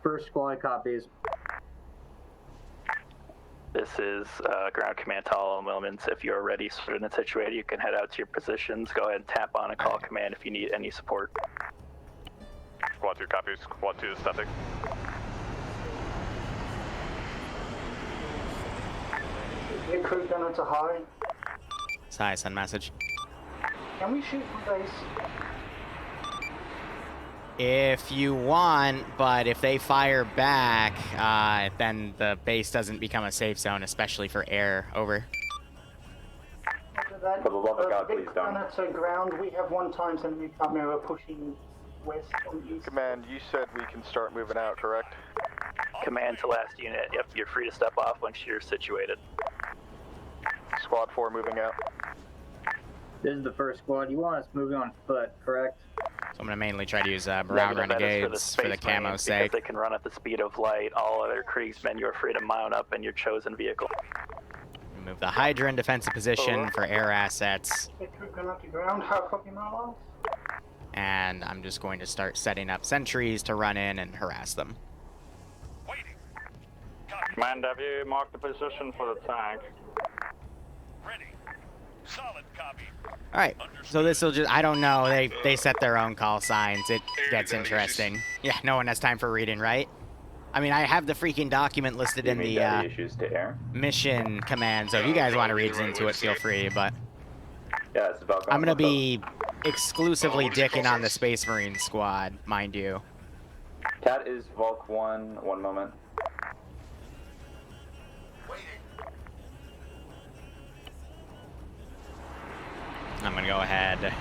First squad copies. This is ground command to all elements. If you're ready and situated, you can head out to your positions. Go ahead and tap on and call command if you need any support. Squad 2 copies. Squad 2 is static. Your crew gunner to high. It's high, send message. Can we shoot from base? If you want, but if they fire back, then the base doesn't become a safe zone, especially for air. Over. After that, For the love of God, please don't. Gunner to ground. We have 1 times enemy Chimera pushing west and east. Command, you said we can start moving out, correct? Command to last unit. Yep, you're free to step off once you're situated. Squad 4 moving out. This is the first squad. You want us moving on foot, correct? So I'm going to mainly try to use Brown Renegades for the camo's sake. Because they can run at the speed of light. All other Kriegsmen, you're free to mount up in your chosen vehicle. Move the Hydra in defensive position for air assets. Your crew gunner to ground. How copy my last? And I'm just going to start setting up sentries to run in and harass them. Command, have you marked the position for the tank? Ready. Solid copy. All right, so this will just, I don't know, they set their own call signs. It gets interesting. Yeah, no one has time for reading, right? I mean, I have the freaking document listed in the issues to air. mission command, so if you guys want to read into it, feel free, but Yeah, it's about I'm going to be exclusively dicking on the Space Marine squad, mind you. Cat is Volk 1, 1 moment. I'm going to go ahead.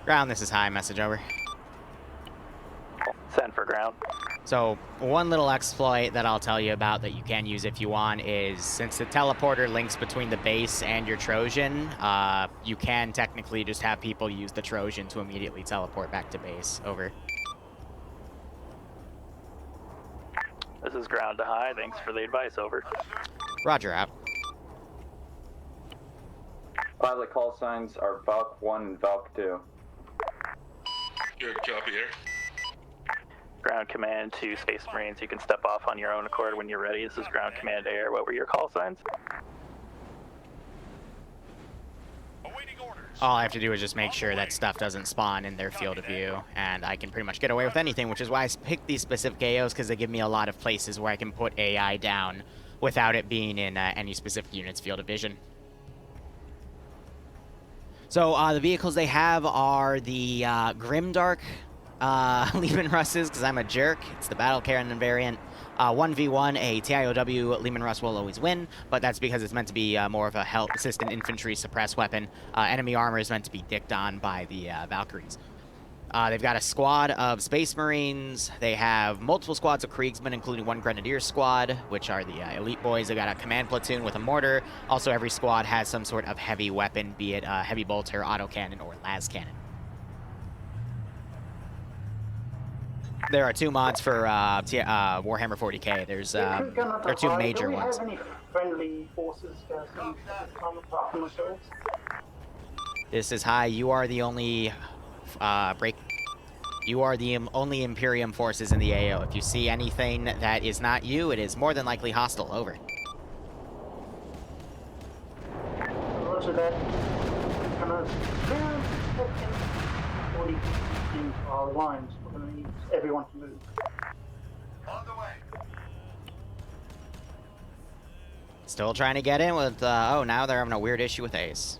Ground, this is high, message over. Send for ground. So one little exploit that I'll tell you about that you can use if you want is, since the teleporter links between the base and your Trojan, you can technically just have people use the Trojan to immediately teleport back to base. Over. This is ground to high. Thanks for the advice. Over. Roger, out. Pilot call signs are Valk 1 and Valk 2. Good copy here. Ground command to Space Marines. You can step off on your own accord when you're ready. This is ground command to air. What were your call signs? Awaiting orders. All I have to do is just make sure that stuff doesn't spawn in their field of view, and I can pretty much get away with anything, which is why I picked these specific AOs, because they give me a lot of places where I can put AI down without it being in any specific unit's field of vision. So the vehicles they have are the Grimdark Lehman Russes, because I'm a jerk. It's the Battle Cannon variant. 1v1, a TIOW Lehman Russ will always win, but that's because it's meant to be more of a help assistant infantry suppress weapon. Enemy armor is meant to be dicked on by the Valkyries. They've got a squad of Space Marines. They have multiple squads of Kriegsmen, including 1 Grenadier squad, which are the elite boys. They've got a command platoon with a mortar. Also, every squad has some sort of heavy weapon, be it heavy bolter, autocannon, or las cannon. There are 2 mods for Warhammer 40k. There are 2 major ones. Do we have any friendly forces garrisoned at the time apart from ourselves? This is high. You are the only You are the only Imperium forces in the AO. If you see anything that is not you, it is more than likely hostile. Over. Roger that. Kind of clear 40 into our lines. We're going to need everyone to move. On the way. Still trying to get in with, oh, now they're having a weird issue with Ace.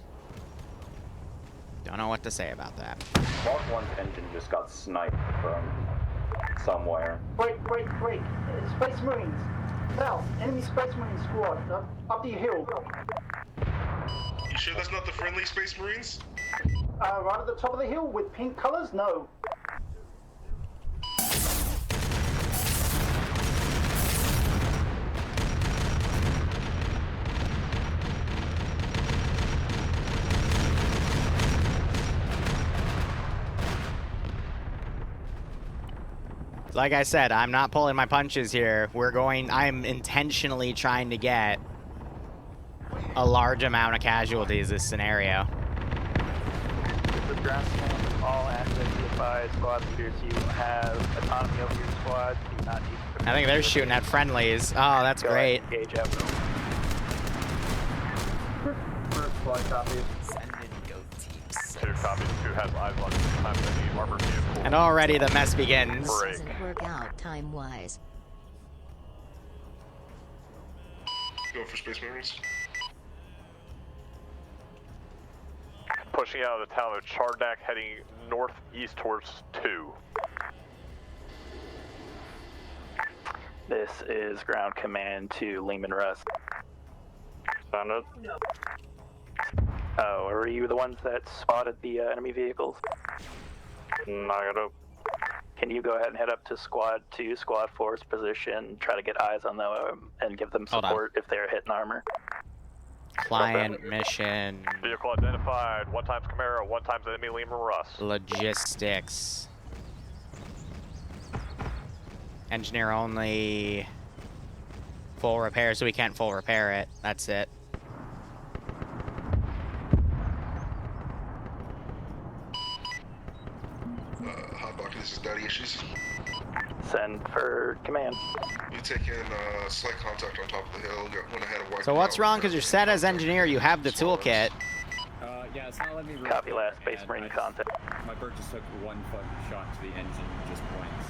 Don't know what to say about that. Valk 1's engine just got sniped from somewhere. Break. Space Marines. South. Enemy Space Marine squad. Up the hill. You sure that's not the friendly Space Marines? Right at the top of the hill with pink colors? No. Like I said, I'm not pulling my punches here. I'm intentionally trying to get a large amount of casualties this scenario. This is ground command. All assets be advised. Squad leaders, you have autonomy over your squad. Do not need to I think they're shooting at friendlies. Oh, that's go great. ahead and engage out. First squad copy. Send in goat teams. 2 copies. 2 has eyes on time any armored vehicle. And already the mess begins. Break. Doesn't work out time-wise. Go for Space Marines. Pushing out of the town of Chardak, heading northeast towards 2. This is ground command to Lehman Russ. Found it. Oh, are you the ones that spotted the enemy vehicles? Negative. Can you go ahead and head up to Squad 2, Squad 4's position, try to get eyes on them and give them Hold on. support if they're hitting armor? Client mission. Vehicle identified. 1 times Camaro, 1 times enemy Lehman Russ. Logistics. Engineer only. Full repair, so we can't full repair it. That's it. Hot Bucket, this is Daddy Issues. Send for command. You take in slight contact on top of the hill. Went ahead and wiped So it what's out. wrong? Because you're set as engineer, you have the toolkit. Yeah, it's not letting me Copy rotate, last, Space and Marine I- contact. My bird just took 1 fucking shot to the engine, just points,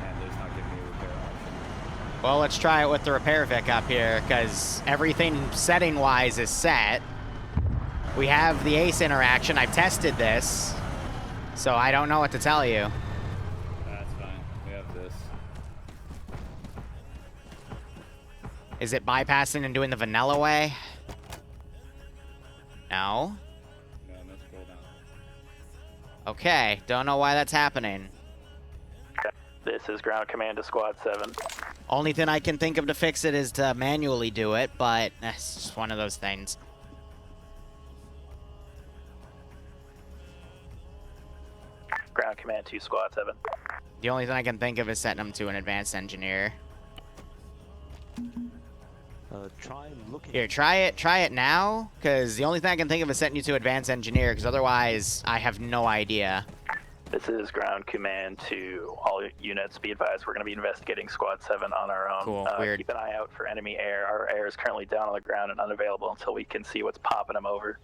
and it's not giving me a repair option. Well, let's try it with the repair Vic up here, because everything setting-wise is set. We have the ace interaction. I've tested this, so I don't know what to tell you. That's fine. We have this. Is it bypassing and doing the vanilla way? No. No, let's scroll down. Okay, don't know why that's happening. This is ground command to Squad 7. Only thing I can think of to fix it is to manually do it, but it's just one of those things. Ground command to Squad 7. The only thing I can think of is setting them to an advanced engineer. Try looking. Here, try it now, because the only thing I can think of is setting you to advanced engineer, because otherwise I have no idea. This is ground command to all units. Be advised, we're going to be investigating Squad 7 on our own. Cool, weird. Keep an eye out for enemy air. Our air is currently down on the ground and unavailable until we can see what's popping them over.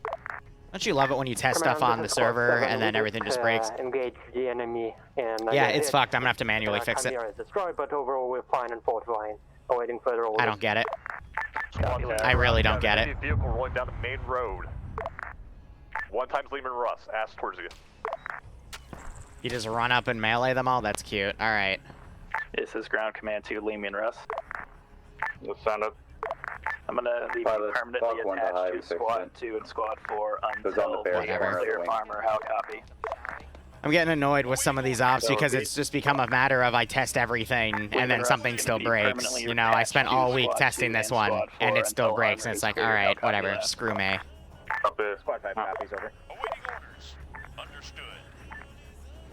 Don't you love it when you test stuff on the server and then everything just breaks? Engage the enemy and Yeah, it's fucked. I'm gonna have to manually fix it. is destroyed, but overall we're fine and fortifying, awaiting further orders. I don't get it. Squad 2, I really don't have get enemy it. Vehicle rolling down the main road. 1 times Lehman Russ. Ass towards you. You just run up and melee them all? That's cute. All right. This is ground command to Lehman Russ. Send it. I'm going to leave you Pilot, permanently Squad 1 to attached Highway to Squad 16. 2 and Squad 4 Who's on the until bear we have corner a of clear the wing? farmer. How copy? I'm getting annoyed with some of these ops So because it- it's just become a matter of I test everything and then something still breaks. You know, I spent all week testing this one and it still breaks and it's like, all right, whatever, screw me. Squad 5 copies over.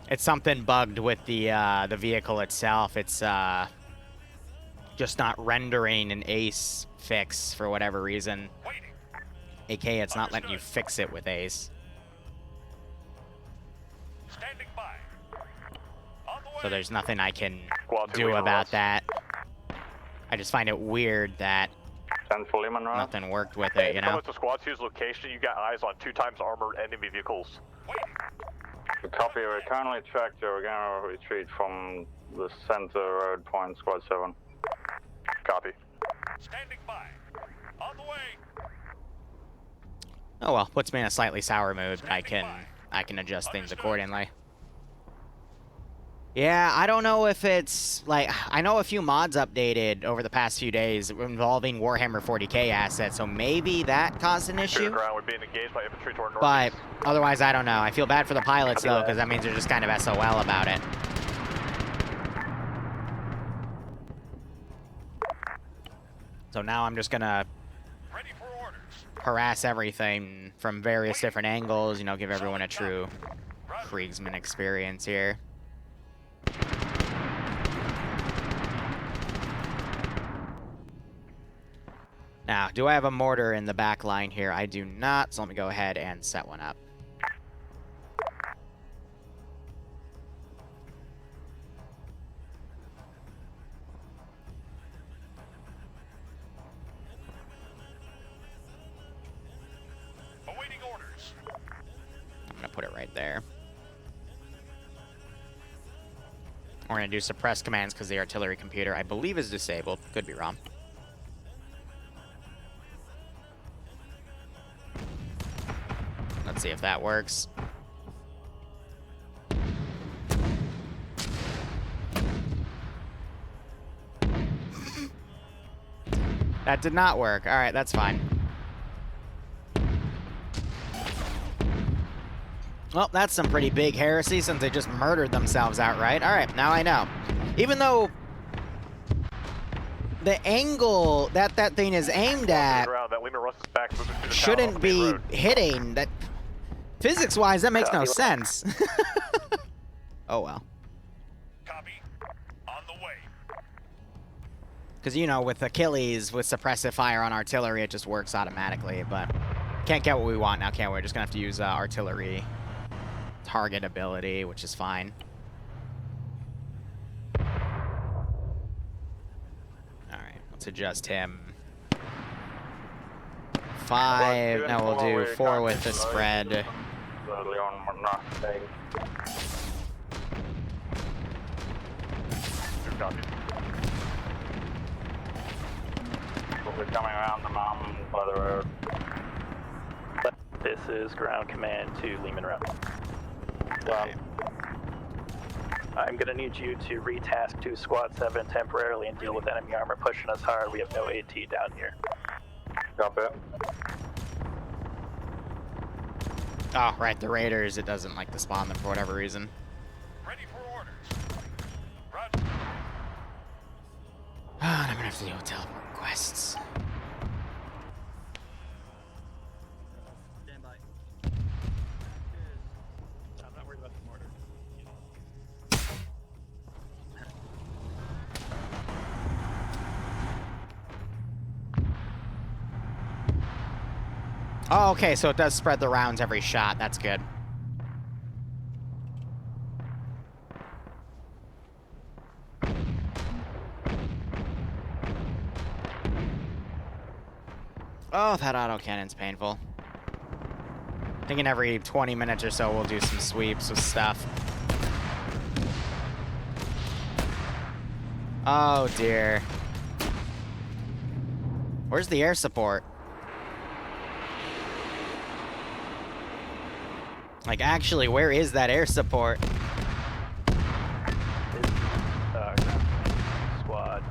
It's something bugged with the vehicle itself. It's just not rendering an ace fix for whatever reason. AKA, it's not letting you fix it with ace. So there's nothing I can Squad 2 do Lehman about Russ. that. I just find it weird that Send for Lehman Russ. nothing worked with it, you know? Coming to Squad 2's location, you got eyes on 2 times armored enemy vehicles. Copy. We're currently tracked. We're gonna retreat from the center road point. Squad 7. Copy. Oh well, puts me in a slightly sour mood. I can adjust things accordingly. Yeah, I don't know if it's like I know a few mods updated over the past few days involving Warhammer 40K assets, so maybe that caused an Clear issue. the ground. We're being engaged by infantry toward But northeast. otherwise, I don't know. I feel bad for the pilots though, because that means they're just kind of SOL about it. So now I'm just gonna harass everything from various different angles, you know, give everyone a true Kriegsman experience here. Now, do I have a mortar in the back line here? I do not, so let me go ahead and set one up. Awaiting orders. I'm gonna put it right there. We're gonna do suppress commands because the artillery computer, I believe, is disabled. Could be wrong. Let's see if that works. That did not work. All right, that's fine. Well, that's some pretty big heresy since they just murdered themselves outright. All right, now I know. Even though the angle that thing is aimed at That Lehman Russ is back, moving through the town shouldn't off the main be road. hitting. That physics-wise, that makes no sense. Oh well. Copy. On the way. Because, you know, with Achilles, with suppressive fire on artillery, it just works automatically. But can't get what we want now, can we? We're just going to have to use artillery target ability, which is fine. Alright, let's adjust him. 5. No, we'll do 4 with the spread. We're coming around the mountain by the road. This is ground command to Lehman Russ. I'm gonna need you to retask to Squad 7 temporarily and deal with enemy armor pushing us hard. We have no AT down here. Copy. Oh, right, the Raiders, it doesn't like to spawn them for whatever reason. Ready for orders. Run. And I'm gonna have to deal with teleport requests. Stand by. I'm not worried about the mortar. Oh, okay, so it does spread the rounds every shot. That's good. Oh, that autocannon's painful. Thinking every 20 minutes or so we'll do some sweeps with stuff. Oh, dear. Where's the air support? Like, actually, where is that air support? Squad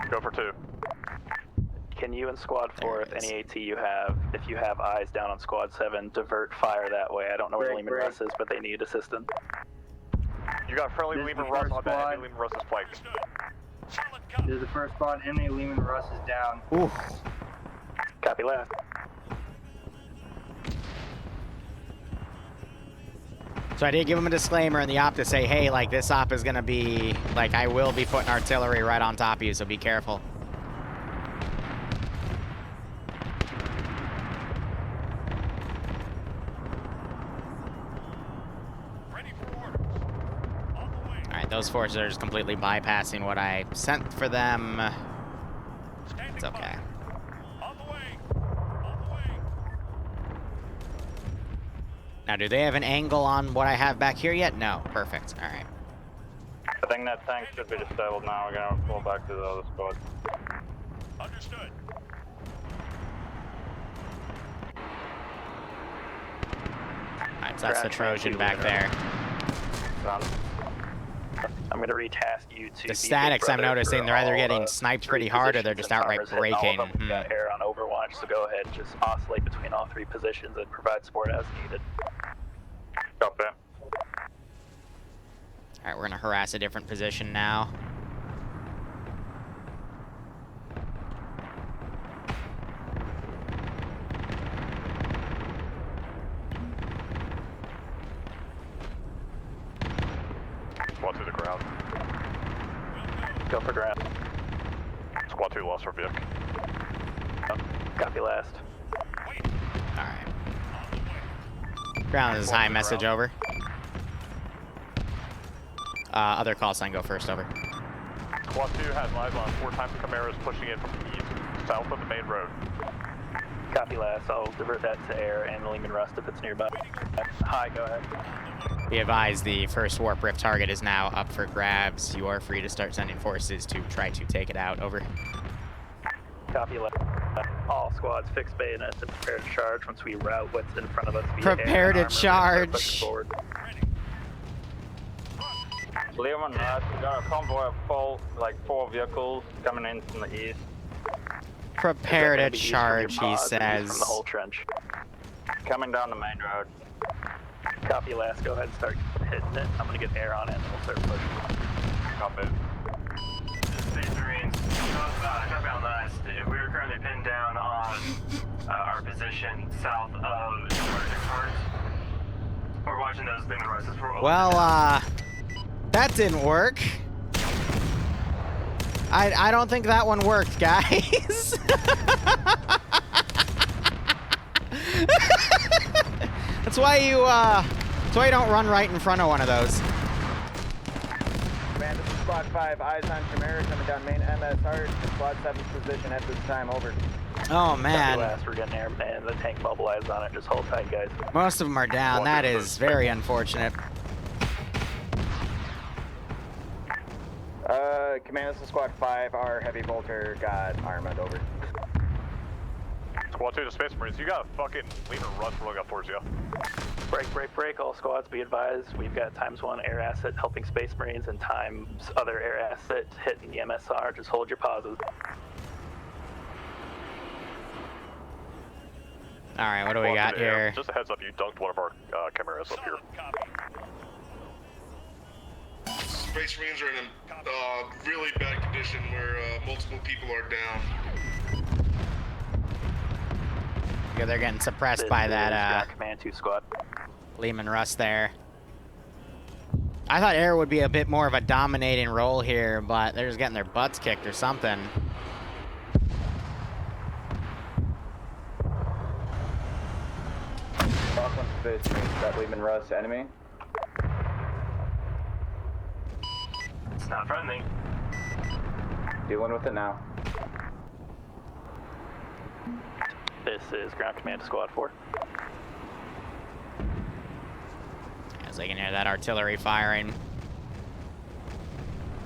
2. Go for 2. Can you and Squad 4, There if it is. any AT you have, if you have eyes down on Squad 7, divert fire that way? I don't know where Break, Lehman break. Russ is, but they need assistance. You got friendly This is Lehman the Russ first on that. squad. Enemy Lehman Russ is flanked. Solid copy. This is the first squad. Enemy Lehman Russ is down. Ooh. Copy last. So I did give him a disclaimer in the op to say, hey, like, this op is gonna be, like, I will be putting artillery right on top of you, so be careful. Ready for orders. On the way. Alright, those forces are just completely bypassing what I sent for them. Standing It's okay. by. On the way. On the way. Now, do they have an angle on what I have back here yet? No. Perfect. Alright. I think that tank should be disabled now. We're gonna pull back to the other squad. Understood. Alright, so that's the Trojan back there. Done. I'm going to retask you to... The statics I'm noticing, they're either getting sniped pretty hard or they're just outright breaking. We got air on Overwatch, so go ahead and just oscillate between all 3 positions and provide support as needed. Copy. Alright, we're gonna harass a different position now. Squad 2 to ground. Go for ground. Squad 2 lost for Vic. Copy last. Alright. Ground is high message over. Other call sign go first over. Squad 2 has live on 4 times Chimeras pushing in from east, south of the main road. Copy last. I'll divert that to air and Lehman Rust if it's nearby. Hi, go ahead. Be advised, the first warp rift target is now up for grabs. You are free to start sending forces to try to take it out. Over. Copy last. All squads fix bayonets and prepare to charge once we route what's in front of us. Via Prepare air to and armor. charge. Pushing forward. Liru, we got a convoy of full, like 4 vehicles coming in from the east. Prepare to Is that gonna be east from your charge, he pod or east says. From the whole trench. Coming down the main road. Copy last. Go ahead and start hitting it. I'm gonna get air on it and we'll start pushing. Copy. Space Marines, copy on last. We are currently pinned down on our position south of Project Heart. We're watching those Lehman Russes for Well, that didn't work. I don't think that one worked, guys. That's why you don't run right in front of one of those. Man, this is Squad 5, eyes on Chimera coming down main MSR, Squad 7's position at this time, over. Oh man. Copy last. We're getting air and the tank mobilized on it. Just hold tight, guys. Most of them are down. That is very unfortunate. Command, this is Squad 5, our heavy bolter got armored, over. Squad 2 to Space Marines, you got a fucking Lehman Rust rolling up towards you. Break. All squads be advised. We've got ×1 air asset helping Space Marines and times other air asset hitting the MSR. Just hold your pauses. Alright, what do we got here? Just a heads up, you dunked one of our Chimeras up here. Space Marines are in a really bad condition where multiple people are down. Yeah, they're getting suppressed by that Command 2 squad. Lehman Rust there. I thought air would be a bit more of a dominating role here, but they're just getting their butts kicked or something. Awesome Space Marines, that Lehman Rust enemy. It's not friendly. Dealing with it now. This is ground command to squad 4. As they can hear that artillery firing.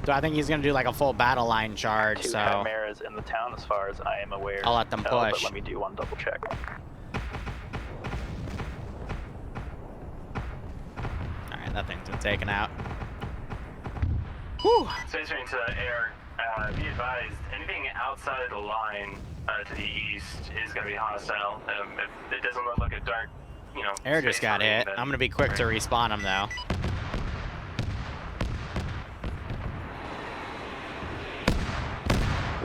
So I think he's going to do like a full battle line charge, 2 so Chimeras in the town as far as I am aware. I'll let them But push. let me do one double check. Alright, that thing's been taken out. Whew. Space Marine to air, be advised, anything outside of the line to the east is going to be hostile. If it doesn't look like a dark, Air just Space got Marine, hit. then- I'm going to be quick to respawn him though.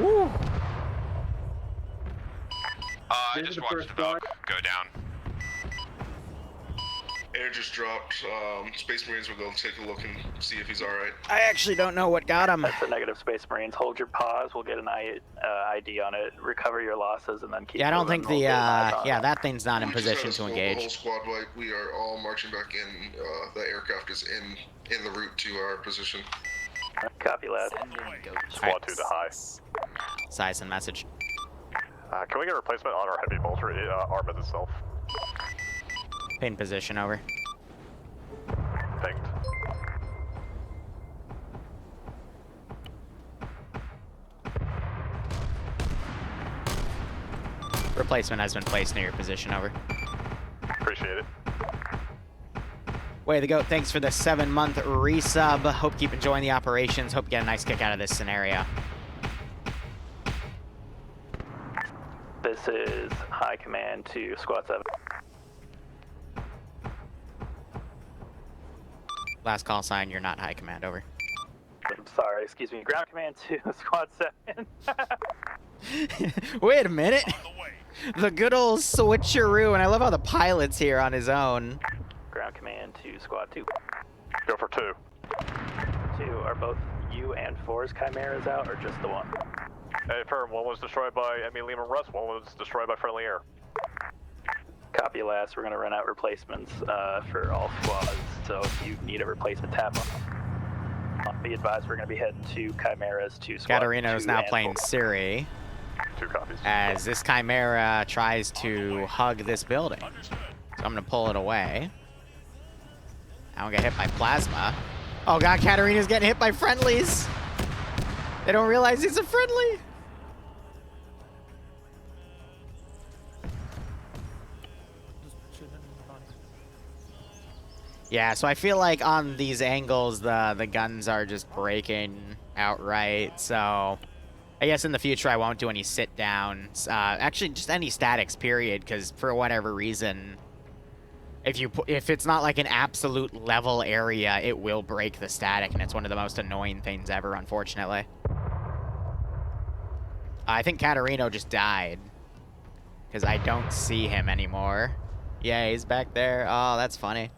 Woo. I just watched the Valk go down. Air just dropped. Space Marines will go take a look and see if he's alright. I actually don't know what got him. That's a negative, Space Marines. Hold your pause. We'll get an ID on it. Recover your losses and then keep. Yeah, I don't moving. think the We'll get an eye on it. that thing's not in We just position had a to full- engage. The whole squad wipe. We are all marching back in. The aircraft is in the route to our position. Copy, lad. Squad 2 to high. Size and message. Can we get a replacement on our heavy bolter armament itself? Pin position over. Pinged. Replacement has been placed near your position over. Appreciate it. Way to go. Thanks for the 7-month resub. Hope you keep enjoying the operations. Hope you get a nice kick out of this scenario. This is high command to squad 7. Last call sign, you're not high command, over. I'm sorry, excuse me. Ground command to squad 7. Wait a minute. The good old switcheroo, and I love how the pilot's here on his own. Ground command to squad 2. Go for 2. 2, are both you and 4's Chimeras out, or just the one? Affirm, one was destroyed by enemy Lehman Russ, one was destroyed by friendly air. Copy last. We're going to run out replacements for all squads, so if you need a replacement, tap on. Be advised, we're going to be heading to Chimera's 2 squad. Katarina is now playing Siri 2 copies. as this Chimera tries to hug this building. So I'm going to pull it away. I don't get hit by plasma. Oh god, Katarina's getting hit by friendlies. They don't realize he's a friendly. Yeah, so I feel like on these angles, the guns are just breaking outright. So I guess in the future, I won't do any sit downs. Actually, just any statics, period, because for whatever reason, if it's not like an absolute level area, it will break the static, and it's one of the most annoying things ever, unfortunately. I think Katarino just died, because I don't see him anymore. Yeah, he's back there. Oh, that's funny.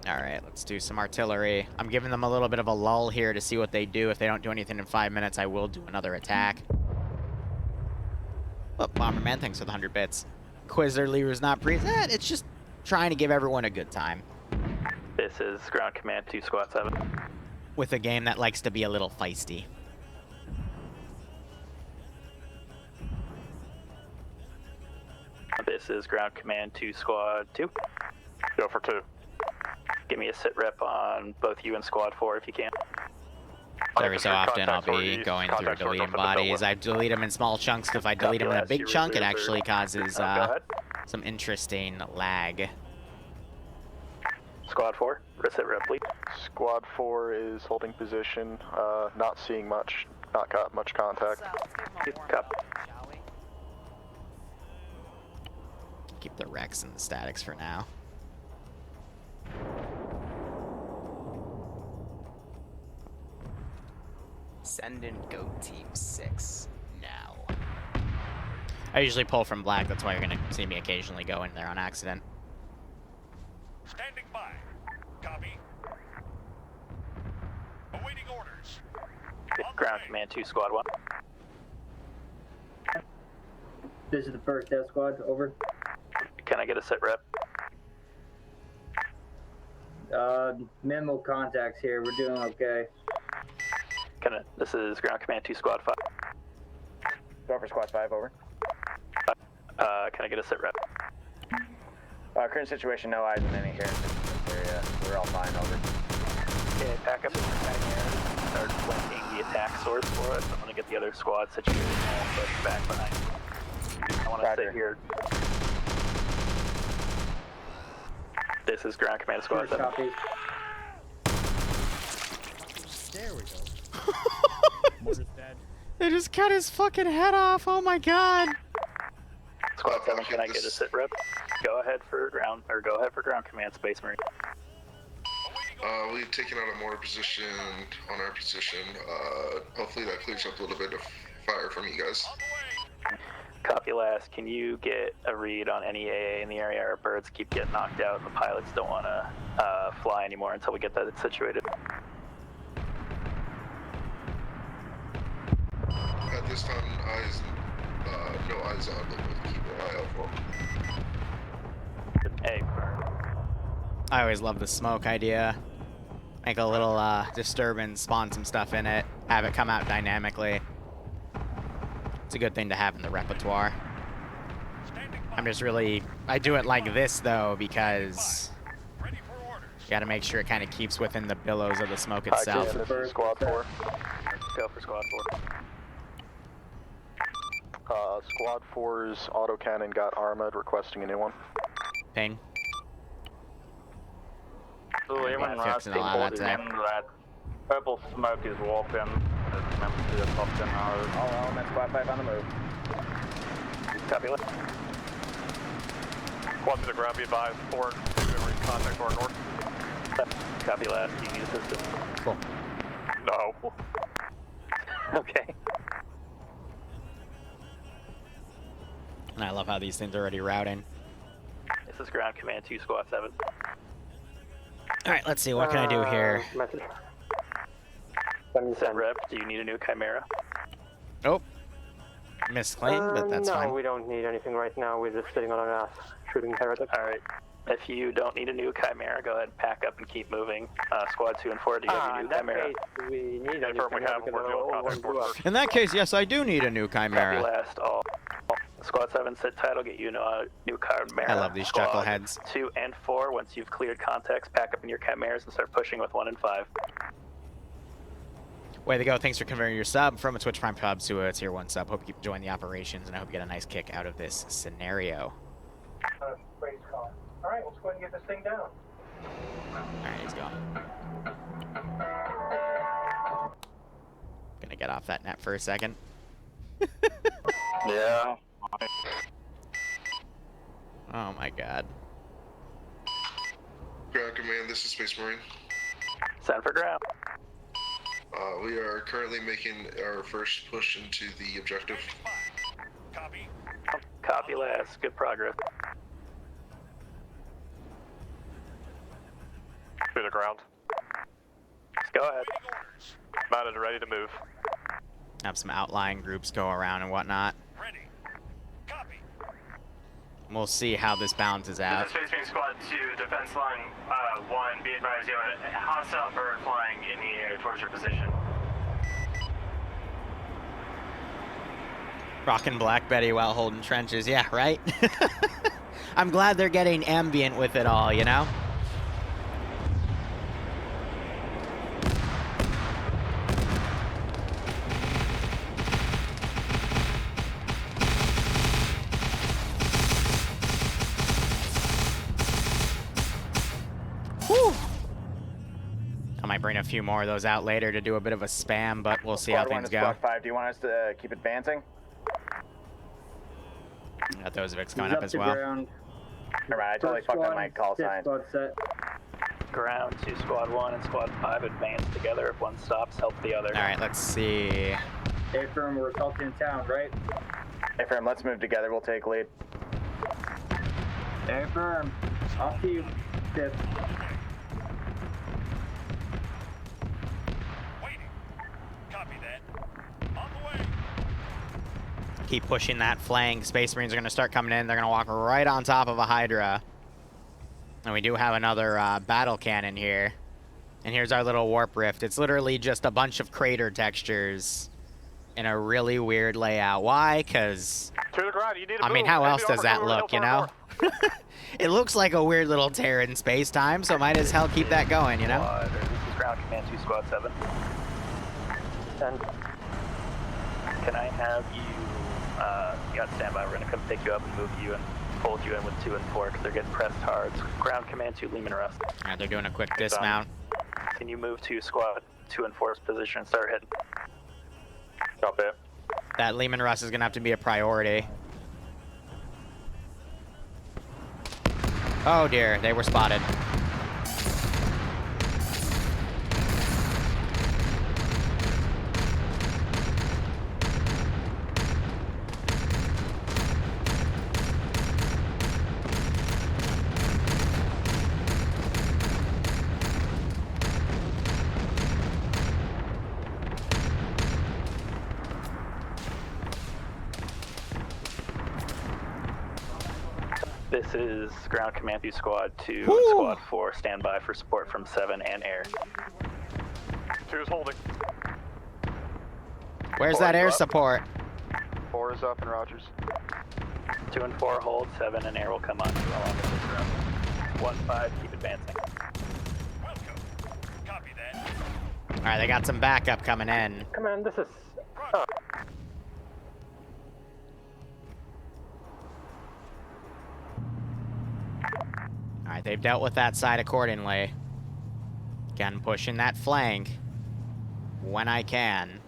Alright, let's do some artillery. I'm giving them a little bit of a lull here to see what they do. If they don't do anything in 5 minutes, I will do another attack. But Bomberman, thanks for the 100 bits. Quizzer, Liru's not present. It's just trying to give everyone a good time. This is Ground Command 2 Squad 7. With a game that likes to be a little feisty. This is Ground Command 2 Squad 2. Go for 2. Give me a sit rep on both you and Squad 4 if you can. Every so often, I'll be going through deleting bodies. I delete them in small chunks. If I delete them in a big chunk, it actually causes some interesting lag. Squad 4, sit rep, please. Squad 4 is holding position, not seeing much, not got much contact. Copy. Keep the Rex and the statics for now. Send in Go Team 6 now. I usually pull from black, that's why you're gonna see me occasionally go in there on accident. Standing by. Copy. Awaiting orders. Ground Command 2 Squad 1. This is the first death squad, over. Can I get a sit rep? Minimal contacts here, we're doing okay. This is Ground Command 2 Squad 5. Go for Squad 5, over. Can I get a sit rep? Current situation, no eyes in any here in this area. We're all fine, over. Okay, back up in the back here. Start flanking the attack source for us. I'm gonna get the other squad situated and push back behind you. I wanna sit here. This is Ground Command Squad 7. Copy. There we go. Mortar's dead. They just cut his fucking head off. Oh my god. Squad 7, can I get a sit rep? Go ahead for ground command, Space Marine. We've taken out a mortar position on our position. Hopefully that clears up a little bit of fire from you guys. Copy last. Can you get a read on any AA in the area? Our birds keep getting knocked out and the pilots don't want to fly anymore until we get that situated. At this time, no eyes on, but we'll keep an eye out for them. Hey, I always love the smoke idea. Make a little disturbance, spawn some stuff in it, have it come out dynamically. It's a good thing to have in the repertoire. I do it like this though because you gotta make sure it kind of keeps within the billows of the smoke itself. This is Squad 4. Go for Squad 4. Squad 4's autocannon got armored, requesting a new one. Ping. Lehman Yeah, Russ, fixing a lot of that today. that purple smoke is warping. Remember to the top 10 hours. All elements, Squad 5 on the move. Copy left. Squad to the ground, be advised. 4 to contact or north. Copy last. Do you need assistance? Cool. No. Okay. And I love how these things are already routing. This is Ground Command 2 Squad 7. Alright, let's see. What can I do here? Message. Set rep, do you need a new Chimera? Oh. Misclaimed, but that's no, fine. we don't need anything right now. We're just sitting on our ass, shooting heretics. Alright. If you don't need a new Chimera, go ahead and pack up and keep moving. Squad 2 and 4, do you have your new Chimera? We need a new Confirm we have. We're doing contact force. In that case, yes, I do need a new Copy Chimera. last, all. Squad 7, sit tight, I'll get you a new Chimera. I love these Squad chuckleheads. 2 and 4, once you've cleared contacts, pack up in your Chimeras and start pushing with 1 and 5. Way to go. Thanks for converting your sub from a Twitch Prime sub to a Tier 1 sub. Hope you enjoying the operations, and I hope you get a nice kick out of this scenario. Great call. All right, let's go ahead and get this thing down. Alright, he's gone. Gonna get off that net for a second. Yeah. Oh my god. Ground Command, this is Space Marine. Send for ground. We are currently making our first push into the objective. Copy. Copy last, good progress. To the ground. Go ahead. Mounted and ready to move. Have some outlying groups go around and whatnot. Ready. Copy. We'll see how this balances out. This is Space Marine Squad 2, defense line 1, be advised you have a hostile bird flying in the air towards your position. Rockin' Black Betty while holding trenches, yeah, right? I'm glad they're getting ambient with it all, you know? Whew. I might bring a few more of those out later to do a bit of a spam, but we'll see how Squad 1 things to go. Squad 5, do you want us to keep advancing? Got those Vics coming He's up as to well. ground. Never mind, I totally fucked up my call sign. Squad set. Ground to Squad 1 and Squad 5 advance together. If one stops, help the other. Alright, let's see. Hey, firm, we're assaulting in town, right? Hey, firm, let's move together. We'll take lead. Hey, firm. Off to you. Fifth. Waiting. Copy that. On the way. Keep pushing that flank. Space Marines are going to start coming in. They're going to walk right on top of a Hydra. And we do have another battle cannon here. And here's our little warp rift. It's literally just a bunch of crater textures in a really weird layout. Why? Because, To the ground. You need to I mean, move. how Enemy else does armor that coming look, you from know? north. It looks like a weird little tear in space-time, so might as hell keep that going, you know? This is Ground Command 2, Squad 7. Send. Can I have you, you got standby, we're going to come pick you up and move you and fold you in with 2 and 4 because they're getting pressed hard. Ground Command 2, Lehman Russ. Alright, they're doing a quick dismount. Can you move to Squad 2 and 4's position and start hitting? Copy. That Lehman Russ is going to have to be a priority. Oh dear, they were spotted. This is Ground Command 2, Squad 2, Woo! and Squad 4. Stand by for support from 7 and air. 2 is holding. Where's that air support? 4 is up and Rogers. 2 and 4 hold, 7 and air will come on along with this round. 1-5, keep advancing. Welcome. Copy that. Alright, they got some backup coming in. Come on, this is... Alright, they've dealt with that side accordingly. Again, pushing that flank when I can.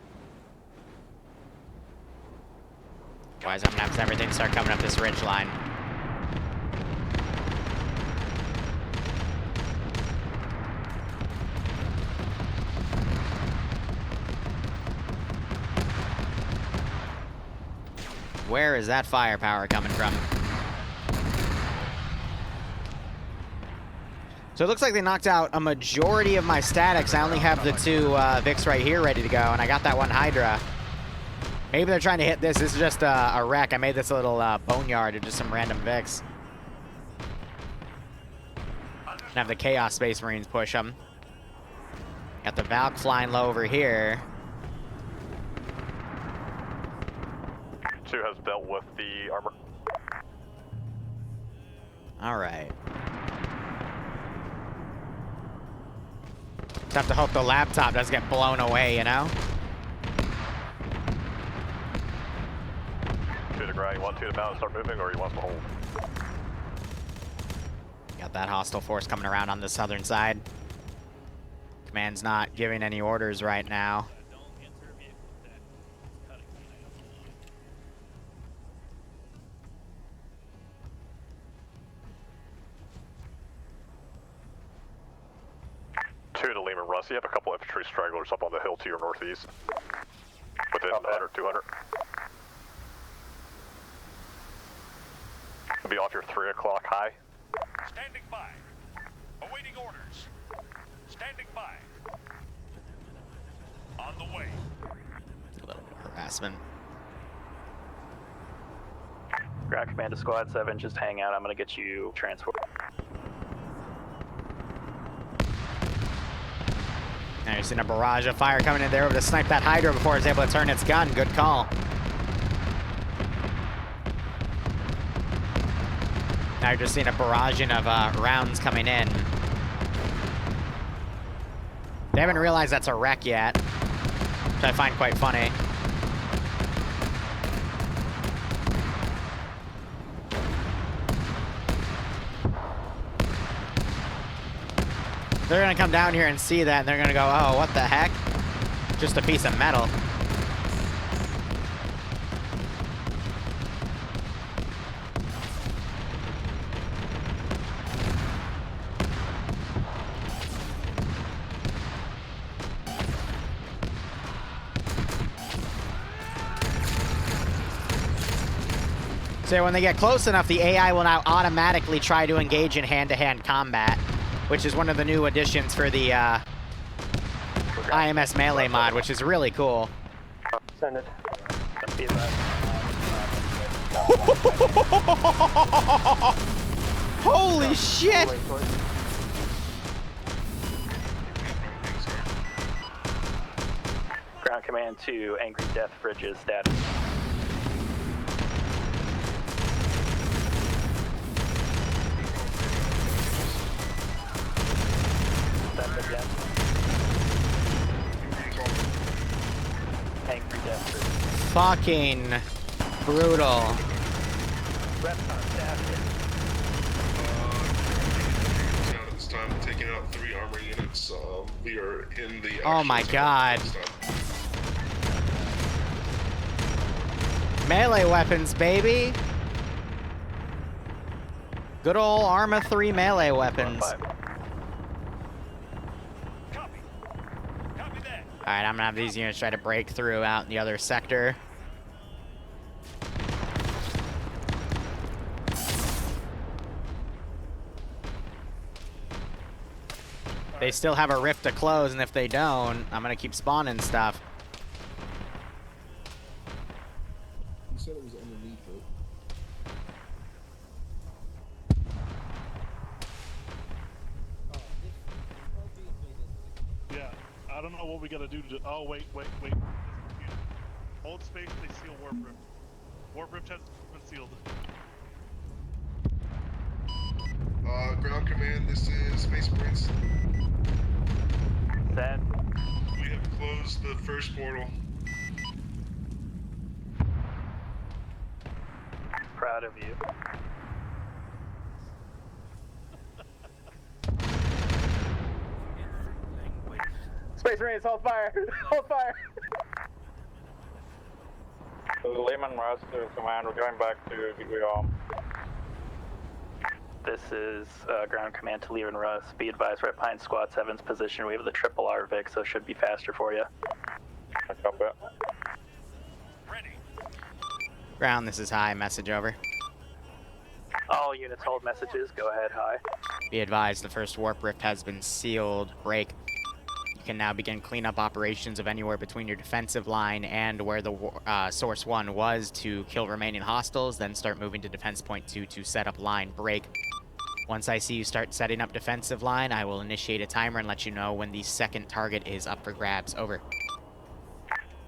Otherwise, I'm gonna have everything start coming up this ridge line. Where is that firepower coming from? So it looks like they knocked out a majority of my statics. I only have the 2 Vics right here ready to go, and I got that 1 Hydra. Maybe they're trying to hit this. This is just a wreck. I made this a little boneyard of just some random Vics. And have the Chaos Space Marines push them. Got the Valk flying low over here. 2 has dealt with the armor. All right. Just have to hope the laptop doesn't get blown away, you know? 2 to ground. You want 2 to bound and start moving, or you want to hold? Got that hostile force coming around on the southern side. Command's not giving any orders right now. You have a couple infantry stragglers up on the hill to your northeast. Within 100, 200. It'll be off your 3 o'clock high. Standing by. Awaiting orders. Standing by. On the way. A little bit of harassment. Ground command to squad 7, just hang out. I'm gonna get you transport. Now you're seeing a barrage of fire coming in there, able to snipe that Hydra before it's able to turn its gun. Good call. Now you're just seeing a barraging of rounds coming in. They haven't realized that's a wreck yet, which I find quite funny. They're gonna come down here and see that, and they're gonna go, oh, what the heck? Just a piece of metal. So when they get close enough, the AI will now automatically try to engage in hand-to-hand combat, which is one of the new additions for the IMS Melee mod, which is really cool. Send it. Holy shit! Ground command to Angry Death Bridges status. Again. Angry Death Bridges. Fucking brutal. Out at this time, taking out 3 armor units. We are in the. Oh my god. Melee weapons, baby. Good old Arma 3 melee weapons. Alright, I'm gonna have these units try to break through out in the other sector. They still have a rift to close, and if they don't, I'm gonna keep spawning stuff. You said it was underneath it. Yeah, I don't know what we gotta do to. Oh, wait. Hold space, they seal Warp Rift. Warp Rift has been sealed. Ground command, this is Space Marines. Send. We have closed the first portal. Proud of you. Space Marines, hold fire! Hold fire! Lehman Russ to command, we're going back to Debrief. This is ground command to Liru and Russ. Be advised, right behind Squad 7's position. We have the triple RVIC, so it should be faster for you. I copy it. Ground, this is high. Message over. All units hold messages. Go ahead, high. Be advised, the first warp rift has been sealed. Break. You can now begin cleanup operations of anywhere between your defensive line and where the source 1 was to kill remaining hostiles, then start moving to defense point 2 to set up line. Break. Once I see you start setting up defensive line, I will initiate a timer and let you know when the second target is up for grabs. Over.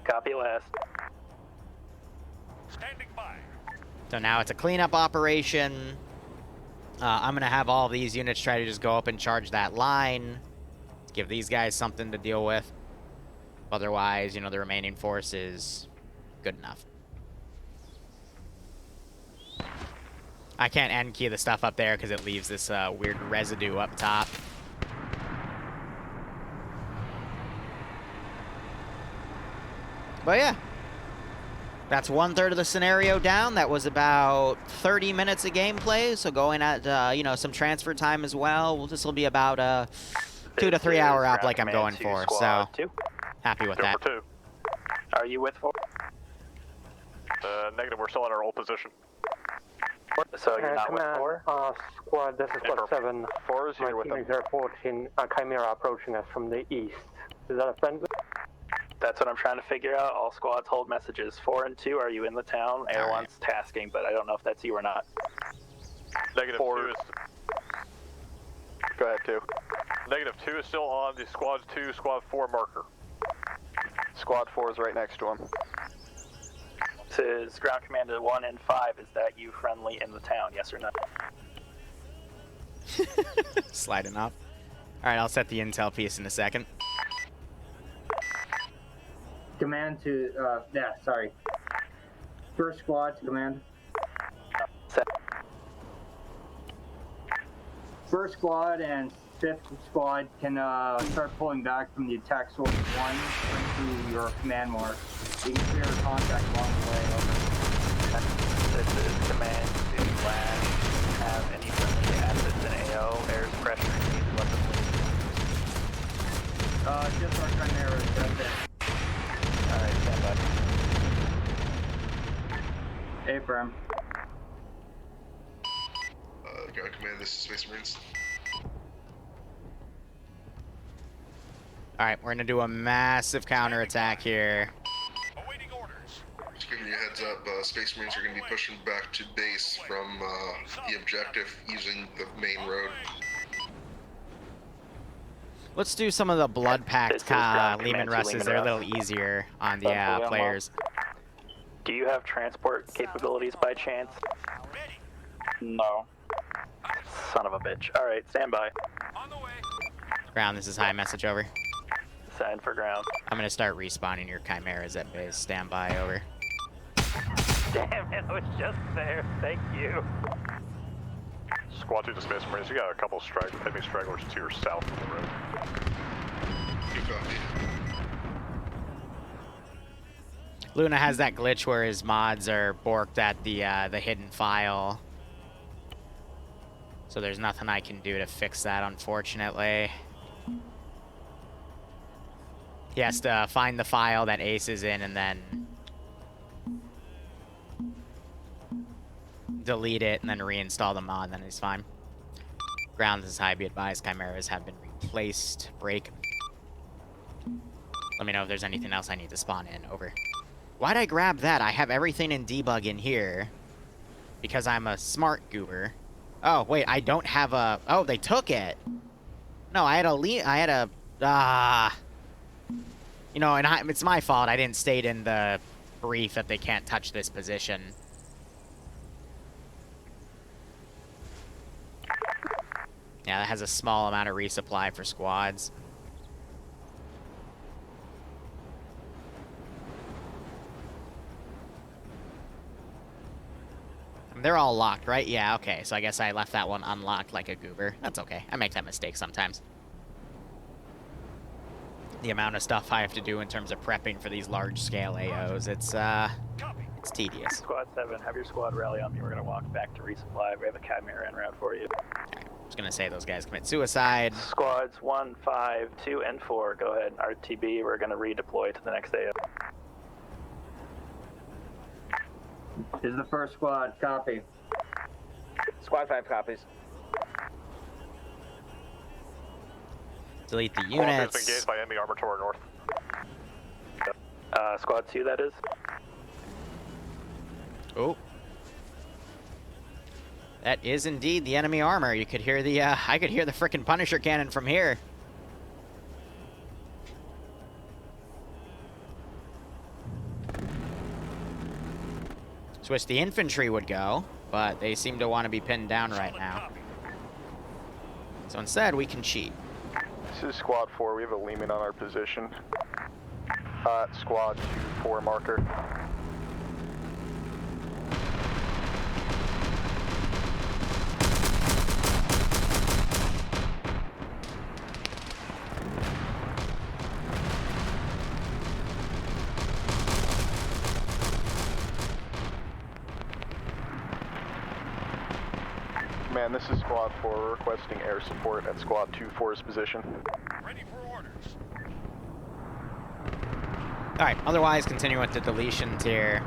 Copy last. Standing by. So now it's a cleanup operation. I'm going to have all these units try to just go up and charge that line. Give these guys something to deal with. Otherwise, you know, the remaining force is good enough. I can't end key the stuff up there because it leaves this weird residue up top. But yeah. That's 1/3 of the scenario down. That was about 30 minutes of gameplay. So going at, you know, some transfer time as well. This will be about a 2 to 3 hour up like I'm going for. So happy with that. Two. Are you with 4? Negative, we're still in our old position. So you're not with Command, 4? squad, this is squad 7. 4 is here with them. They're reporting a Chimera approaching us from the east. Is that a friendly? That's what I'm trying to figure out. All squads hold messages. 4 and 2, are you in the town? Air 1's tasking, but I don't know if that's you or not. Negative 4 2 is... Go ahead, 2. Negative 2 is still on the squad 2, squad 4 marker. Squad 4 is right next to him. This is ground commander 1 and 5. Is that you friendly in the town? Yes or no? Sliding up. All right, I'll set the intel piece in a second. Command to, sorry. First squad to command. Set. First squad and 5th squad can start pulling back from the attack source 1 into your command mark. You can clear contact along the way. Over. This is command to land. Have any friendly assets in AO. Air's pressure. Need to let them leave. Just our Chimeras, that's it. Alright, stand by. Affirm. Ground command, this is Space Marines. All right, we're gonna do a massive counterattack here. Awaiting orders. Just giving you a heads up, Space Marines are going to be pushing back to base from the objective using the main road. Let's do some of the blood packed Lehman Russes. They're a little easier on the players. Do you have transport capabilities by chance? No. Son of a bitch. Alright, stand by. On the way. Ground, this is high, message over. Sign for ground. I'm gonna start respawning your Chimeras at base. Stand by, over. Damn it, I was just there. Thank you. Squad 2 to Space Marines, you got a couple enemy stragglers to your south of the road. You copy. Luna has that glitch where his mods are borked at the hidden file. So there's nothing I can do to fix that, unfortunately. He has to find the file that Ace is in and then delete it and then reinstall the mod, then he's fine. Ground is high, be advised, Chimeras have been replaced. Break. Let me know if there's anything else I need to spawn in. Over. Why'd I grab that? I have everything in debug in here because I'm a smart goober. Oh, wait, I don't have a... Oh, they took it. No, I had a... You know, and it's my fault. I didn't state in the brief that they can't touch this position. Yeah, that has a small amount of resupply for squads. They're all locked, right? Yeah, okay. So I guess I left that one unlocked like a goober. That's okay. I make that mistake sometimes. The amount of stuff I have to do in terms of prepping for these large-scale AOs, it's tedious. Squad 7, have your squad rally on me. We're going to walk back to resupply. We have a Chimera en route for you. I was going to say those guys commit suicide. Squads 1, 5, 2, and 4, go ahead. RTB, we're going to redeploy to the next AO. This is the first squad, copy. Squad 5 copies. Delete the Squad 2 has been units. engaged by enemy armor to our north. Squad 2, that is. Oh. That is indeed the enemy armor. You could hear the, I could hear the frickin' Punisher cannon from here. Just wish the infantry would go, but they seem to want to be pinned down right now. So instead, we can cheat. This is Squad 4. We have a Lehman on our position. Squad 2-4 marker. Man, this is Squad 4. We're requesting air support at Squad 2-4's position. Ready for orders. Alright, otherwise continue with the deletions here.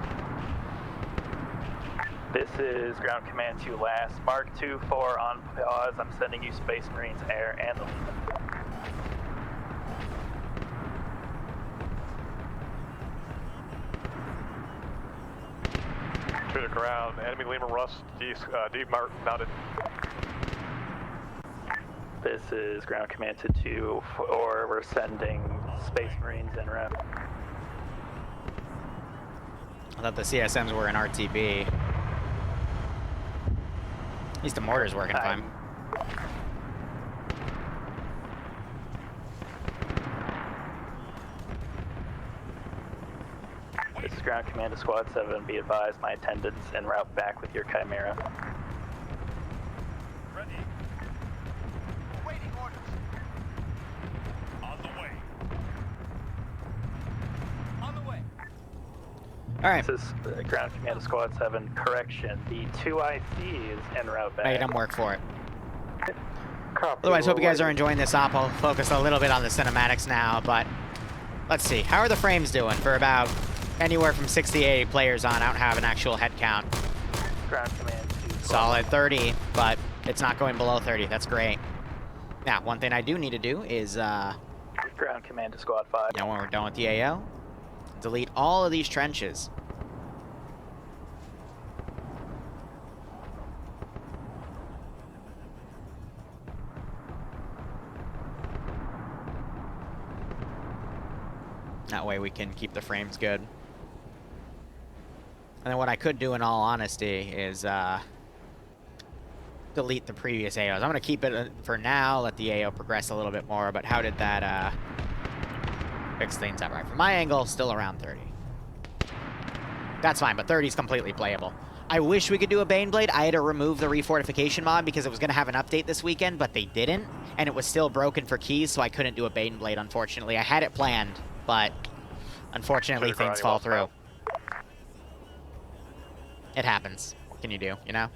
This is Ground Command 2 last. Mark 2-4 on pause. I'm sending you Space Marines, air, and the Lehman. To the ground, enemy Lehman Russ, mounted. This is Ground Command to 2-4. We're sending Space Marines en route. I thought the CSMs were in RTB. At least the mortar's working fine. This is Ground Command to Squad 7. Be advised, my attendants en route back with your Chimera. Ready. Awaiting orders. On the way. On the way. Alright. This is Ground Command to Squad 7. Correction. The 2 ICs en route back. Make them work for it. Copy. Otherwise, hope you guys are enjoying this op. I'll focus a little bit on the cinematics now, but let's see. How are the frames doing for about anywhere from 60 to 80 players on? I don't have an actual head count. Ground Command 2. Solid 30, but it's not going below 30. That's great. Now, one thing I do need to do is, Ground Command to Squad 5. you know, when we're done with the AO, delete all of these trenches. That way we can keep the frames good. And then what I could do in all honesty is delete the previous AOs. I'm going to keep it for now, let the AO progress a little bit more, but how did that fix things up? Right, from my angle, still around 30. That's fine, but 30 is completely playable. I wish we could do a Baneblade. I had to remove the refortification mod because it was going to have an update this weekend, but they didn't, and it was still broken for keys, so I couldn't do a Baneblade, unfortunately. I had it planned, but unfortunately things fall through. It happens. What can you do, you know?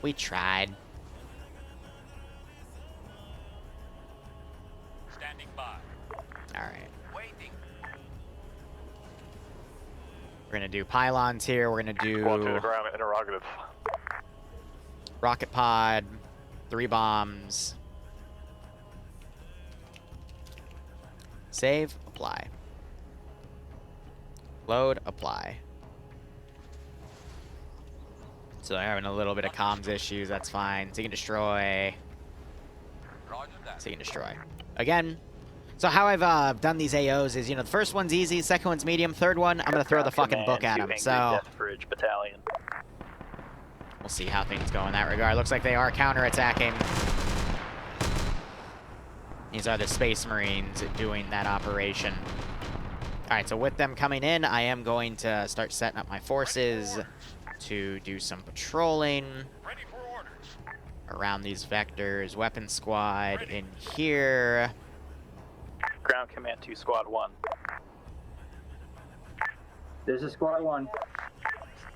We tried. Standing by. Alright. Waiting. We're gonna do pylons here. We're gonna do Squad 2 to the ground, interrogative. rocket pod, 3 bombs. Save, apply. Load, apply. So they're having a little bit of comms issues, that's fine. Seek and destroy. Seek and destroy. Again, so how I've done these AOs is, you know, the first one's easy, second one's medium, third one, I'm gonna throw the fucking book at them, so Death Bridge Battalion. we'll see how things go in that regard. Looks like they are counterattacking. These are the Space Marines doing that operation. Alright, so with them coming in, I am going to start setting up my forces to do some patrolling around these vectors. Weapon squad in here. Ground Command 2, Squad 1. This is Squad 1.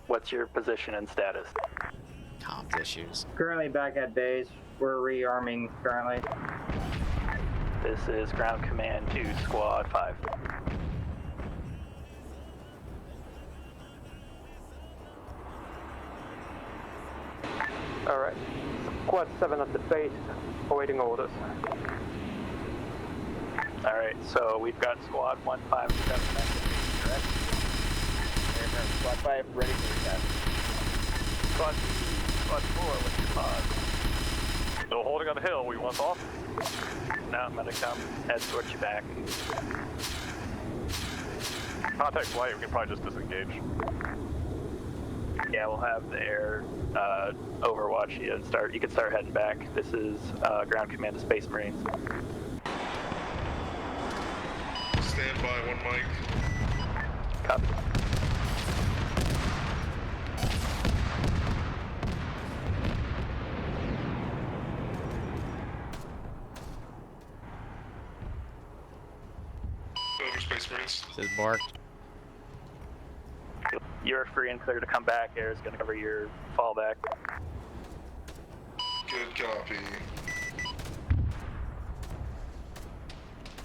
What's your position and status? Comms issues. Currently back at base. We're rearming currently. This is Ground Command 2, Squad 5. Alright. Squad 7 at the base, awaiting orders. Alright, so we've got squad 157, correct? Squad 5, ready for recap. Squad 4, what's your cause? Still holding on the hill, we want off? No, I'm gonna come head towards you back. Contact flight, we can probably just disengage. Yeah, we'll have the air overwatch you and start. You can start heading back. This is ground command of Space Marines. Stand by, one mic. Copy. Over, Space Marines. This is Bork. You're free and clear to come back. Air is going to cover your fallback. Good copy.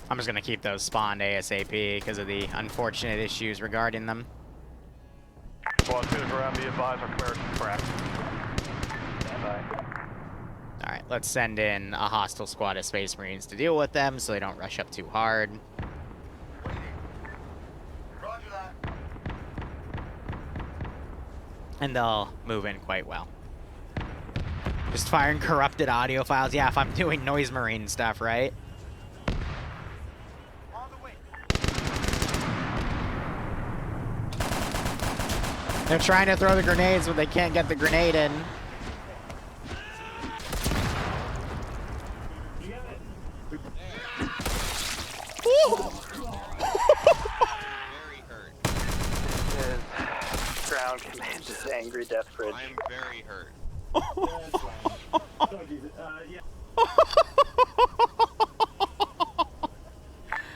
I'm just gonna keep those spawned ASAP because of the unfortunate issues regarding them. Squad 2 to ground, be advised, our Khmer is cracked. Stand by. Alright, let's send in a hostile squad of Space Marines to deal with them so they don't rush up too hard. And they'll move in quite well. Just firing corrupted audio files. Yeah, if I'm doing noise marine stuff, right? They're trying to throw the grenades, but they can't get the grenade in. Ground command is angry death bridge. I'm very hurt.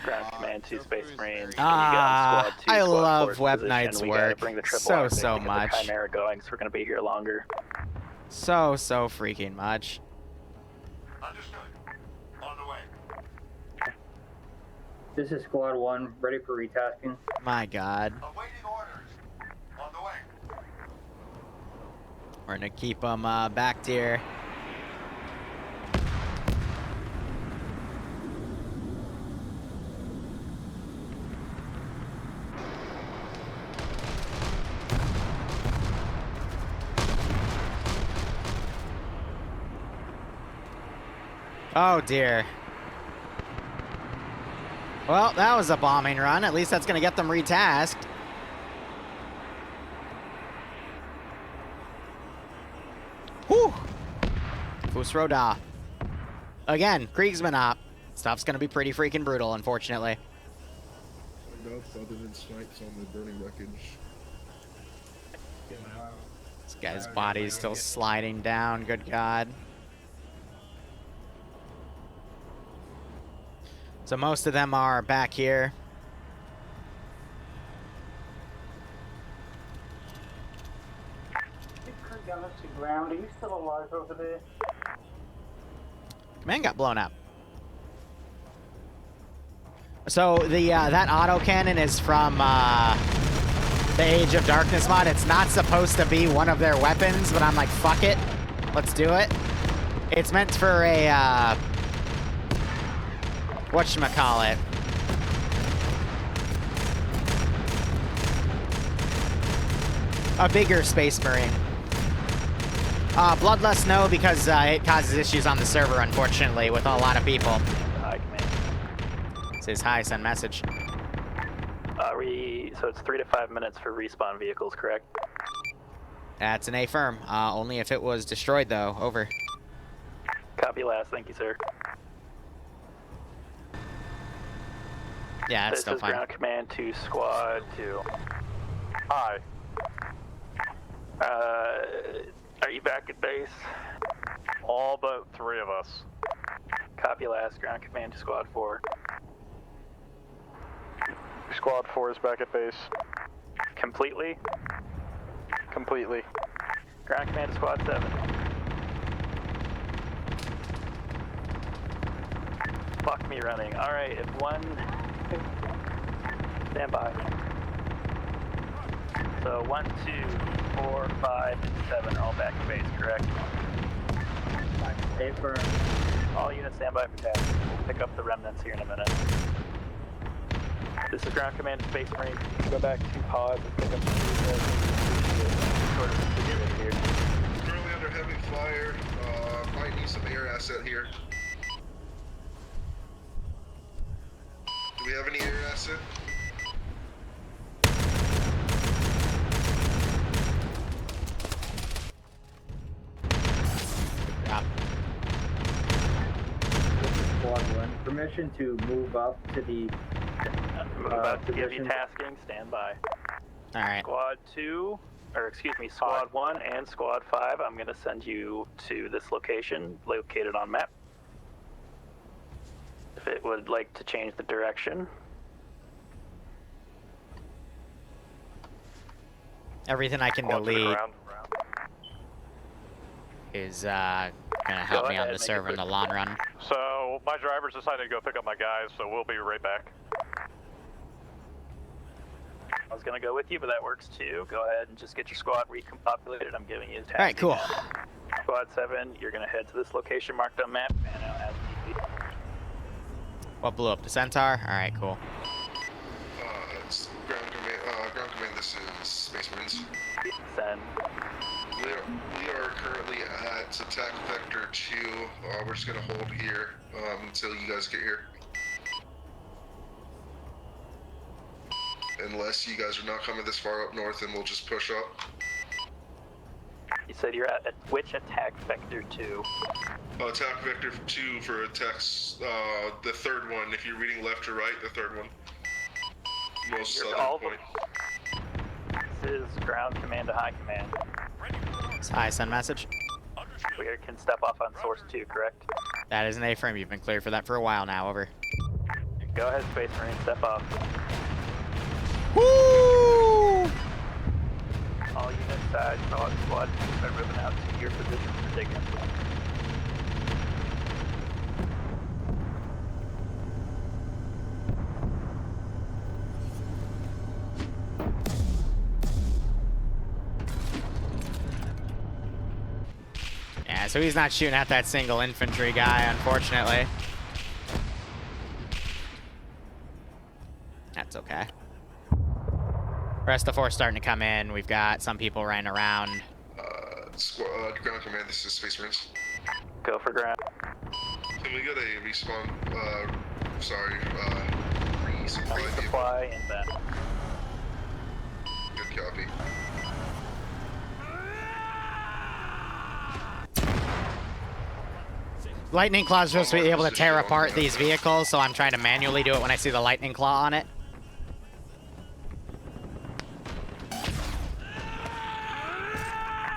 Ground command to Space Marines. Ah, I love Web Knight's work so much. Chimera going, so we're gonna be here longer. So freaking much. Understood. On the way. This is Squad 1, ready for retasking. My God. Awaiting orders. On the way. We're gonna keep them back here. Oh dear. Well, that was a bombing run. At least that's gonna get them retasked. Whew. Fusroda. Again, Kriegsman op. Stuff's gonna be pretty freaking brutal, unfortunately. Other than snipes on the burning wreckage. This guy's body's still sliding down, good God. So most of them are back here. Gun us to ground. Are you still alive over there? Man got blown up. So the that autocannon is from the Age of Darkness mod. It's not supposed to be one of their weapons, but I'm like, fuck it. Let's do it. It's meant for a whatchamacallit. A bigger Space Marine. Bloodlust, no, because it causes issues on the server, unfortunately, with a lot of people. Hi, command. Says hi, send message. So it's 3 to 5 minutes for respawn vehicles, correct? That's an affirm. Only if it was destroyed, though. Over. Copy last, thank you, sir. Yeah, that's still fine. This is ground command to squad 2. Hi. Are you back at base? All but 3 of us. Copy last, ground command to squad 4. Squad 4 is back at base. Completely? Completely. Ground command to squad 7. Fuck me running. Alright, if one... Stand by. So 1, 2, 4, 5, and 7 are all back to base, correct? Stay firm. All units stand by for task. We'll pick up the remnants here in a minute. This is Ground Command Space Marine. Go back to pods and pick up the sort of situation here. Currently under heavy fire. Might need some air asset here. Do we have any air asset? Squad 1. Permission to move up to the I'm about to give you tasking. Stand by. All right. Squad 2, or excuse me, Squad 1 and Squad 5, I'm going to send you to this location located on map. If it would like to change the direction. Everything I can delete is gonna help me on the server in the long run. So my driver's decided to go pick up my guys, so we'll be right back. I was going to go with you, but that works too. Go ahead and just get your squad recompopulated. I'm giving you the task. All right, cool. Squad 7, you're going to head to this location marked on map, and out as need be. What blew up? The Centaur? All right, cool. It's ground command, this is Space Marines. Send. We are currently at attack vector 2. We're just gonna hold here until you guys get here. Unless you guys are not coming this far up north, and we'll just push up. You said you're at which attack vector 2? Attack vector 2 for attacks, the third one. If you're reading left to right, the third one. Most southern point. This is ground command to high command. Hi, send message. We can step off on source 2, correct? That is an A-frame. You've been cleared for that for a while now. Over. Go ahead, Space Marine, step off. Woo! All units side, squad, start moving out to your position for digging. Yeah, so he's not shooting at that single infantry guy, unfortunately. That's okay. Rest of the force starting to come in. We've got some people running around. Ground command, this is Space Marines. Go for ground. Can we get a respawn, resupply Resupply and then. Good copy. Lightning Claw is supposed to be able to tear apart these vehicles, so I'm trying to manually do it when I see the Lightning Claw on it.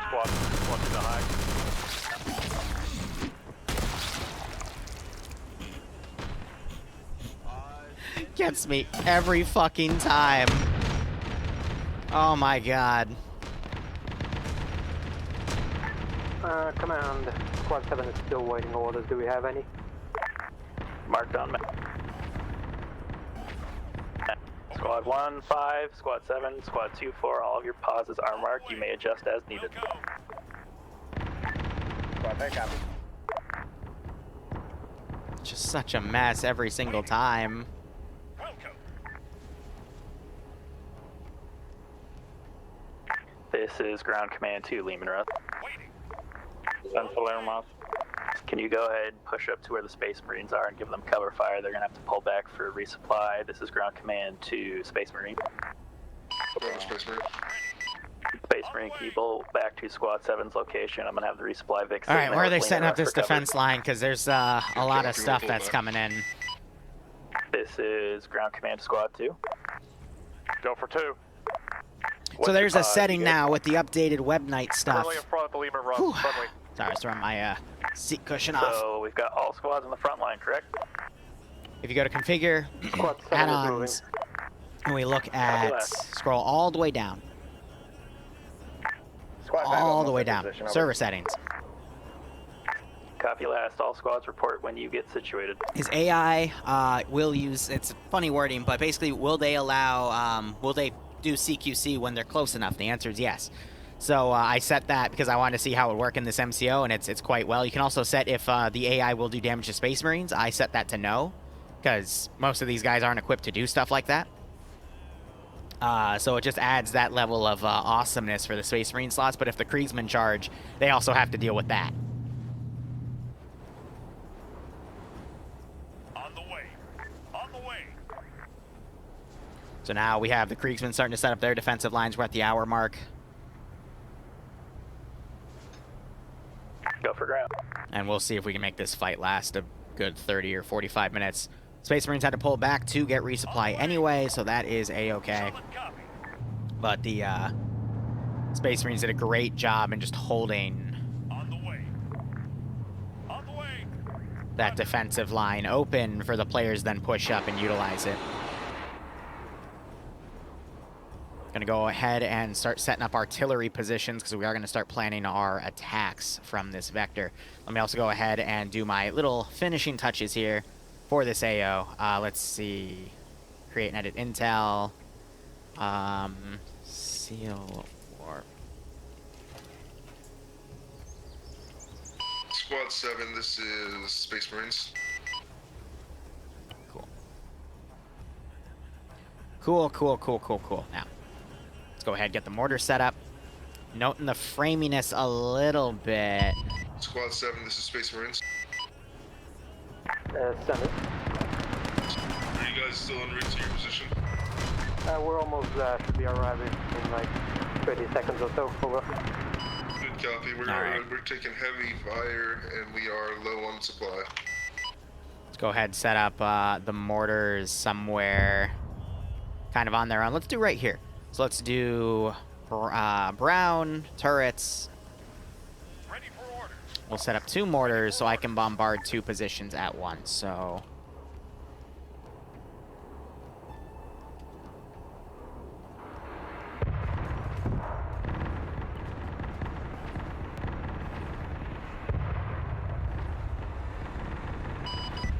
Squad to the high. Gets me every fucking time. Oh my god. Command, Squad 7 is still waiting orders. Do we have any? Marked on map. Squad 1, 5, Squad 7, Squad 2, 4, all of your pauses are marked. You may adjust as needed. Squad 5, copy. Just such a mess every single time. This is ground command to Lehman Russ. Central Air Moss. Can you go ahead and push up to where the Space Marines are and give them cover fire? They're going to have to pull back for resupply. This is ground command to Space Marine. Space Marine. Space Marine, can you pull back to Squad 7's location? I'm going to have the resupply Vic. All right, where are they setting up this defense line? Because there's a lot of stuff that's coming in. This is ground command to Squad 2. Go for 2. So there's a setting now with the updated web night stuff. Currently in front of the Lehman Russ, friendly. Sorry, I was throwing my seat cushion off. So we've got all squads on the front line, correct? If you go to configure, add-ons, and we look at, scroll all the way down. All the way down. Server settings. Copy last. All squads report when you get situated. His AI will use, it's funny wording, but basically will they allow, will they do CQC when they're close enough? The answer is yes. So I set that because I wanted to see how it would work in this MCO, and it's quite well. You can also set if the AI will do damage to Space Marines. I set that to no, because most of these guys aren't equipped to do stuff like that. So it just adds that level of awesomeness for the Space Marine slots. But if the Kriegsman charge, they also have to deal with that. On the way. On the way. So now we have the Kriegsmen starting to set up their defensive lines. We're at the hour mark. Go for ground. And we'll see if we can make this fight last a good 30 or 45 minutes. Space Marines had to pull back to get resupply anyway, so that is A-okay. But the Space Marines did a great job in just holding that defensive line open for the players then push up and utilize it. Gonna go ahead and start setting up artillery positions because we are gonna start planning our attacks from this vector. Let me also go ahead and do my little finishing touches here for this AO. Let's see. Create and edit intel. Seal warp. Squad 7, this is Space Marines. Cool. Now, let's go ahead and get the mortar set up. Noting the framiness a little bit. Squad 7, this is Space Marines. 7. Are you guys still en route to your position? We're almost should be arriving in like 30 seconds or so. Over. Good copy. We're taking heavy fire and we are low on supply. Let's go ahead and set up the mortars somewhere kind of on their own. Let's do right here. So let's do brown turrets. We'll set up 2 mortars so I can bombard 2 positions at once. So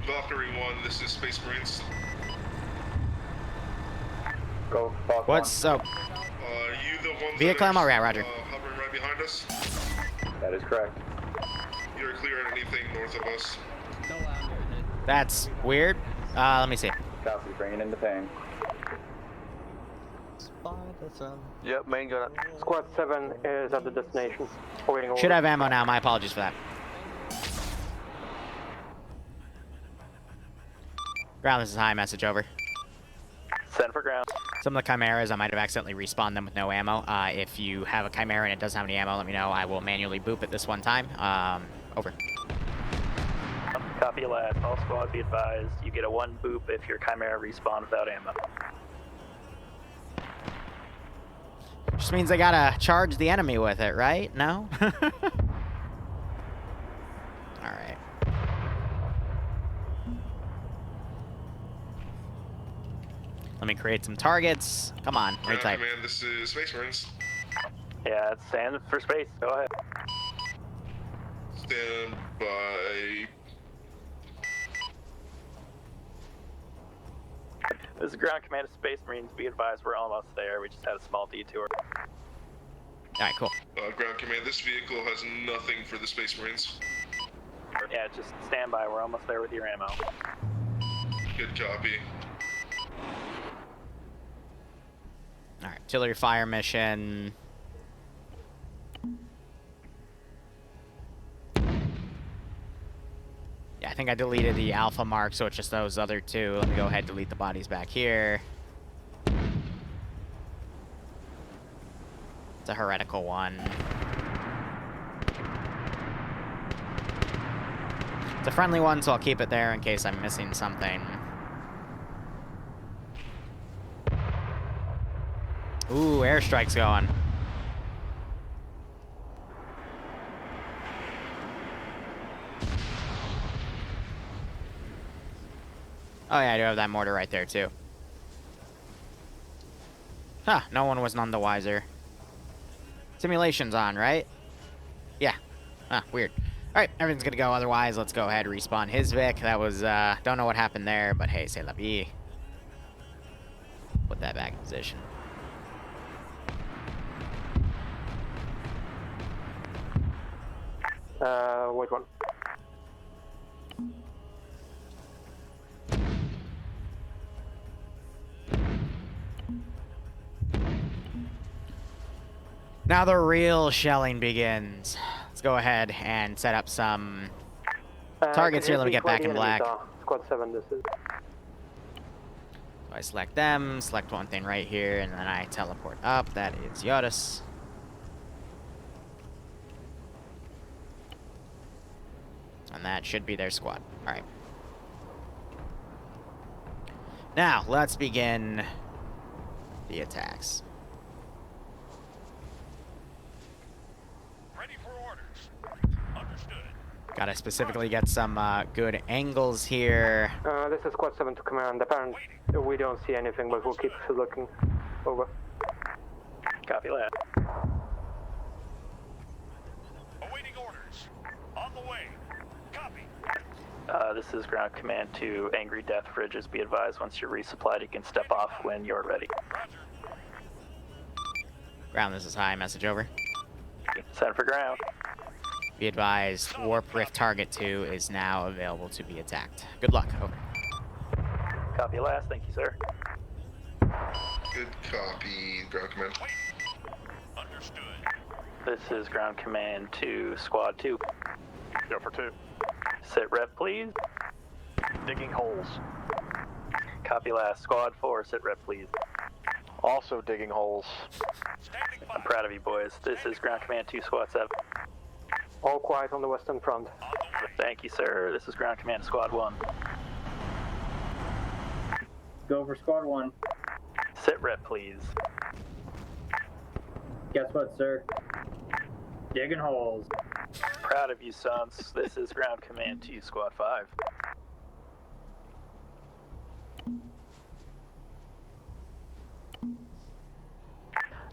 Valkyrie 1, this is Space Marines. Go, Valk what's up? You the ones Vehicle ammo, yeah, roger. Hovering right behind us? That is correct. You're clear on anything north of us. That's weird. Let me see. Copy, bringing in the pain. Yep, main gun. Squad 7 is at the destination. Awaiting order. Should have ammo now. My apologies for that. Ground, this is high. Message over. Send for ground. Some of the chimeras, I might have accidentally respawned them with no ammo. If you have a chimera and it doesn't have any ammo, let me know. I will manually boop it this one time. Over. Copy last. All squad be advised. You get a 1 boop if your chimera respawn without ammo. Just means I gotta charge the enemy with it, right? No? Alright. Let me create some targets. Come on, Ground retype. Command, this is Space Marines. Yeah, stand for space. Go ahead. Stand by. This is ground command of Space Marines. Be advised, we're almost there. We just had a small detour. Alright, cool. Ground Command, this vehicle has nothing for the Space Marines. Yeah, just stand by. We're almost there with your ammo. Good copy. Alright, artillery fire mission. Yeah, I think I deleted the alpha mark, so it's just those other 2. Let me go ahead and delete the bodies back here. It's a heretical one. It's a friendly one, so I'll keep it there in case I'm missing something. Ooh, airstrike's going. Oh yeah, I do have that mortar right there too. Huh, no one was none the wiser. Simulation's on, right? Yeah. Huh, weird. Alright, everything's gonna go otherwise. Let's go ahead and respawn his Vic. That was, don't know what happened there, but hey, c'est la vie. Put that back in position. Wait one. Now the real shelling begins. Let's go ahead and set up some targets here. Let me get back in black. Squad 7, this is. So I select them, select one thing right here, and then I teleport up. That is Yodis. And that should be their squad. All right. Now, let's begin the attacks. Ready for orders. Understood. Gotta specifically get some good angles here. This is Squad 7 to command. Apparently, we don't see anything, but we'll keep looking. Over. Copy that. Awaiting orders. On the way. Copy. This is ground command to Angry Death Bridges. Be advised, once you're resupplied, you can step off when you're ready. Ground, this is high. Message over. Send for ground. Be advised, Warp Rift Target 2 is now available to be attacked. Good luck. Over. Copy last. Thank you, sir. Good copy, ground command. Understood. This is ground command to Squad 2. Go for 2. Sit rep, please. Digging holes. Copy last. Squad 4, sit rep, please. Also digging holes. I'm proud of you, boys. This is ground command to Squad 7. All quiet on the western front. Thank you, sir. This is ground command to Squad 1. Go for Squad 1. Sit rep, please. Guess what, sir? Digging holes. Proud of you, sons. This is ground command to Squad 5.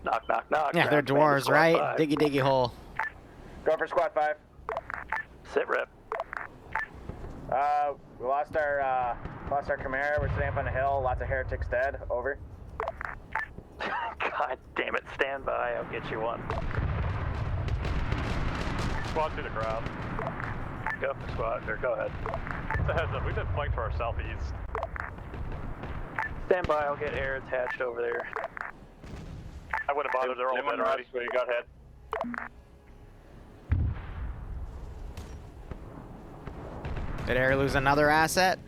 Knock, knock, knock. Yeah, they're Ground command to dwarves, Squad right? 5. Diggy, diggy hole. Go for Squad 5. Sit rep. We lost our Chimera. We're sitting up on a hill. Lots of heretics dead. Over. God damn it. Stand by. I'll get you one. Squad to the ground. Go for squad. Or go ahead. It's a heads up. We've been flanked to our southeast. Stand by. I'll get air attached over there. I wouldn't bother. They're all dead already. Where you got head. Did air lose another asset?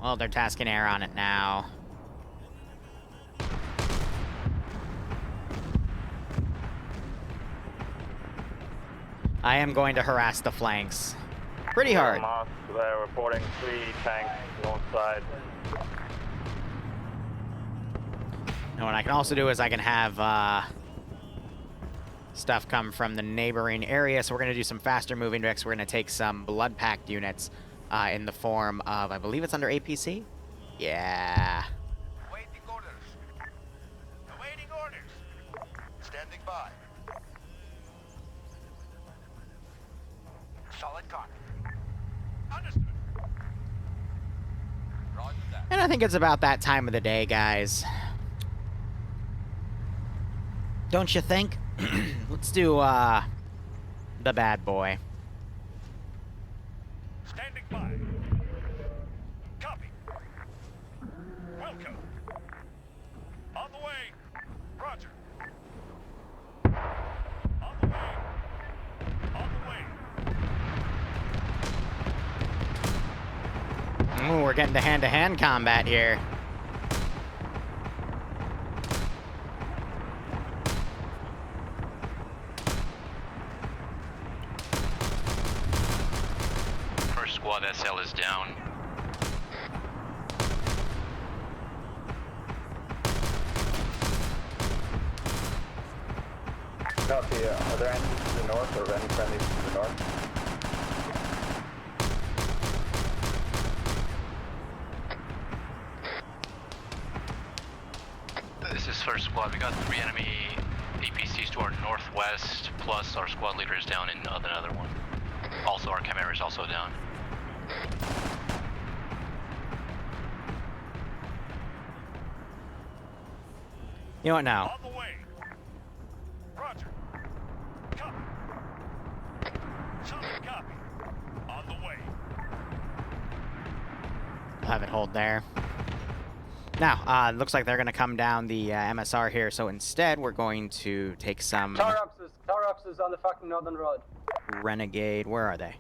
Well, they're tasking air on it now. I am going to harass the flanks. Pretty hard. They're reporting 3 tanks north side. And what I can also do is I can have stuff come from the neighboring area. So we're going to do some faster moving decks. We're going to take some blood packed units in the form of, I believe it's under APC? Yeah. Awaiting orders. Awaiting orders. Standing by. Solid copy. Understood. Roger that. And I think it's about that time of the day, guys. Don't you think? Let's do the bad boy. Standing by. Copy. Welcome. On the way. Roger. On the way. On the way. Ooh, we're getting to hand-to-hand combat here. First squad SL is down. Copy. Are there enemies to the north or any friendlies to the north? This is first squad. We got 3 enemy APCs to our northwest, plus our squad leader is down in another one. Also, our Chimera is also down. You know what now? On the way. Roger. Copy. Copy. On the way. I'll have it hold there. Now, looks like they're going to come down the MSR here, so instead we're going to take some... Tower ups is on the fucking northern road. Renegade, where are they?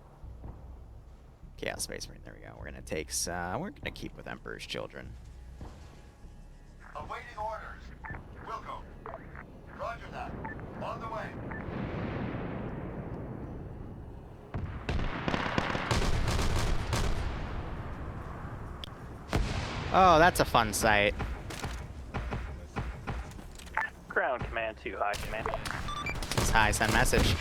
Chaos Space Marine, there we go. We're going to take some... We're going to keep with Emperor's Children. Awaiting orders. We'll go. Roger that. On the way. Oh, that's a fun sight. Ground command to high command. It's high, send message.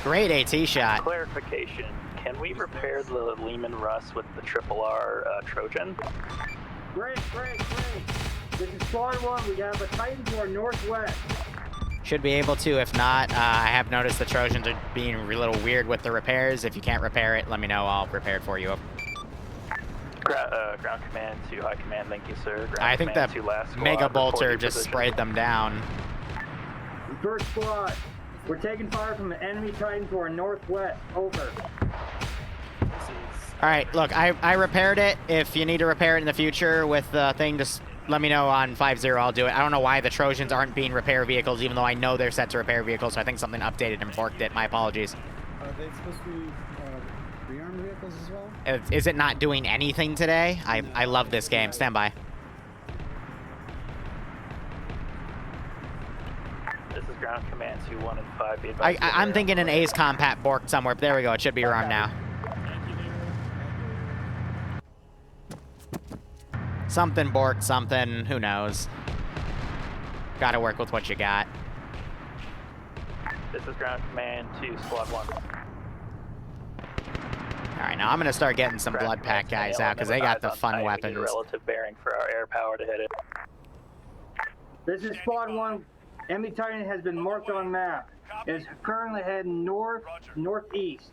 Great AT shot. Clarification. Can we repair the Lehman Russ with the RRR Trojan? Great. This is Squad 1. We have a Titan to our northwest. Should be able to. If not, I have noticed the Trojans are being a little weird with the repairs. If you can't repair it, let me know. I'll repair it for you. Ground command to high command. Thank you, sir. Ground I think that Mega Bolter just sprayed them down. First squad, we're taking fire from an enemy Titan to our northwest. Over. Alright, look, I repaired it. If you need to repair it in the future with the thing, just let me know on 5-0. I'll do it. I don't know why the Trojans aren't being repair vehicles, even though I know they're set to repair vehicles, so I think something updated and borked it. My apologies. Are they supposed to be rearmed vehicles as well? Is it not doing anything today? I love this game. Stand by. This is ground command to 1 and 5. Be advised I'm thinking an Ace Compat borked somewhere, but there we go. It should be rearmed now. Something borked, something. Who knows? Gotta work with what you got. This is ground command to squad 1. Alright, now I'm gonna start getting some blood pack guys out because they got the fun weapons. Relative bearing for our air power to hit it. This is Squad 1. Enemy Titan has been marked on map. It is currently heading northeast.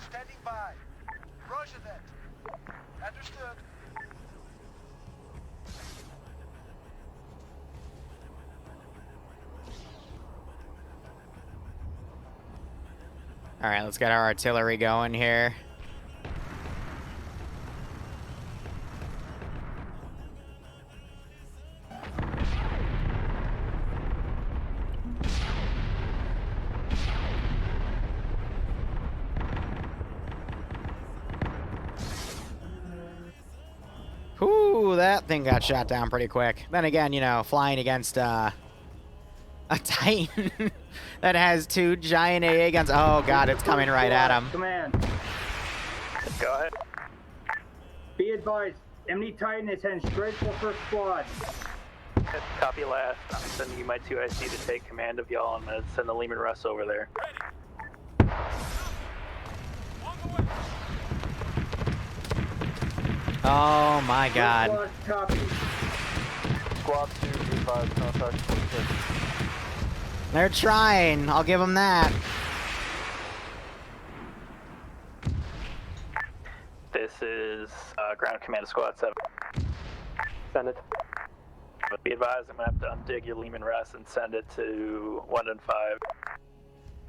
Standing by. Roger that. Understood. Alright, let's get our artillery going here. Whew, that thing got shot down pretty quick. Then again, you know, flying against a Titan that has 2 giant AA guns. Oh god, it's coming right at him. Command. Go ahead. Be advised, enemy Titan is heading straight for first squad. Copy last. I'm sending you my 2 IC to take command of y'all. I'm gonna send the Lehman Russ over there. Oh my god. Copy. Squad 2, B5, contact 46. They're trying. I'll give them that. This is ground command of squad 7. Send it. But be advised, I'm gonna have to undig your Lehman Russ and send it to 1 and 5.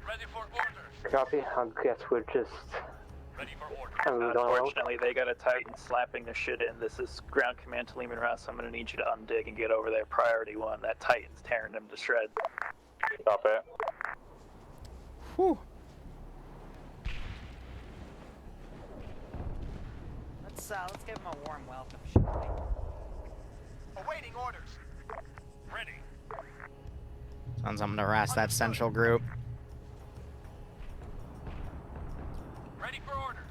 Ready for orders. Copy. I guess we're just... Ready for orders. Unfortunately, they got a Titan slapping the shit in. This is ground command to Lehman Russ. I'm gonna need you to undig and get over there. Priority 1. That Titan's tearing them to shreds. Stop it. Whew. Let's give him a warm welcome, shall we? Awaiting orders. Ready. Sounds I'm gonna harass that central group. Ready for order.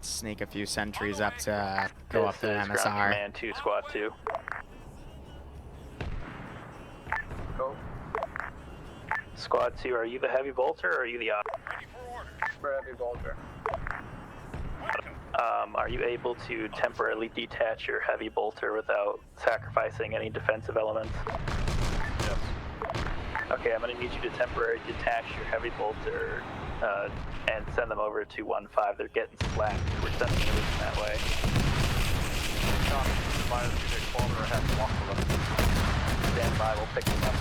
Sneak a few sentries up to go up to the Ground MSR. command to squad 2. Go. Squad 2, are you the heavy bolter or are you the op? Ready for orders. We're heavy bolter. Are you able to temporarily detach your heavy bolter without sacrificing any defensive elements? Yes. Okay, I'm going to need you to temporarily detach your heavy bolter and send them over to 1-5. They're getting slacked. We're sending them that way. Stand by, we'll pick them up.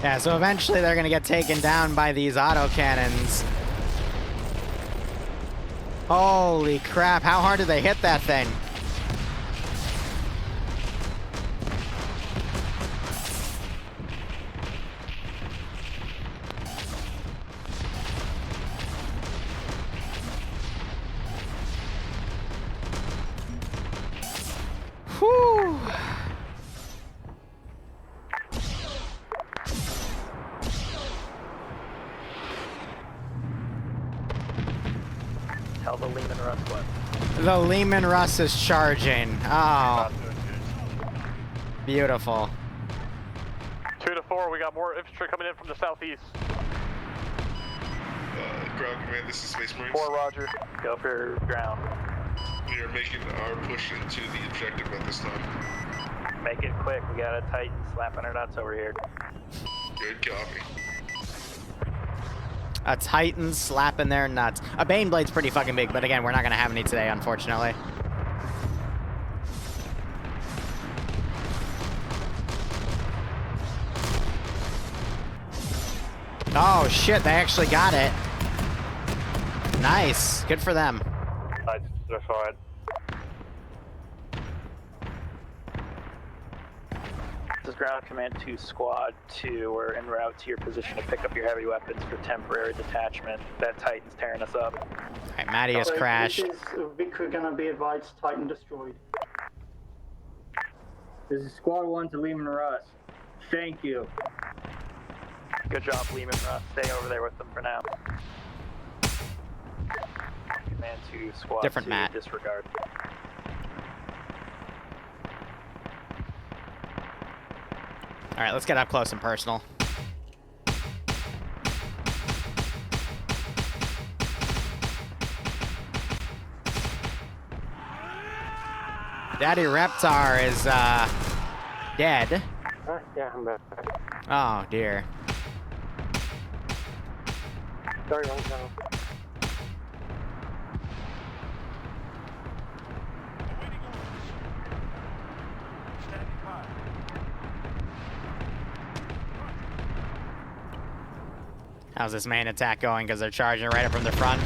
Yeah, so eventually they're gonna get taken down by these autocannons. Holy crap, how hard did they hit that thing? Whew. Tell the Lehman Russ what. The Lehman Russ is charging. Oh. Beautiful. 2-4, we got more infantry coming in from the southeast. Ground command, this is Space Marines. 4 Roger. Go for ground. We are making our push into the objective at this time. Make it quick. We got a Titan slapping our nuts over here. Good copy. A Titan slapping their nuts. A Baneblade's pretty fucking big, but again, we're not gonna have any today, unfortunately. Oh shit, they actually got it. Nice. Good for them. They're fine. This is ground command to squad 2. We're en route to your position to pick up your heavy weapons for temporary detachment. That Titan's tearing us up. Alright, Matty has crashed. This is Victory gonna be advised, Titan destroyed. This is Squad 1 to Lehman Russ. Thank you. Good job, Lehman Russ. Stay over there with them for now. Command to squad Different 2, Matt. disregard. Alright, let's get up close and personal. Daddy Reptar is, dead. Yeah, I'm back. Oh, dear. Sorry, wrong channel. How's this main attack going? Because they're charging right up from the front.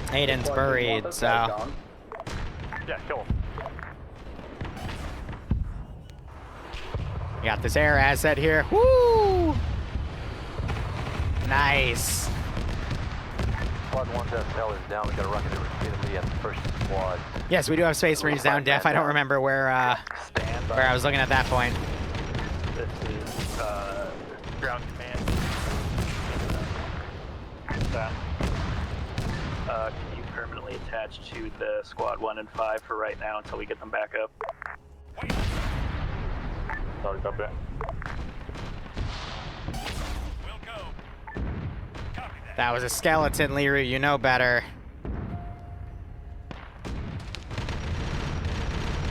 Aiden's buried, so... Yeah, kill him. We got this air asset here. Woo! Nice. Squad 1 L is down. We got a rocket enemy at the first squad. Yes, we do have Space Marines down. Def, I don't remember where I was looking at that point. This is ground command. Can you permanently attach to the squad 1 and 5 for right now until we get them back up? Sorry about that. That was a skeleton, Liru. You know better.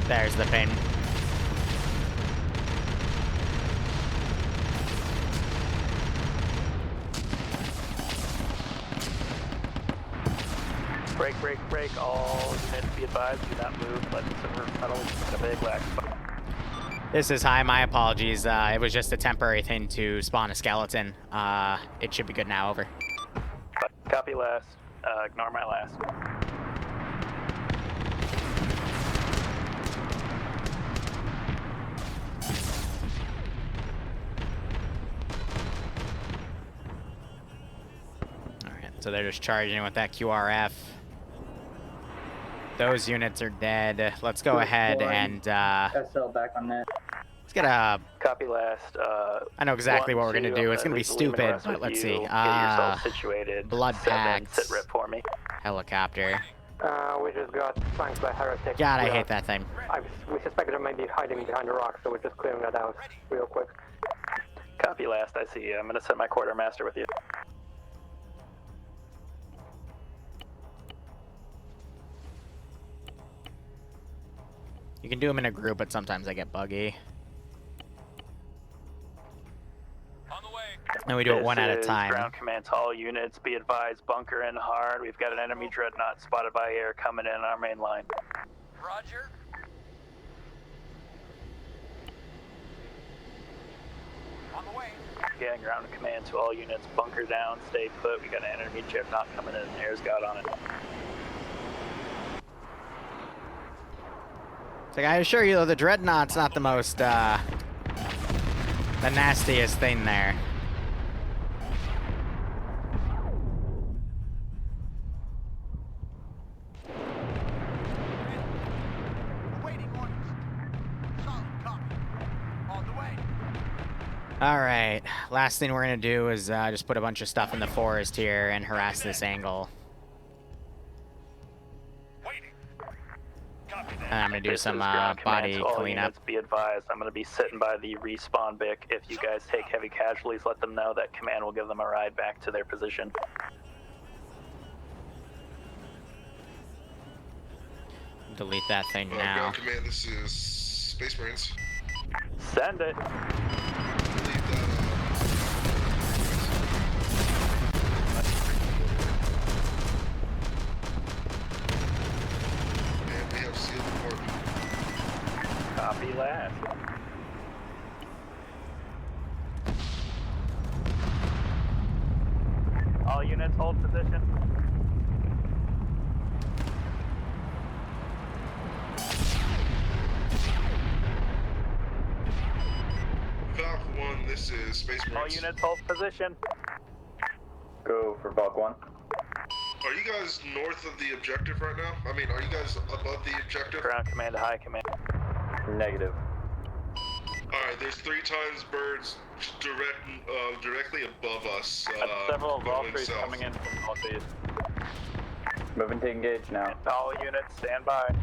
There's the pin. Break, break, break. All units be advised. Do not move. Let the server tunnel. A big black spot. This is high. My apologies. It was just a temporary thing to spawn a skeleton. It should be good now. Over. Copy last. Ignore my last. Alright, so they're just charging with that QRF. Those units are dead. Let's go ahead and SL back on that. let's get a... Copy last. I know exactly what we're gonna do. It's gonna be stupid, but let's see. Get yourself situated. Blood packs. Sit rep for me. Helicopter. We just got flanked by Heretic. God, I hate that thing. We suspect they might be hiding behind a rock, so we're just clearing that out real quick. Copy last. I see you. I'm gonna send my quartermaster with you. You can do them in a group, but sometimes they get buggy. And we do it one at a time. Ground command to all units. Be advised, bunker in hard. We've got an enemy dreadnought spotted by air coming in on our main line. Roger. On the way. Again, ground command to all units. Bunker down, stay put. We got an enemy dreadnought coming in. Air's got on it. Like, I assure you, though, the dreadnought's not the most, the nastiest thing there. Alright, last thing we're gonna do is just put a bunch of stuff in the forest here and harass this angle. And I'm gonna do some body cleanup. Be advised, I'm gonna be sitting by the respawn bic. If you guys take heavy casualties, let them know that command will give them a ride back to their position. Delete that thing now. Ground command, this is Space Marines. Send it. And we have sealed the port. Copy last. All units hold position. Valk 1, this is Space Marines. All units hold position. Go for Valk 1. Are you guys north of the objective right now? I mean, are you guys above the objective? Ground command to high command. Negative. Alright, there's 3 times birds directly above us. Several going Valkyries south. coming in from northeast. Moving to engage now. All units stand by.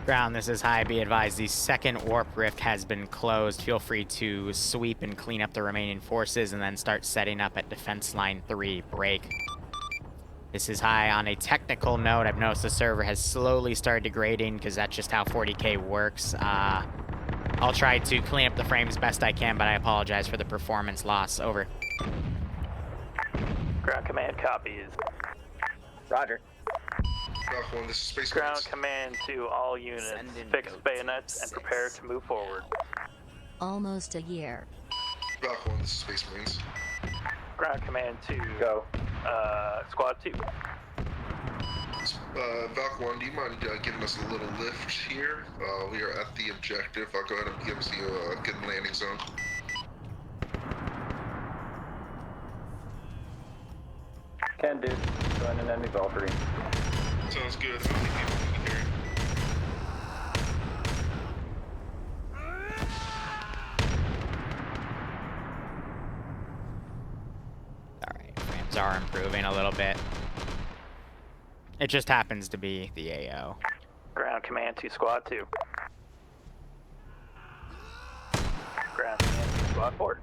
Ground, this is high. Be advised, the second warp rift has been closed. Feel free to sweep and clean up the remaining forces and then start setting up at defense line 3. Break. This is high. On a technical note, I've noticed the server has slowly started degrading because that's just how 40K works. I'll try to clean up the frames best I can, but I apologize for the performance loss. Over. Ground command copies. Roger. Valk 1, this is Space Ground Marines. command to all units. Fix bayonets and prepare to move forward. Almost a year. Valk 1, this is Space Marines. Ground command to Go. Squad 2. Valk 1, do you mind giving us a little lift here? We are at the objective. I'll go ahead and give us a good landing zone. Can do. Join an enemy Valkyrie. Sounds good. How many people can you carry? Alright, frames are improving a little bit. It just happens to be the AO. Ground command to Squad 2. Ground command to Squad 4.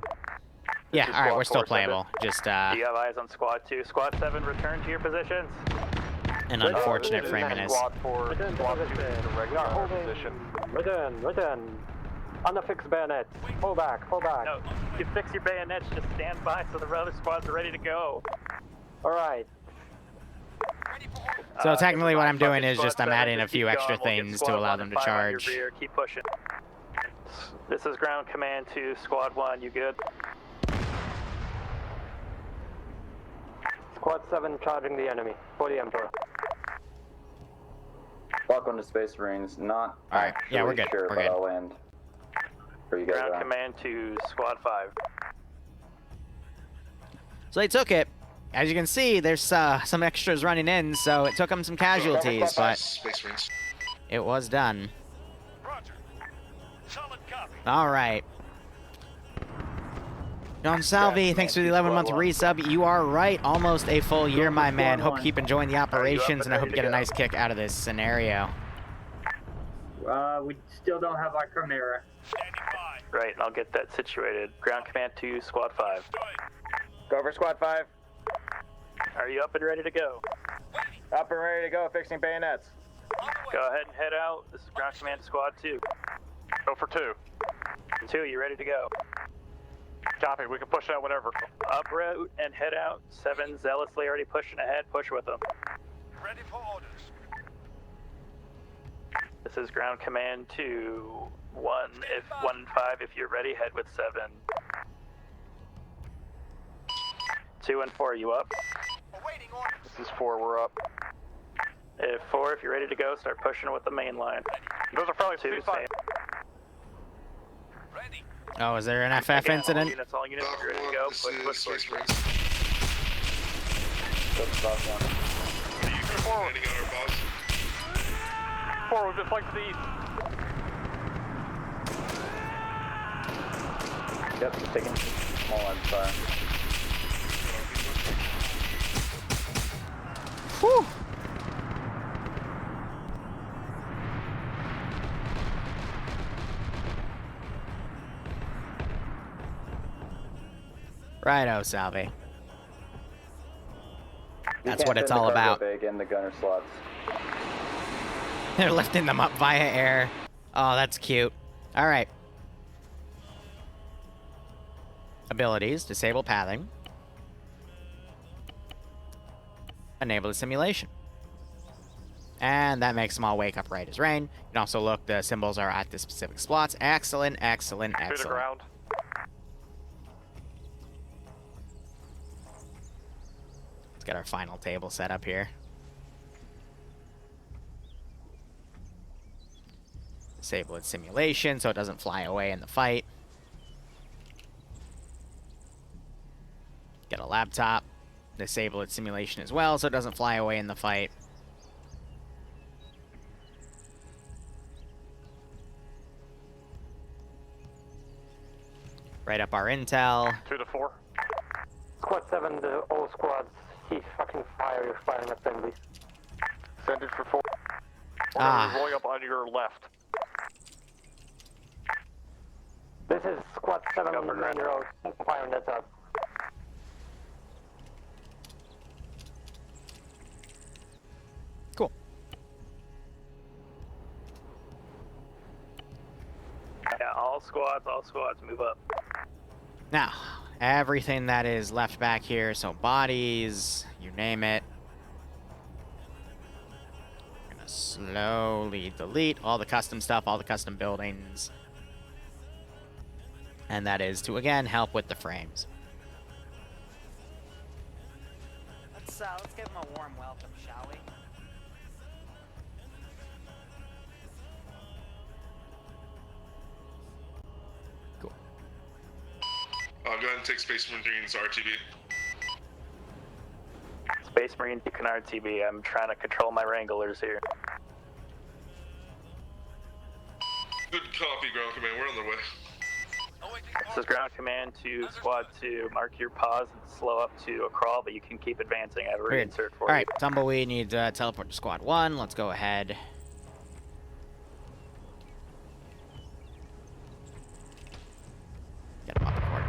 Yeah, alright, we're still playable. Just, Do you have eyes on Squad 2? Squad 7, return to your positions. an unfortunate framing is. Squad 4, Squad 2 is a regular position. Return. Unaffixed bayonets. Pull back. No, you fix your bayonets, just stand by so the other squads are ready to go. Alright. So technically what I'm doing is Squad just I'm 7, adding a just few keep extra going. We'll get things Squad to allow 1 them to and 5 on your charge. rear. Keep pushing. This is ground command to Squad 1, you good? Squad 7 charging the enemy. For the Emperor. Walk on to Space Marines. Not Alright, yeah, we're good. sure, We're but good. I'll land. Where you guys Ground are. command to Squad 5. So they took it. As you can see, there's some extras running in, so it took them some casualties, but Space Marines. it was done. All right. Don Salvi, thanks for the 11-month resub. You are right, almost a full year, my man. Hope you keep enjoying the operations, and I hope you get a nice kick out of this scenario. We still don't have our Chimera. Right, and I'll get that situated. Ground command to Squad 5. Go over Squad 5. Are you up and ready to go? Up and ready to go, fixing bayonets. Go ahead and head out. This is Ground Command Squad 2. Go for 2. 2, you ready to go? Copy, we can push out whenever. Up route and head out. 7 zealously already pushing ahead. Push with them. Ready for orders. This is Ground Command 2. 1 and 5 if you're ready, head with 7. 2 and 4, you up? Awaiting orders. This is 4, we're up. 4, if you're ready to go, start pushing with the main line. Those are friendly. 2, same. Ready. Oh, is there an FF incident? All units, if you're ready to go, push. Space Marines. Forward. Landing on our boss. Forward, just flank to the east. Yep, just taking small line fire. Whew. Righto, Salvi. That's what it's all about. Big in the gunner slots. They're lifting them up via air. Oh, that's cute. All right. Abilities, disable pathing. Enable the simulation. And that makes them all wake up right as rain. You can also look, the symbols are at the specific spots. Excellent, excellent, To the excellent. ground. Let's get our final table set up here. Disable its simulation so it doesn't fly away in the fight. Get a laptop. Disable its simulation as well so it doesn't fly away in the fight. Write up our intel. 2 to 4. Squad 7, all squads, cease fucking fire, you're firing assemblies. Send it for 4. Rolling up on your left. This is Squad 7 on the main road, firing that up. Cool. Yeah, all squads, move up. Now, everything that is left back here, so bodies, you name it. We're gonna slowly delete all the custom stuff, all the custom buildings. And that is to, again, help with the frames. Let's give him a warm welcome, shall we? Cool. Go ahead and take Space Marines RTB. Space Marine, you can RTB. I'm trying to control my Wranglers here. Good copy, Ground Command. We're on the way. This is Ground Command to Squad 2. Mark your pause and slow up to a crawl, but you can keep advancing. I have a Weird. reinsert for Alright, Tumbleweed needs teleport to Squad 1. Let's go ahead. Get him up the court.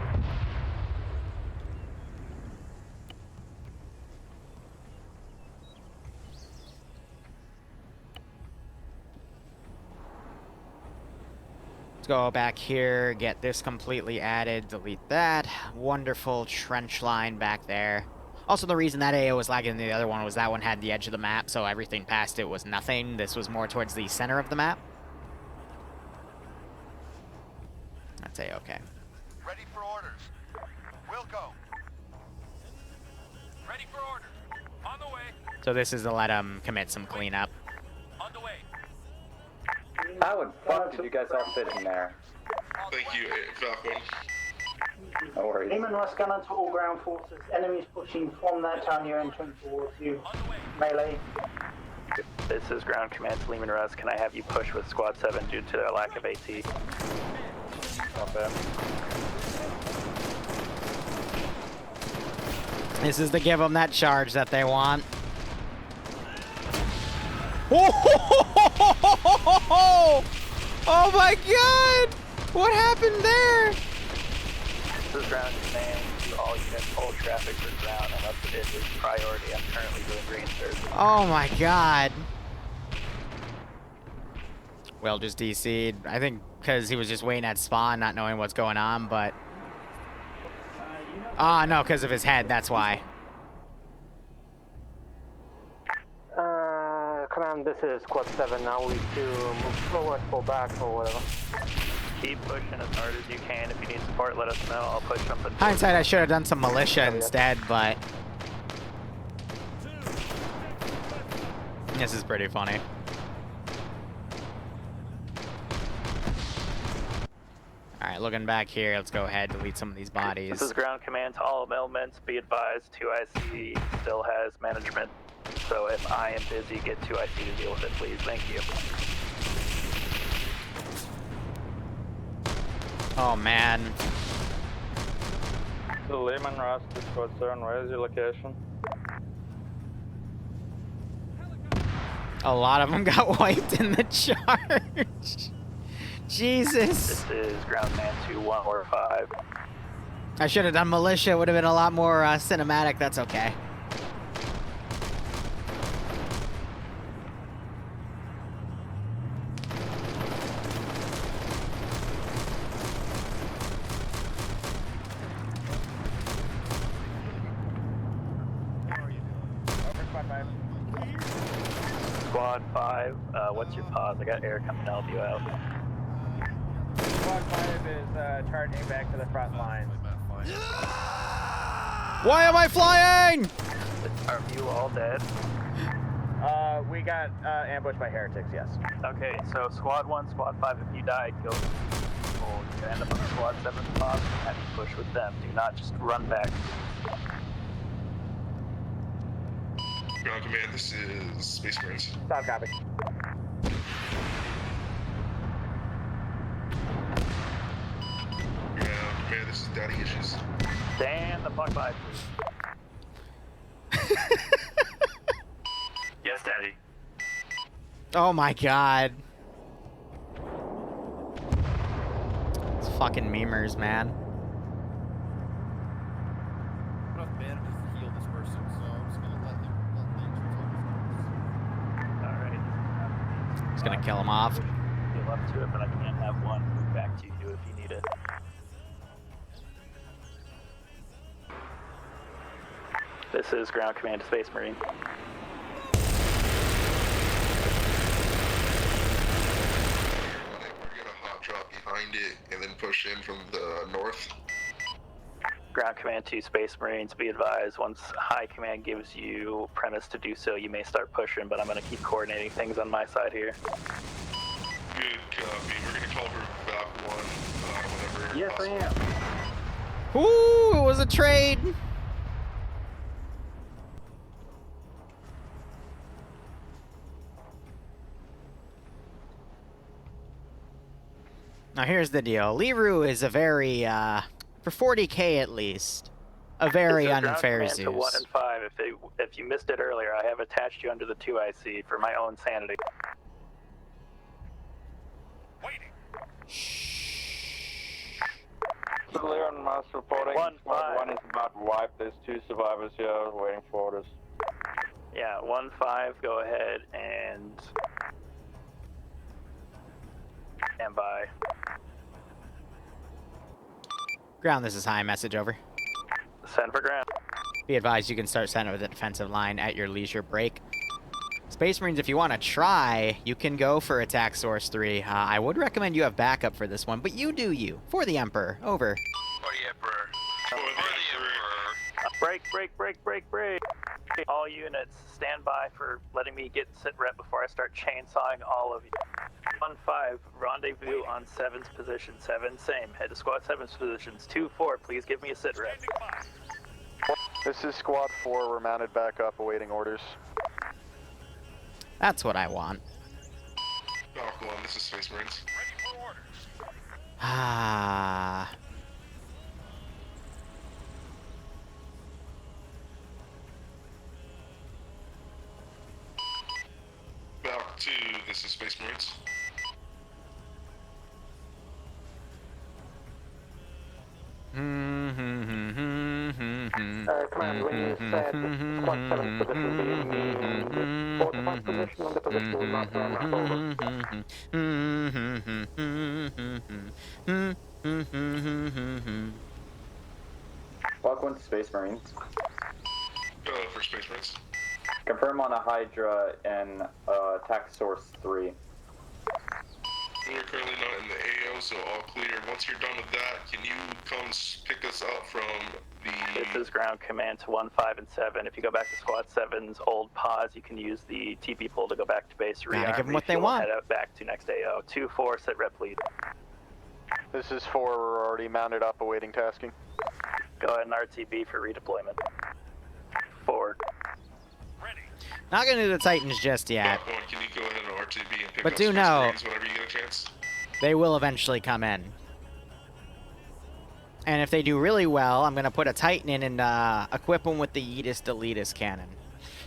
Let's go back here, get this completely added, delete that. Wonderful trench line back there. Also, the reason that AO was lagging in the other one was that one had the edge of the map, so everything past it was nothing. This was more towards the center of the map. That's A-okay. Ready for orders. We'll go. Ready for orders. On the way. So this is to let them commit some cleanup. On the way. How would fuck did you guys all fit in there? Thank you, Falcon. No worries. Lehman Russ gunner to all ground forces. Enemies pushing from that town you're entering towards you. Melee. This is Ground Command to Lehman Russ. Can I have you push with Squad 7 due to their lack of AT? Not bad. This is to give them that charge that they want. Oh my god! What happened there? This is Ground Command to all units. Hold traffic for ground unless it is priority. I'm currently doing reinserts. Oh my god. Will just DC'd. I think because he was just waiting at spawn, not knowing what's going on, but... no, because of his head, that's why. Command, this is Squad 7. Now we to move forward, pull back, or whatever. Keep pushing as hard as you can. If you need support, let us know. I'll push something. Hindsight, I should have done some militia instead, but... This is pretty funny. Alright, looking back here, let's go ahead and delete some of these bodies. This is ground command to all elements. Be advised, 2IC still has management. So if I am busy, get 2IC to deal with it, please. Thank you. Oh, man. So Lehman Russ to Squad 7, where is your location? A lot of them got wiped in the charge. Jesus. This is ground man 2145. I should have done militia. It would have been a lot more cinematic. That's okay. Squad 5, what's your pause? I got air coming to help you out. Squad 5 is charging back to the front line. Why am I flying? Are you all dead? We got ambushed by heretics, yes. Okay, so Squad 1, Squad 5, if you die, go. Oh, you end up on Squad 7 pause and have to push with them. Do not just run back. Ground command, this is Space Marines. Stop copy. Ground command, this is Daddy Issues. Stand the fuck by, please. Yes, Daddy. Oh my god. It's fucking memers, man. Just gonna kill him off. Heal up to it, but I can't have one move back to you if you need it. This is ground command to Space Marine. We're gonna hot drop behind it and then push in from the north. Ground command to Space Marines, be advised, once high command gives you premise to do so, you may start pushing, but I'm going to keep coordinating things on my side here. Good copy. We're gonna call for back one whenever Yes, possible. I am. Ooh, it was a trade. Now here's the deal. Liru is a very, for 40k at least, a very unfair Zeus. To 1 and 5. If you missed it earlier, I have attached you under the 2IC for my own sanity. Clear on mass reporting. Squad 1 is about to wipe. There's 2 survivors here waiting for orders. Yeah, 1-5, go ahead and stand by. Ground, this is high. Message over. Send for ground. Be advised, you can start center of the defensive line at your leisure break. Space Marines, if you want to try, you can go for attack source 3. I would recommend you have backup for this one, but you do you. For the Emperor. Over. For the Emperor. For the Emperor. Break, break, break, break, break. All units, stand by for letting me get sit rep before I start chainsawing all of you. 1-5, rendezvous on 7's position. 7, same. Head to Squad 7's positions. 2-4, please give me a sit rep. This is Squad 4. We're mounted back up, awaiting orders. That's what I want. Falcon 1, this is Space Marines. Ah. Back 2, this is Space Marines. Command, when you said squad 7's position being the fortified position, and the position was not over. Welcome to Space Marines. For Space Marines. Confirm on a Hydra and attack source 3. We're currently not in the AO, so all clear. Once you're done with that, can you come pick us up from the... This is ground command to 1, 5, and 7. If you go back to squad 7's old pause, you can use the TP pull to go back to base. Gotta give them what they want. Head out back to next AO. 2, 4, sit rep lead. This is 4, we're already mounted up awaiting tasking. Go ahead and RTB for redeployment. Forward. Not gonna do the Titans just yet. Can you go ahead and RTB and pick But up do Space know, Marines whenever you get a chance? they will eventually come in. And if they do really well, I'm gonna put a Titan in and equip them with the elitist cannon.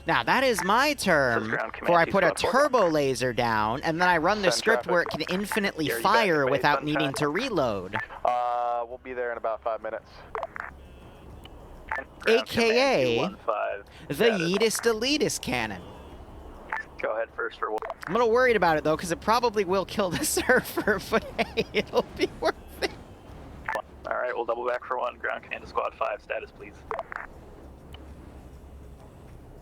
Now, that is my term before I put a turbo laser down, and then I run the script where it can infinitely fire without needing to reload. We'll be there in about 5 minutes. AKA the elitist cannon. Go ahead first for one. I'm a little worried about it though, because it probably will kill the server, but hey, it'll be worth it. Alright, we'll double back for 1. Ground command to squad 5, status please.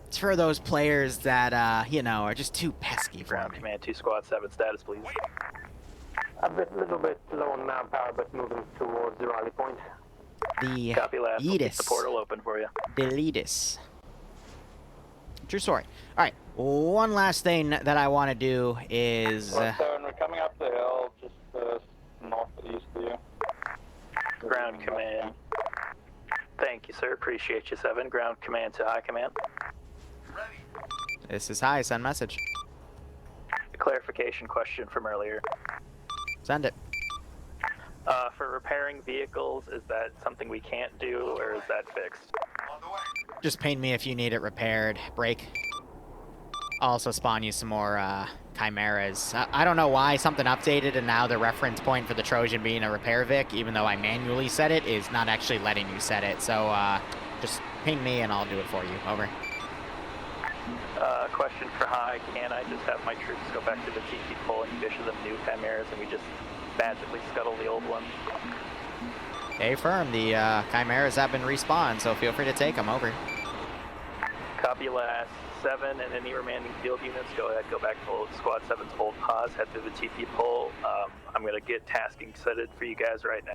It's for those players that, you know, are just too pesky for Ground me. command to squad 7, status please. Little bit low on manpower, but moving towards the rally point. The Copy last. We'll keep the elitist. portal open for you. The elitist. True story. All right, one last thing that I want to do is... we're coming up the hill, just northeast of you. Ground command. Thank you, sir. Appreciate you, 7. Ground command to high command. This is high, send message. A clarification question from earlier. Send it. For repairing vehicles, is that something we can't do, or is that fixed? Just ping me if you need it repaired. Break. I'll also spawn you some more chimeras. I don't know why something updated and now the reference point for the Trojan being a repair Vic, even though I manually set it, is not actually letting you set it. So just ping me and I'll do it for you. Over. Question for high. Can I just have my troops go back to the TP pull and issue them new chimeras and we just magically scuttle the old one? Hey, firm. The chimeras have been respawned, so feel free to take them. Over. Copy last. 7 and any remaining field units, go ahead, go back to squad 7's hold pause, head through the TP pull. I'm going to get tasking set for you guys right now.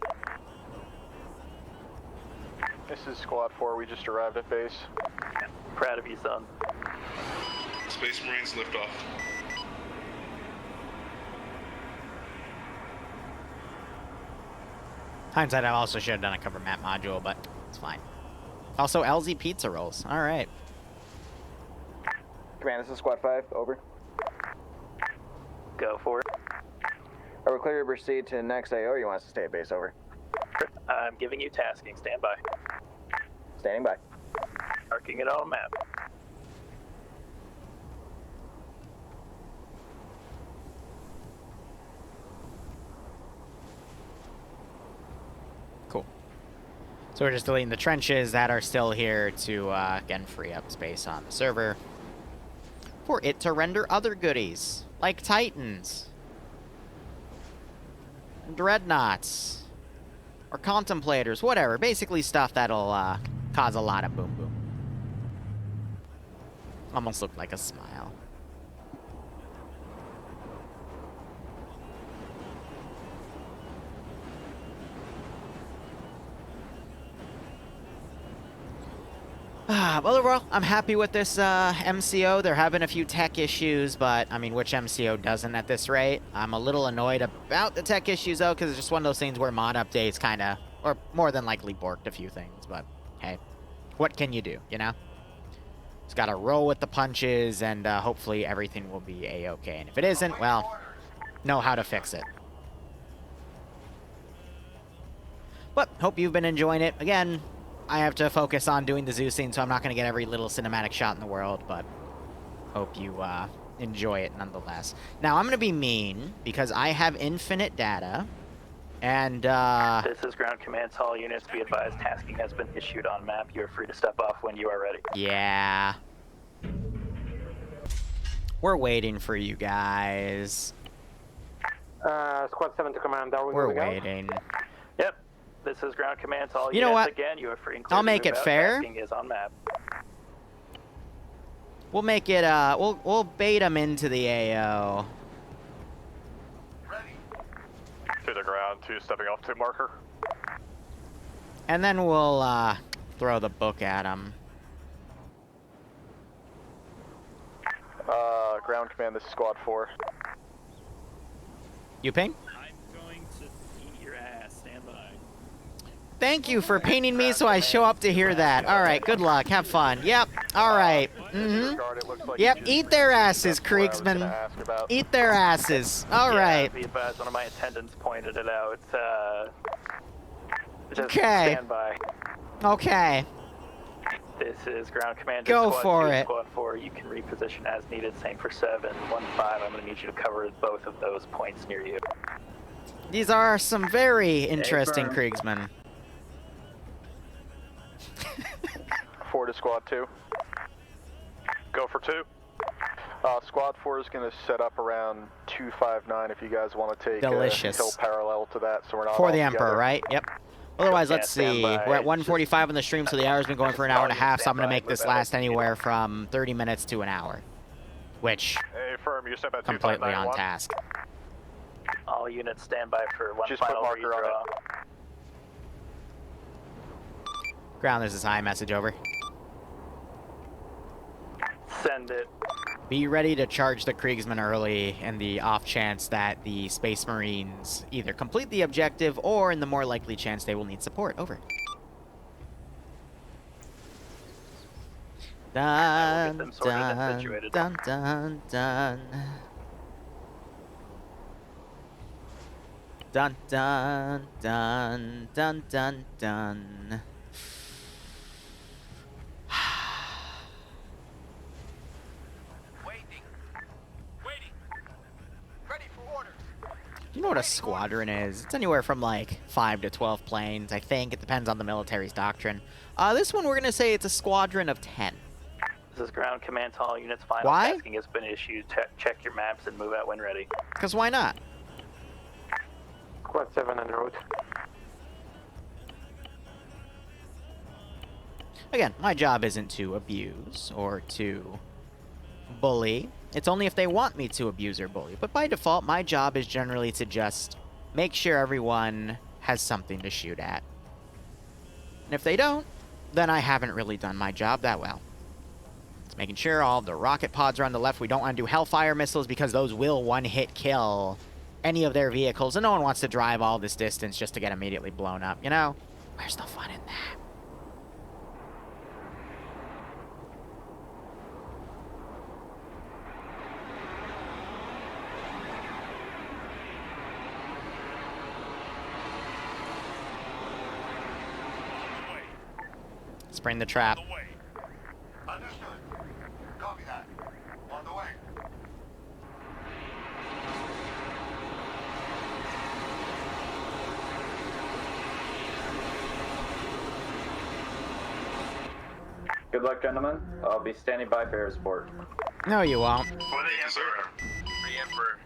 This is squad 4, we just arrived at base. Proud of you, son. Space Marines lift off. Hindsight, I also should have done a cover map module, but it's fine. Also, LZ pizza rolls. All right. Command, this is squad 5, over. Go for it. Are we clear to proceed to the next AO, or you want us to stay at base, over? I'm giving you tasking, stand by. Standing by. Marking it on a map. Cool. So we're just deleting the trenches that are still here to, again, free up space on the server for it to render other goodies, like Titans, and Dreadnoughts, or Contemplators, whatever. Basically stuff that'll cause a lot of boom boom. Almost looked like a smile. Well, overall, I'm happy with this MCO. There have been a few tech issues, but, I mean, which MCO doesn't at this rate? I'm a little annoyed about the tech issues, though, because it's just one of those things where mod updates kind of, or more than likely, borked a few things, but, hey, what can you do, you know? Just gotta roll with the punches, and hopefully everything will be A-okay. And if it isn't, well, know how to fix it. But, hope you've been enjoying it. Again, I have to focus on doing the zoo scene, so I'm not going to get every little cinematic shot in the world, but hope you enjoy it nonetheless. Now, I'm going to be mean, because I have infinite data, And, This is ground command to all units. Be advised, tasking has been issued on map. You are free to step off when you are ready. yeah. We're waiting for you guys. Squad 7 to command, are we We're moving out? waiting. Yep. This is ground command to all You know units. what? Again, you are free and clear I'll to make move it out. fair. Tasking is on map. We'll make it, we'll bait them into the AO. To the ground, 2 stepping off to marker. And then we'll, throw the book at them. Ground command, this is squad 4. You ping? I'm going to eat your ass. Stand by. Thank you for painting me so I show up to hear that. Alright, good luck. Have fun. Yep. Alright. Yep, eat their asses, Kriegsman. Eat their asses. Alright. Yeah, be advised, one of my attendants pointed it out. Just Okay. stand by. Okay. This is ground command. Go squad for 2, it. Squad 4, you can reposition as needed. Same for 7. 1-5, I'm going to need you to cover both of those points near you. These are some very interesting firm. Kriegsmen. 4 to squad 2. Go for 2. Squad 4 is going to set up around 259 if you guys want to take Delicious. a hill parallel to that, so we're not For all the together. Emperor, right? Yep. Otherwise, Yeah, let's stand see. by. We're at 1:45 on the stream, so the hour's been going for an hour and a half, so I'm going to make this last anywhere from from 30 minutes to an hour. Which, Hey, firm, you step at completely on 2591. task. All units stand by for one Just put final marker on redraw. Ground, this is high. Message over. Send it. Be ready to charge the Kriegsmen early in the off chance that the Space Marines either complete the objective or in the more likely chance they will need support. Over. I will Dun, get them sorted and dun, situated. dun, dun, dun. Dun, dun, dun, dun, dun, dun. Do you know what a squadron is? It's anywhere from like 5 to 12 planes, I think. It depends on the military's doctrine. This one, we're going to say it's a squadron of 10. This is ground command to all units. Final Why? tasking has been issued. Check your maps and move out when ready. Because why not? Squad 7 en route. Again, my job isn't to abuse or to bully. It's only if they want me to abuse or bully. But by default, my job is generally to just make sure everyone has something to shoot at. And if they don't, then I haven't really done my job that well. It's making sure all the rocket pods are on the left. We don't want to do Hellfire missiles because those will one-hit kill any of their vehicles. And no one wants to drive all this distance just to get immediately blown up, you know? Where's the fun in that? Spring the trap. Understood. Copy that. On the way. Good luck, gentlemen. I'll be standing by for air support. No, you won't. For the Emperor. The Emperor.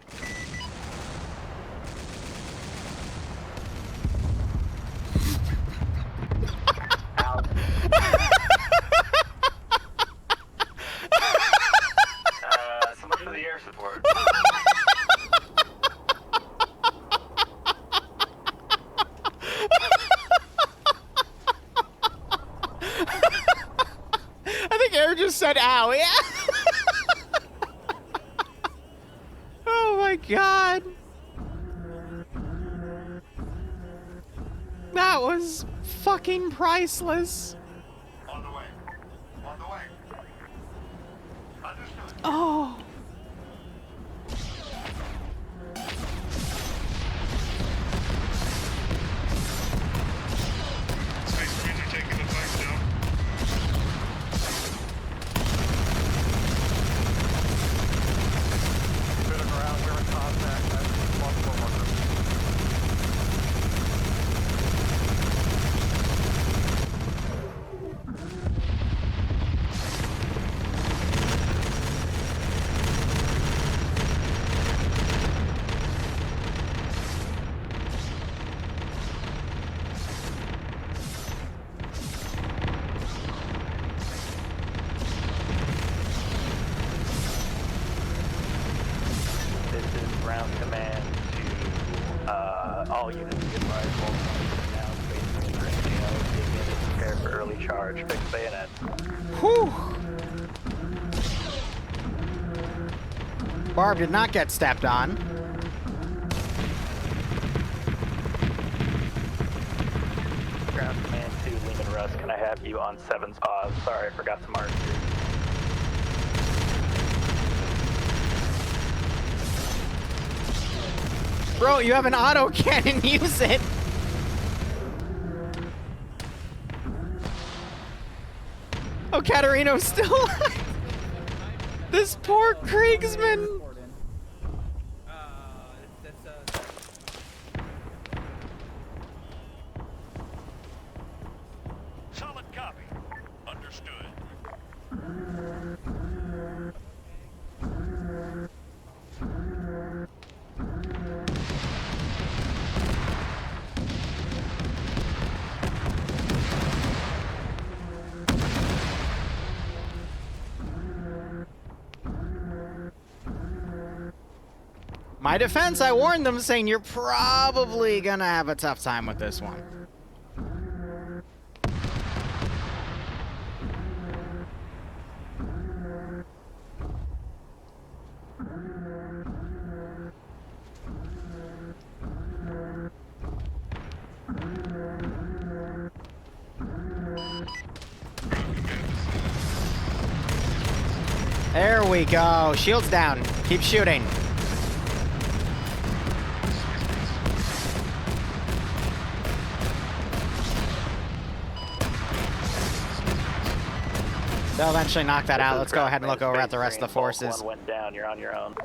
Someone for the air support. I think Air just said ow, yeah? Oh my god. That was fucking priceless. On the way. On the way. Understood. Oh. Space Marines are taking the flanks down. To the ground, we're in contact. That's 1 4 marker. charge, fix bayonets. Whew! Barb did not get stepped on. Ground command to Lehman Russ, can I have you on 7's pause? Sorry, I forgot to mark you. Bro, you have an auto cannon, use it! Oh, Katarino's still alive! This poor Kriegsman! Solid copy. Understood. My defense, I warned them saying you're probably gonna have a tough time with this one. There we go. Shields down. Keep shooting. They'll eventually knock that out. Let's go ahead and look over at the rest of the forces. One went down. You're on your own.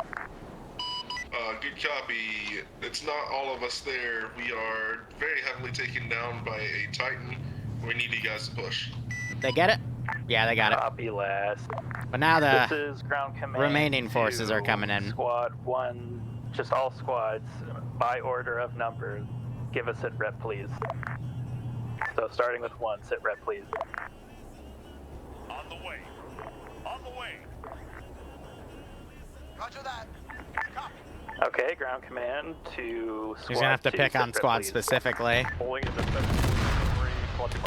Good copy. It's not all of us there. We are very heavily taken down by a Titan. We need you guys to push. They get it? Yeah, they got it. Copy last. But now This the is ground command remaining forces are coming in. Squad 1, just all squads, by order of number. Give a sit rep, please. So starting with 1, sit rep, please. On the way. On the way. Roger that. Copy. Okay, ground command to squad He's gonna have to 2, pick sit on rep, squad please. specifically. Pulling into 7, 3, squad 2.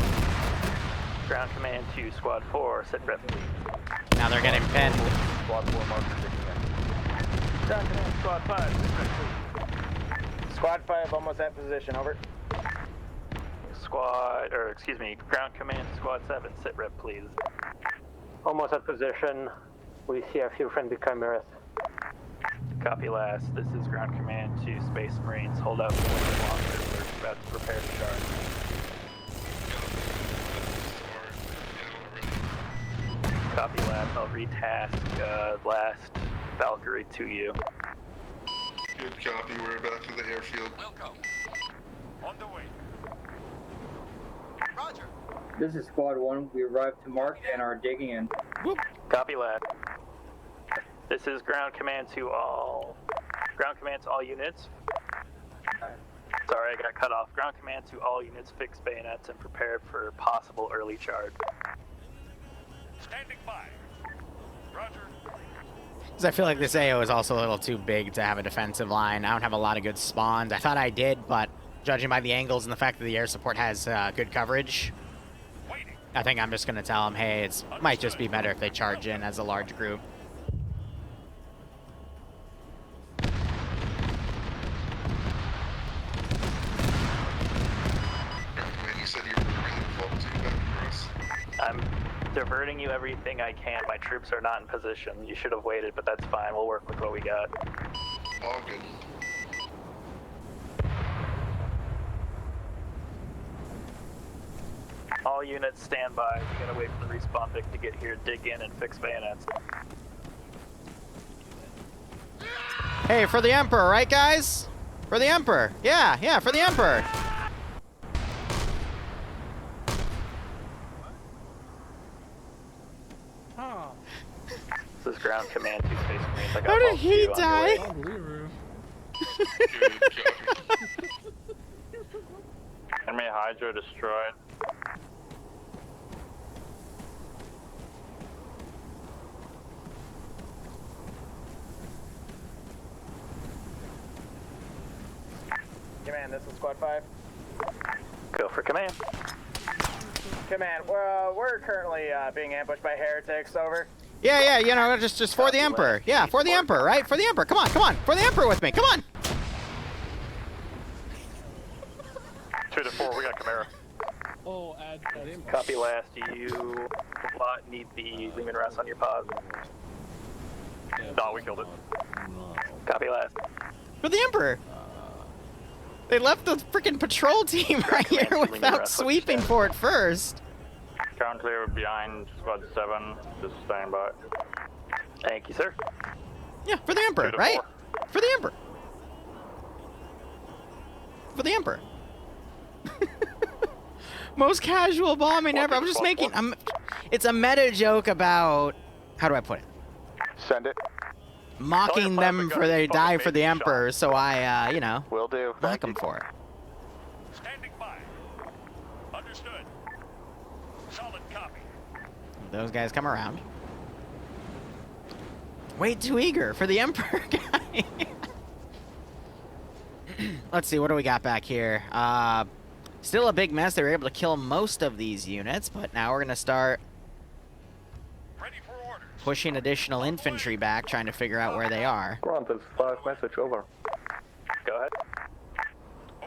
Ground command to squad 4, sit rep, please. Now they're getting pinned. Squad 4 marker taking in. Ground command squad 5, sit rep, please. Squad 5 almost at position, over. Ground command squad 7, sit rep, please. Almost at position. We see a few friendly chimeras. Copy last. This is ground command to Space Marines. Hold out for a little longer. We're about to prepare to charge. Copy last. I'll retask last Valkyrie to you. Good copy. We're back to the airfield. Welcome. On the way. Roger. This is Squad 1. We arrived to mark and are digging in. Copy last. This is ground command to all units. Sorry, I got cut off. Ground command to all units, fix bayonets and prepare for possible early charge. Standing by. Roger. Because I feel like this AO is also a little too big to have a defensive line. I don't have a lot of good spawns. I thought I did, but judging by the angles and the fact that the air support has good coverage, I think I'm just going to tell them, hey, it might just be better if they charge in as a large group. You said you were really close to back for us. I'm diverting you everything I can. My troops are not in position. You should have waited, but that's fine. We'll work with what we got. All good. All units stand by. We gotta wait for the respawn Vic to get here, dig in, and fix bayonets. Hey, for the Emperor, right, guys? For the Emperor. Yeah, for the Emperor. This is ground command to Space Marines. I got How did both he of you on your die? way. Liru. Enemy Hydra destroyed. Command, this is Squad 5. Go for command. Command, we're currently being ambushed by heretics, over. Yeah, you know, just for the Emperor. Yeah, for the Emperor, right? For the Emperor. Come on. For the Emperor with me. Come on. 2 to 4, we got Chimera. Oh, copy last. You need the Lehman Russ on your pod. No, we killed it. Copy last. For the Emperor. They left the freaking patrol team right here without sweeping for it first. Currently we're behind squad 7, just staying by. Thank you, sir. Yeah, for the Emperor, right? For the Emperor. For the Emperor. Most casual bombing ever. I'm just making. It's a meta joke about. How do I put it? Send it. Mocking them for they die for the Emperor, so I, you know. Will do. Mock them for it. Standing by. Understood. Solid copy. Those guys come around. Way too eager for the Emperor guy. Let's see, what do we got back here? Still a big mess. They were able to kill most of these units, but now we're going to start pushing additional infantry back, trying to figure out where they are. Grant, this 5 message, over. Go ahead.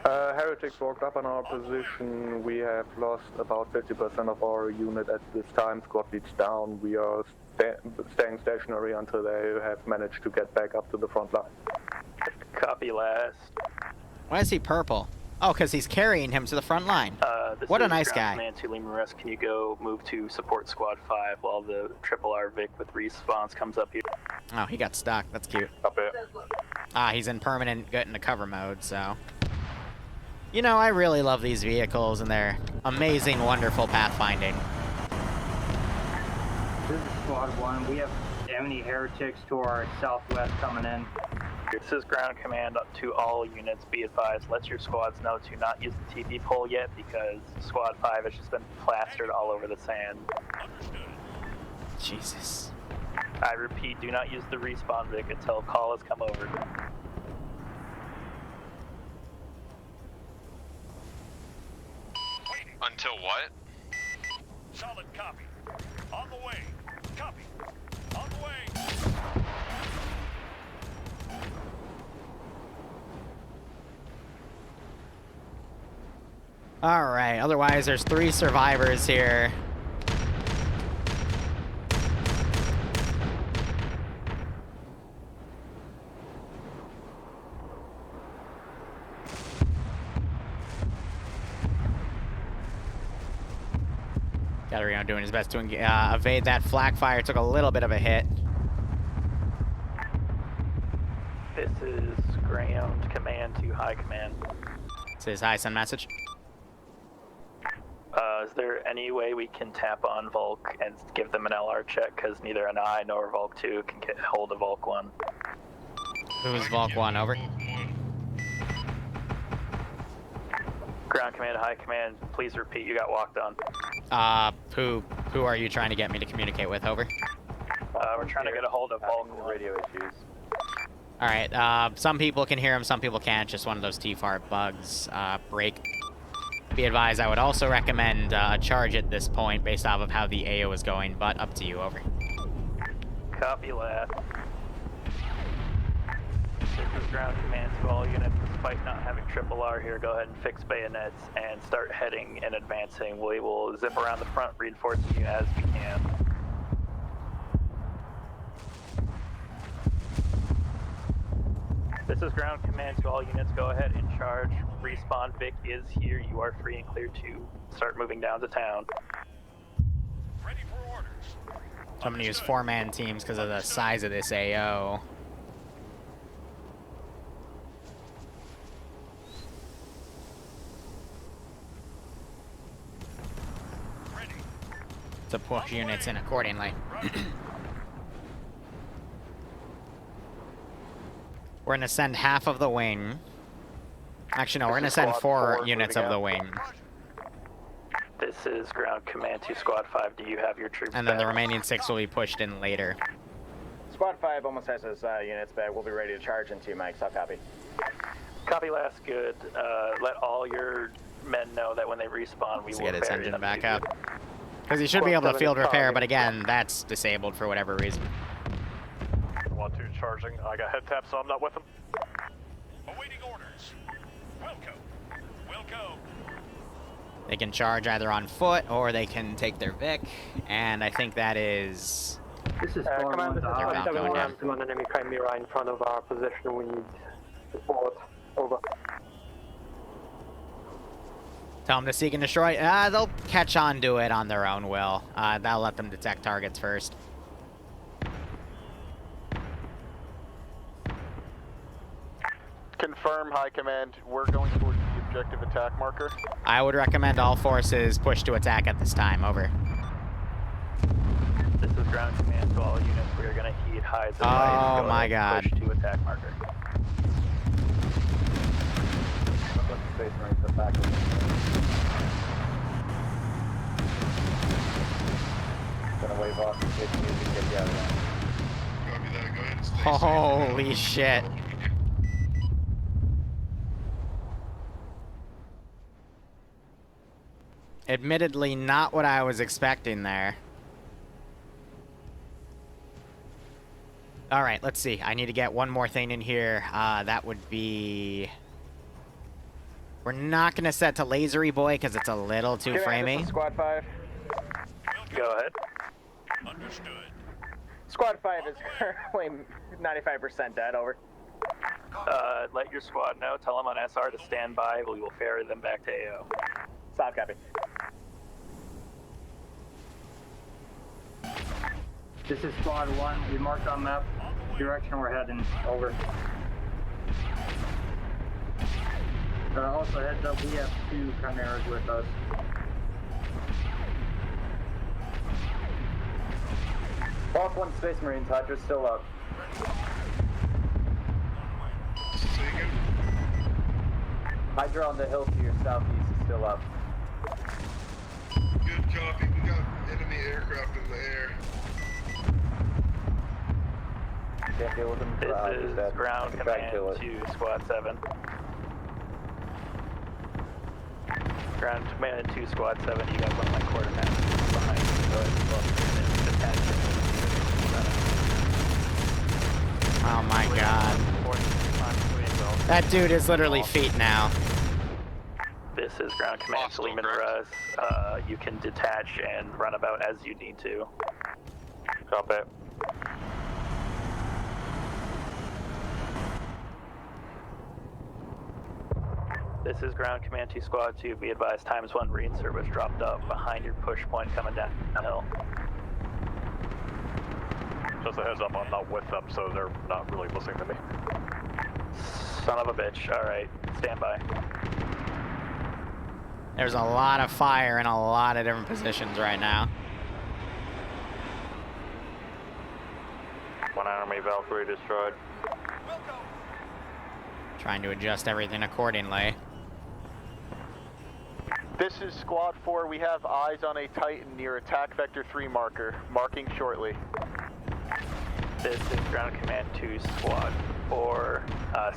Heretics walked up on our position. We have lost about 50% of our unit at this time. Squad leads down. We are staying stationary until they have managed to get back up to the front line. Copy last. Why is he purple? Oh, because he's carrying him to the front line. What a nice guy. Man to Lehman Russ, can you go move to support squad 5 while the Triple R Vic with response comes up here? Oh, he got stuck. That's cute. Up it. He's in permanent get into cover mode, so. You know, I really love these vehicles and their amazing, wonderful pathfinding. This is Squad 1. We have enemy heretics to our southwest coming in. This is ground command up to all units. Be advised, let your squads know to not use the TP pole yet because squad 5 has just been plastered all over the sand. Jesus. I repeat, do not use the respawn Vic until call has come over. Until what? Solid copy. On the way. Copy. On the way. All right, otherwise there's 3 survivors here. Gatorino doing his best to evade that flak fire. Took a little bit of a hit. This is ground command to high command. It's his high send message. Is there any way we can tap on Volk and give them an LR check? Because neither an I nor Volk 2 can get hold of Volk 1. Who's Volk 1? Over. Ground command, high command, please repeat, you got walked on. Who are you trying to get me to communicate with? Over. We're trying to get a hold of Volk. Radio issues. All right, some people can hear him, some people can't. Just one of those TFAR bugs. Break. Be advised, I would also recommend a charge at this point based off of how the AO is going, but up to you. Over. Copy last. This is ground command to all units. Despite not having triple R here, go ahead and fix bayonets and start heading and advancing. We will zip around the front, reinforcing you as we can. This is ground command to all units. Go ahead and charge. Respawn Vic is here. You are free and clear to start moving down to town. Ready for orders. I'm going to use 4-man teams because of the size of this AO. To push units in accordingly. We're going to send half of the wing. Actually, no, we're going to send 4 units of the wing. This is ground command to squad 5. Do you have your troops And then back? the remaining 6 will be pushed in later. Squad 5 almost has his units back. We'll be ready to charge into you, Mike. So copy. Copy last, good. Let all your men know that when they respawn, we Let's will get his ferry engine them back to you. up. Because he should be able to field repair, but again, that's disabled for whatever reason. 1-2 charging. I got head tap, so I'm not with him. Awaiting orders. Welcome. Welcome. They can charge either on foot or they can take their Vic, and I think that is. This is Command, this is They're about going down. an enemy Chimera in front of our position. We need support. Over. Tell them to seek and destroy. They'll catch on to it on their own will. That'll let them detect targets first. Confirm, High Command, we're going towards the objective attack marker. I would recommend all forces push to attack at this time. Over. This is ground command to all units. We are going to heed High's advice. Oh Go my ahead, God. Push to attack marker. Space Marines are back. Gonna wave off in case you need to get you out of there. Copy that. Go ahead and stay Holy shit. Admittedly, not what I was expecting there. All right, let's see. I need to get one more thing in here. That would be... We're not going to set to Lasery Boy because it's a little too framey. Squad 5. Go ahead. Understood. Squad 5 is currently 95% dead. Over. Let your squad know. Tell them on SR to stand by. We will ferry them back to AO. Solid copy. This is squad 1. We marked on map direction we're heading. Over. Also heads up, we have 2 Chimeras with us. Boss 1 Space Marines, Hydra's still up. Hydra on the hill to your southeast is still up. Good copy. We got enemy aircraft in the air. Can't deal with them. This is ground command to squad 7. Ground command to squad 7. You guys on my coordinates behind you. Go ahead and look. Detach. Oh my God. That dude is literally feet now. This is ground command to Lehman Russ. You can detach and run about as you need to. Copy. This is ground command to squad 2. Be advised, ×1 marine service dropped up behind your push point coming downhill. Just a heads up, I'm not with them, so they're not really listening to me. Son of a bitch. Alright, stand by. There's a lot of fire in a lot of different positions right now. One enemy Valkyrie destroyed. Trying to adjust everything accordingly. This is Squad 4. We have eyes on a Titan near attack vector 3 marker. Marking shortly. This is ground command to squad 4.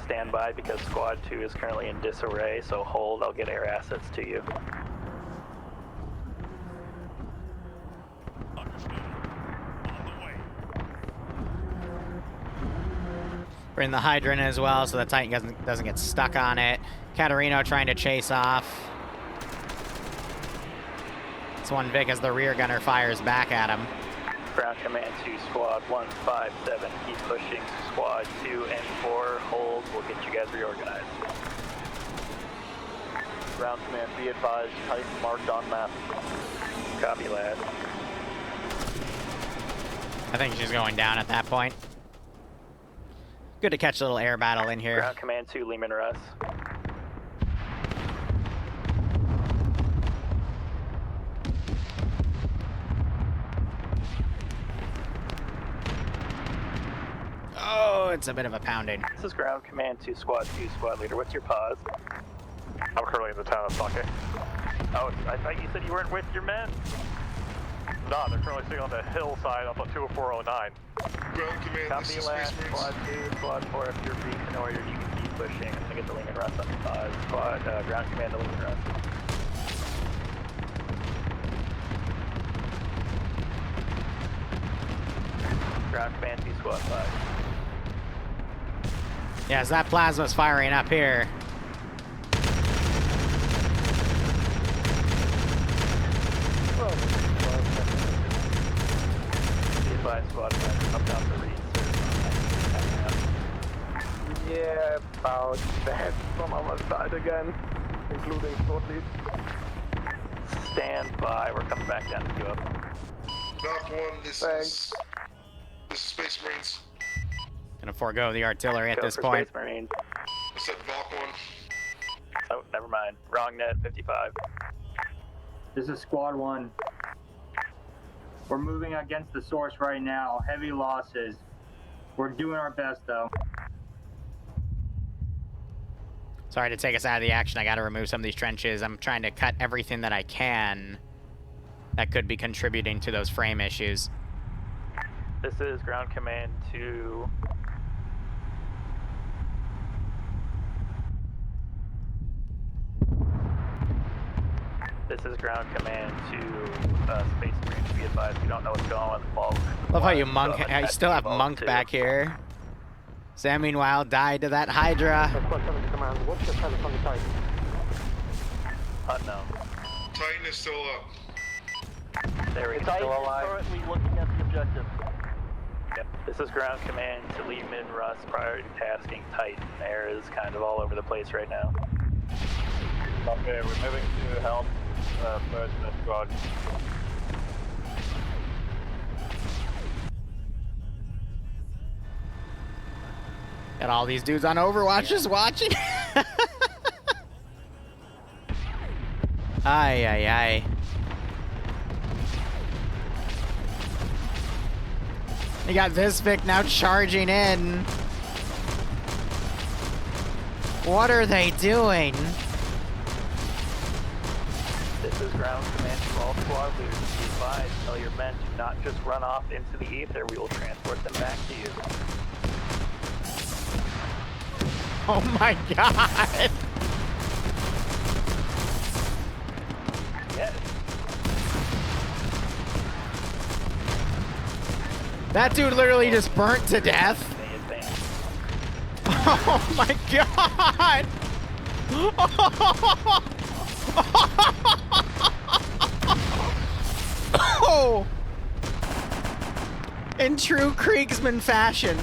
Stand by because squad 2 is currently in disarray, so hold. I'll get air assets to you. Bring the hydrant as well so the Titan doesn't get stuck on it. Katarino trying to chase off. This one Vic as the rear gunner fires back at him. Ground command to squad 157. Keep pushing squad 2 and 4. Hold. We'll get you guys reorganized. Ground command, be advised. Titan marked on map. Copy, lad. I think she's going down at that point. Good to catch a little air battle in here. Ground command to Lehman Russ. Oh, it's a bit of a pounding. This is ground command to squad 2, squad leader. What's your pause? I'm currently in the town of Sake. Oh, I thought you said you weren't with your men. Nah, they're currently sitting on the hillside up on 20409. Ground command, Copy, this is lad. Space Marines. Squad 2, squad 4, if you're reconnoitered, you can keep pushing. I'm gonna get the Lehman Russ on the pause. Squad, ground command to Lehman Russ. Ground command to squad 5. Yes, that plasma's firing up here. Be advised, squad 5, up down the Yeah, about that. From our side again, including squad lead. Stand by, we're coming back down to you up. Knock 1, this is Space Marines. Gonna forego the artillery at Go this for point. Space Marine. I said Valk 1. Oh, never mind. Wrong net, 55. This is Squad 1. We're moving against the source right now. Heavy losses. We're doing our best, though. Sorry to take us out of the action. I gotta remove some of these trenches. I'm trying to cut everything that I can that could be contributing to those frame issues. This is ground command to... This is ground command to Space Marine. Be advised, we don't know what's going on with the ball. Love how you still have Monk back here. Sam, meanwhile, died to that Hydra. What's your status on the Titan? Unknown. Titan is still up. There we go. Titan is currently looking at the objective. Yep. This is ground command to Liebman Russ priority tasking Titan. Air is kind of all over the place right now. Okay, we're moving to help first in the squad. Got all these dudes on Overwatch just watching. Ay, ay, ay. You got Vispic now charging in. What are they doing? This is ground command to all squad leaders. Be advised, tell your men to not just run off into the ether. We will transport them back to you. Oh my god! Yes. That dude literally just burnt to death. Oh my god! Oh! In true Kriegsman fashion.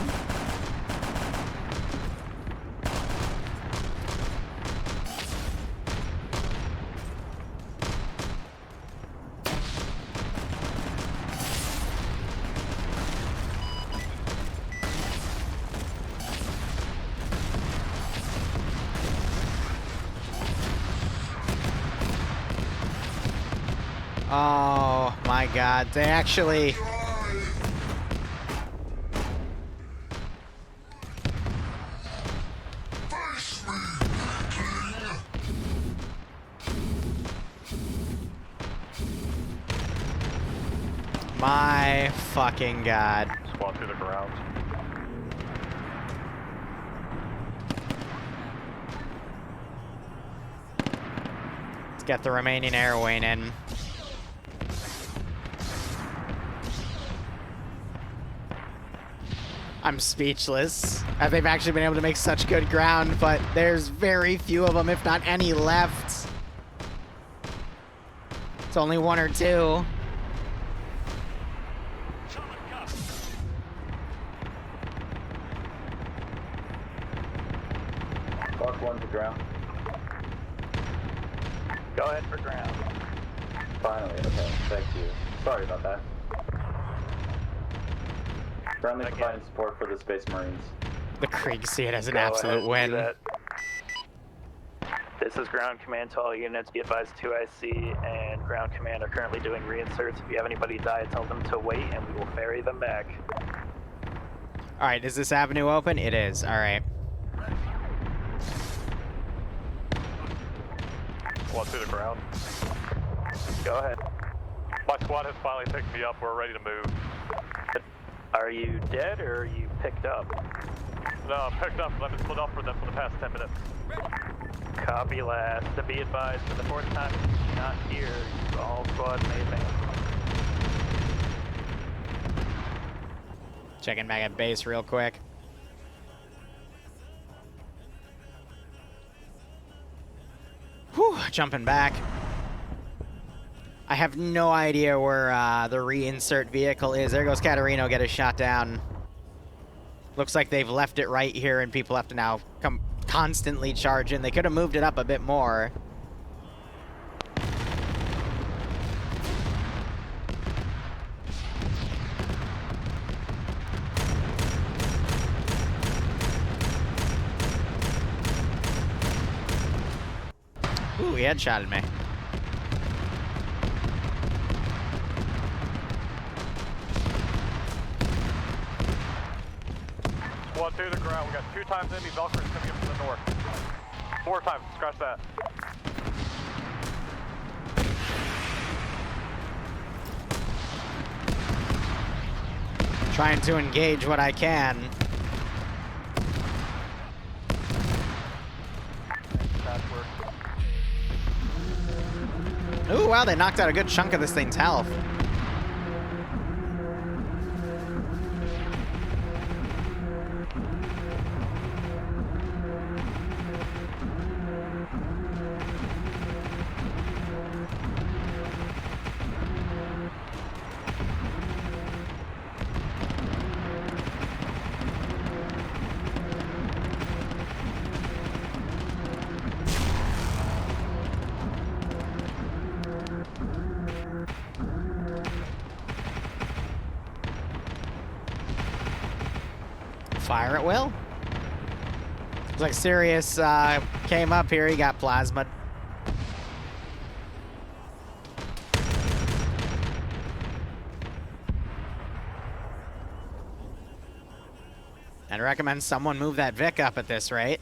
Oh my god, they actually... My fucking god. Squad through the ground. Let's get the remaining air wing in. I'm speechless. They've actually been able to make such good ground, but there's very few of them, if not any, left. It's only one or two. Mark 1 to ground. Go ahead for ground. Finally, okay, thank you. Sorry about that. Friendly providing support for the Space Marines. The Krieg see it as an Go ahead absolute and win. do that. This is ground command to all units. Be advised 2IC and ground command are currently doing reinserts. If you have anybody die, tell them to wait and we will ferry them back. Alright, is this avenue open? It is. Alright. Squad through the ground. Go ahead. My squad has finally picked me up. We're ready to move. Are you dead or are you picked up? No, I'm picked up. I've been split up for them for the past 10 minutes. Copy last. To be advised, for the fourth time not here, all squads may advance. Checking back at base real quick. Whew, jumping back. I have no idea where the reinsert vehicle is. There goes Caterino, get his shot down. Looks like they've left it right here and people have to now come constantly charge in. They could have moved it up a bit more. Ooh, he headshotted me. Squad 2 to the ground. We got 2 times enemy Valkyries coming up from the north. 4 times. Scratch that. Trying to engage what I can. Ooh, wow, they knocked out a good chunk of this thing's health. Fire at will. Looks like Sirius came up here. He got plasma. I'd recommend someone move that Vic up at this rate.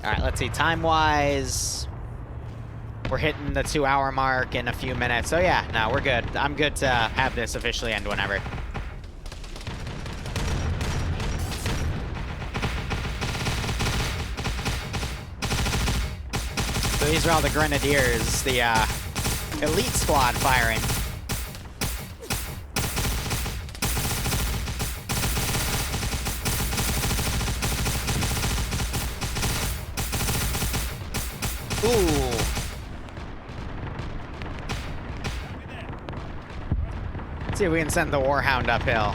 All right, let's see. Time-wise, we're hitting the 2-hour mark in a few minutes. So yeah, no, we're good. I'm good to have this officially end whenever. So these are all the Grenadiers, the elite squad firing. Ooh. See if we can send the Warhound uphill.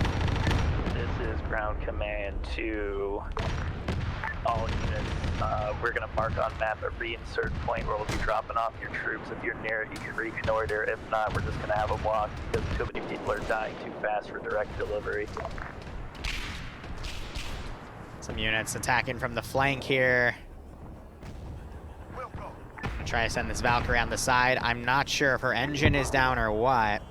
This is ground command to all units. We're going to mark on map a reinsert point where we'll be dropping off your troops. If you're near it, you can reconnoiter. If not, we're just going to have a walk because too many people are dying too fast for direct delivery. Some units attacking from the flank here. Try to send this Valkyrie on the side. I'm not sure if her engine is down or what.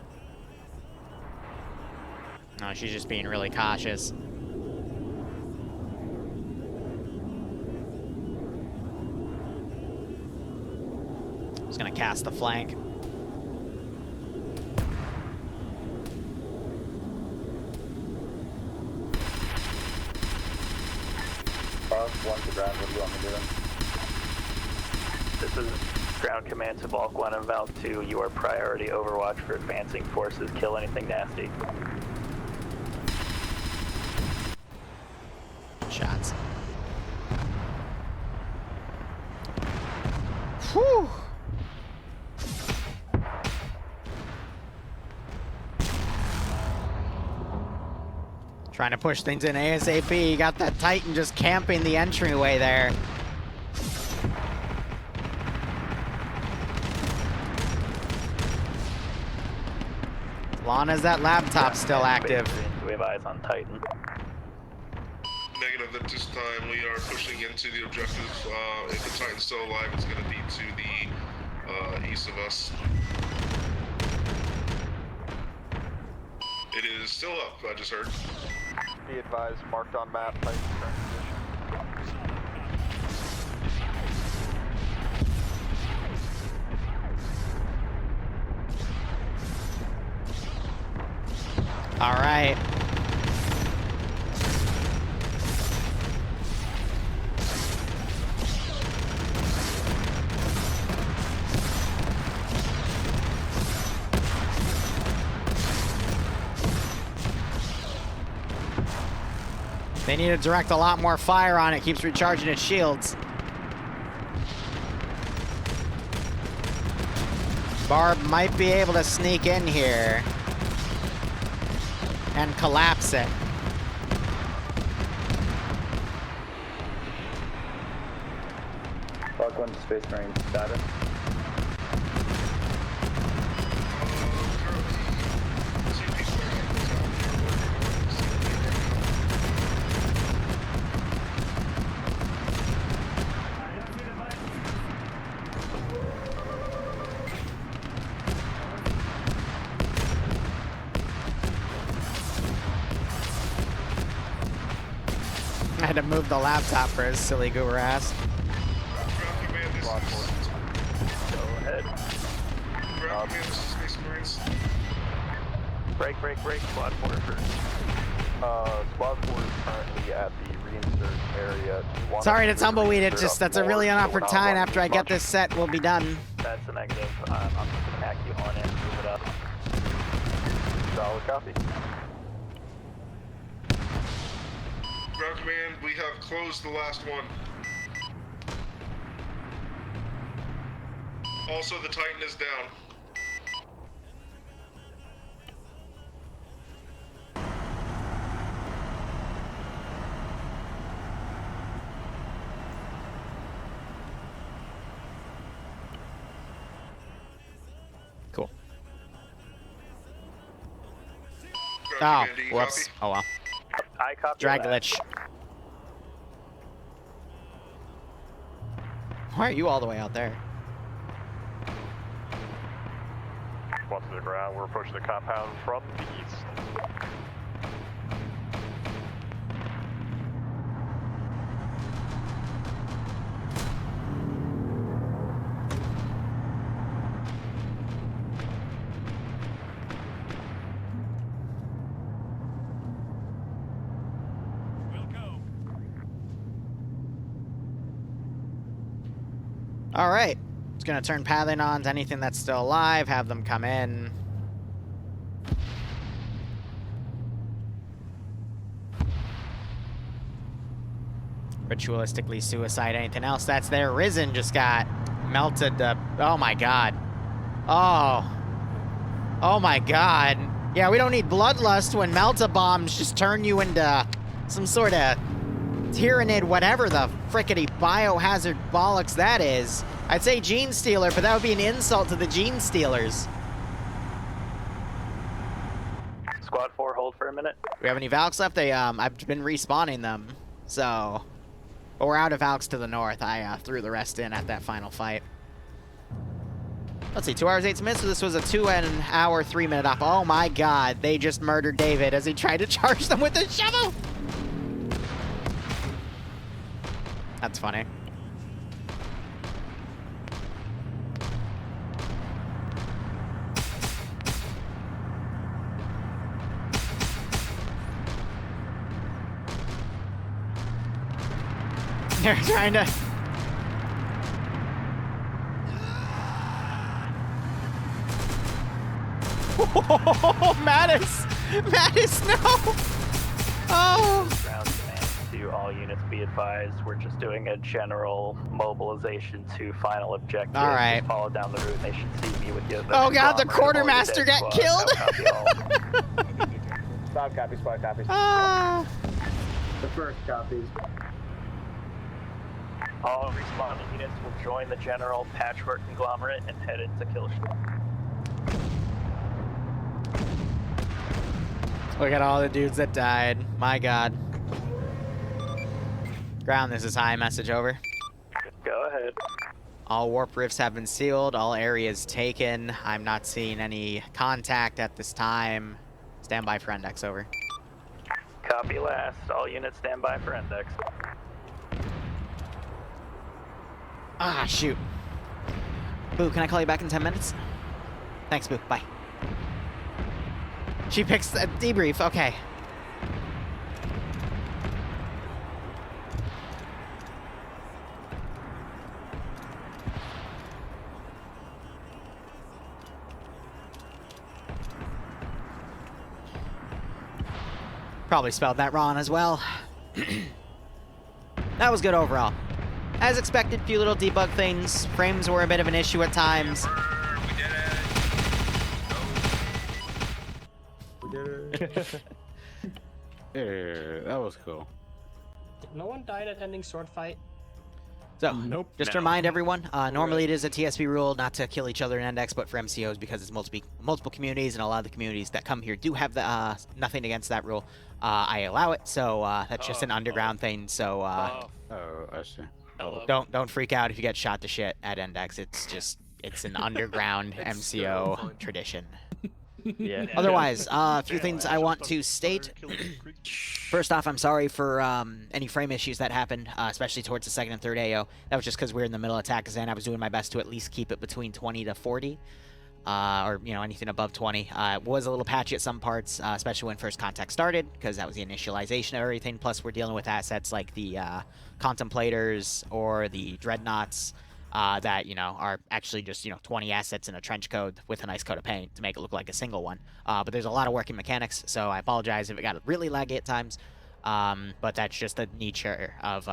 No, she's just being really cautious. Just gonna cast the flank. One to ground, what do you want me to do then? This is ground command to Valk 1 and Valk 2. You are priority overwatch for advancing forces. Kill anything nasty. Shots. Whew. Trying to push things in ASAP. You got that Titan just camping the entryway there. As long as that laptop's still active. We have eyes on Titan. Negative at this time. We are pushing into the objective. If the Titan's still alive, it's going to be to the east of us. It is still up, I just heard. Be advised, marked on map, Titan's current position. All right. They need to direct a lot more fire on it. Keeps recharging its shields. Barb might be able to sneak in here and collapse it. Bug 1 Space Marine status. I had to move the laptop for his silly goober ass. Go ahead. Break, squad 4 first. Squad 4 is currently at the reinsert area. Sorry to tumbleweed it, just that's a really unoffered time. After I get this set, we'll be done. That's a negative. I'm just gonna hack you on in, move it up. Solid copy. Ground command, we have closed the last one. Also, the Titan is down. Cool. Ground Oh, command, do you whoops. copy? Oh well. I copy Drag that. glitch. Why are you all the way out there? Once to the ground, we're approaching the compound from the east. All right. Just gonna turn pathing on to anything that's still alive, have them come in. Ritualistically suicide anything else that's there. Risen just got melted to, oh my god. Oh my god. Yeah, we don't need bloodlust when melta-bombs just turn you into some sort of tyrannid, whatever the frickety biohazard bollocks that is. I'd say gene stealer, but that would be an insult to the gene stealers. Squad 4, hold for a minute. We have any Valks left? I've been respawning them, so. But we're out of Valks to the north. I threw the rest in at that final fight. Let's see, 2 hours, 8 minutes, so this was a 2 hour, 3 minute op. Oh my god, they just murdered David as he tried to charge them with a shovel! That's funny. They're trying to... Oh, Mattis! Mattis, no! Oh! Ground command to all units, be advised, we're just doing a general mobilization to final objective. All right. Just follow down the route and they should see me with you. Oh god, the quartermaster got killed! Squad copy, squad copy. Ah! The first copies. All responding units will join the general patchwork conglomerate and head into kill shot. Look at all the dudes that died. My god. Ground, this is high. Message over. Go ahead. All warp rifts have been sealed. All areas taken. I'm not seeing any contact at this time. Stand by for index, over. Copy last. All units stand by for index. Ah, shoot. Boo, can I call you back in 10 minutes? Thanks, Boo. Bye. She picks the debrief. Okay. Probably spelled that wrong as well. That was good overall. As expected, few little debug things. Frames were a bit of an issue at times. We did it. Yeah, that was cool. No one died at ending sword fight. So, just to remind everyone, normally it is a TSP rule not to kill each other in Index, but for MCOs, because it's multiple communities, and a lot of the communities that come here do have the nothing against that rule, I allow it. So that's just an underground thing. So oh, I see. don't freak out if you get shot to shit at Index. It's an underground MCO tradition. Yeah. Otherwise, a few things I want to state. First off, I'm sorry for any frame issues that happened, especially towards the second and third AO. That was just because we were in the middle of attack, and I was doing my best to at least keep it between 20 to 40, or anything above 20. It was a little patchy at some parts, especially when first contact started, because that was the initialization of everything. Plus, we're dealing with assets like the contemplators or the dreadnoughts. That, are actually just, 20 assets in a trench code with a nice coat of paint to make it look like a single one. But there's a lot of working mechanics, so I apologize if it got really laggy at times. But that's just the nature of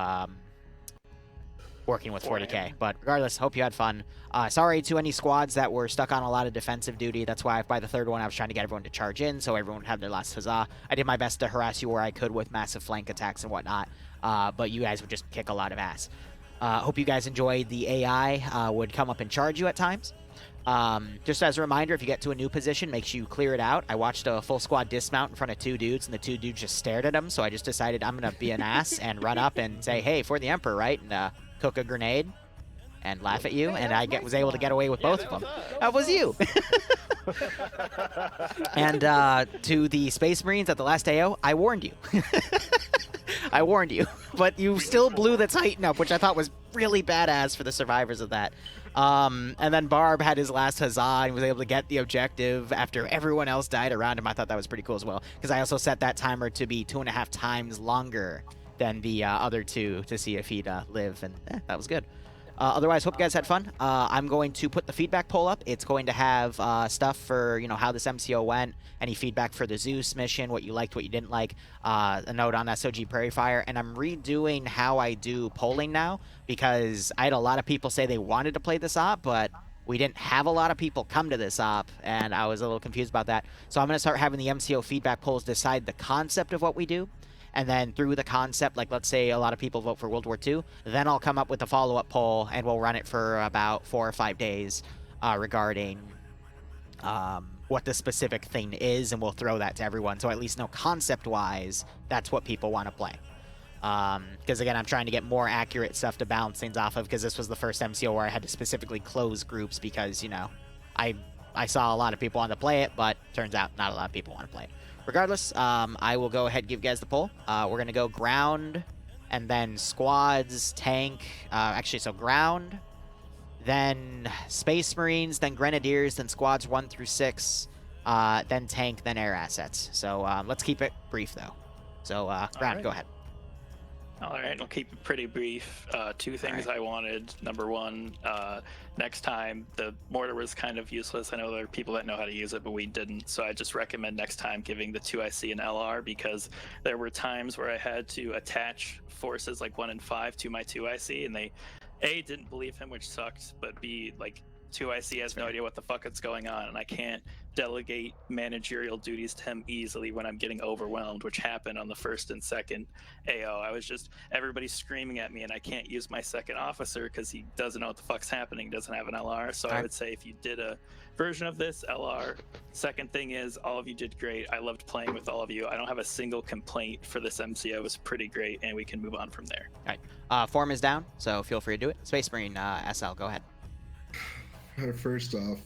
working with 40K. But regardless, hope you had fun. Sorry to any squads that were stuck on a lot of defensive duty. That's why by the third one, I was trying to get everyone to charge in, so everyone had their last huzzah. I did my best to harass you where I could with massive flank attacks and whatnot. But you guys would just kick a lot of ass. Hope you guys enjoyed the AI would come up and charge you at times. Just as a reminder, if you get to a new position, make sure you clear it out. I watched a full squad dismount in front of 2 dudes, and the 2 dudes just stared at them, so I just decided I'm going to be an ass and run up and say, hey, for the Emperor, right? And cook a grenade and laugh at you, and I was able to get away with both of them. That was you! And to the Space Marines at the last AO, I warned you. I warned you, but you still blew the Titan up, which I thought was really badass for the survivors of that. And then Barb had his last huzzah and was able to get the objective after everyone else died around him. I thought that was pretty cool as well, because I also set that timer to be 2.5 times longer than the other 2 to see if he'd live, and that was good. Otherwise, hope you guys had fun. I'm going to put the feedback poll up. It's going to have stuff for, how this MCO went, any feedback for the Zeus mission, what you liked, what you didn't like, a note on SOG Prairie Fire, and I'm redoing how I do polling now, because I had a lot of people say they wanted to play this op, but we didn't have a lot of people come to this op, and I was a little confused about that. So I'm going to start having the MCO feedback polls decide the concept of what we do. And then through the concept, like let's say a lot of people vote for World War II, then I'll come up with a follow-up poll, and we'll run it for about 4 or 5 days regarding what the specific thing is, and we'll throw that to everyone. So at least know concept-wise, that's what people want to play. Because again, I'm trying to get more accurate stuff to bounce things off of, because this was the first MCO where I had to specifically close groups because, I saw a lot of people want to play it, but turns out not a lot of people want to play it. Regardless, I will go ahead and give you guys the poll. We're going to go ground, and then squads, tank, so ground, then Space Marines, then Grenadiers, then squads 1 through 6, then tank, then air assets. So let's keep it brief, though. So ground, right. Go ahead. All right, I'll keep it pretty brief. 2 things I wanted. Number 1, next time, the mortar was kind of useless. I know there are people that know how to use it, but we didn't. So I just recommend next time giving the 2IC an LR, because there were times where I had to attach forces like 1 and 5 to my 2IC, and they, A, didn't believe him, which sucked, but B, 2IC has no idea what the fuck is going on, and I can't delegate managerial duties to him easily when I'm getting overwhelmed, which happened on the 1st and 2nd AO. I was just, everybody's screaming at me, and I can't use my 2nd officer because he doesn't know what the fuck's happening, doesn't have an LR. So I would say if you did a version of this, LR. Second thing is, all of you did great. I loved playing with all of you. I don't have a single complaint for this MCO. It was pretty great, and we can move on from there. All right. Form is down, so feel free to do it. Space Marine SL, go ahead. First off,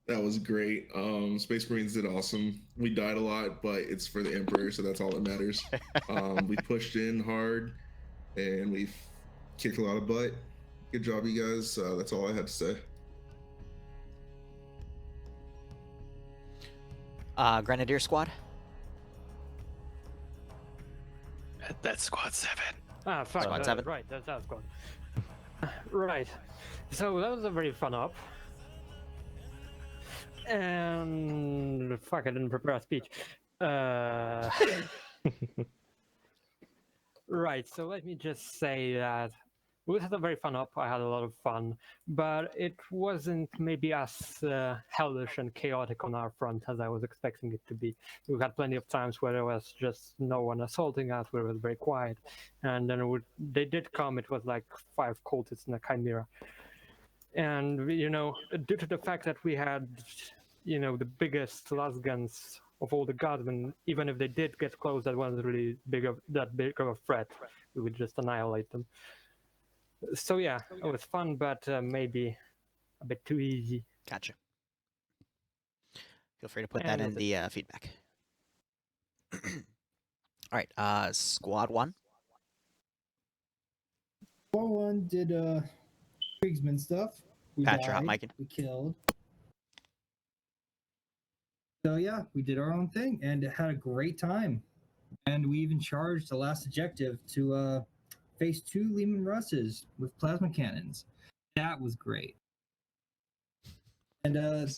that was great. Space Marines did awesome. We died a lot, but it's for the Emperor, so that's all that matters. We pushed in hard, and we kicked a lot of butt. Good job, you guys. That's all I had to say. Grenadier squad? That's squad 7. Ah, fuck. Squad 7. Right, that's that squad. Right. So that was a very fun op. And fuck, I didn't prepare a speech. Right, so let me just say that we had a very fun op. I had a lot of fun, but it wasn't maybe as hellish and chaotic on our front as I was expecting it to be. We had plenty of times where there was just no one assaulting us, where it was very quiet, and then they did come. It was like 5 cultists and a chimera, and you know, due to the fact that we had, you know, the biggest las guns of all the guardsmen, even if they did get close, that wasn't really that big of a threat. We would just annihilate them. So yeah, it was fun, but maybe a bit too easy. Gotcha. Feel free to put that in the feedback. All right, Squad 1. Squad 1 did Kriegsman stuff. We Pat, you're hot died, micing. we killed. So yeah, we did our own thing and had a great time. And we even charged the last objective to face 2 Lehman Russes with plasma cannons. That was great. And the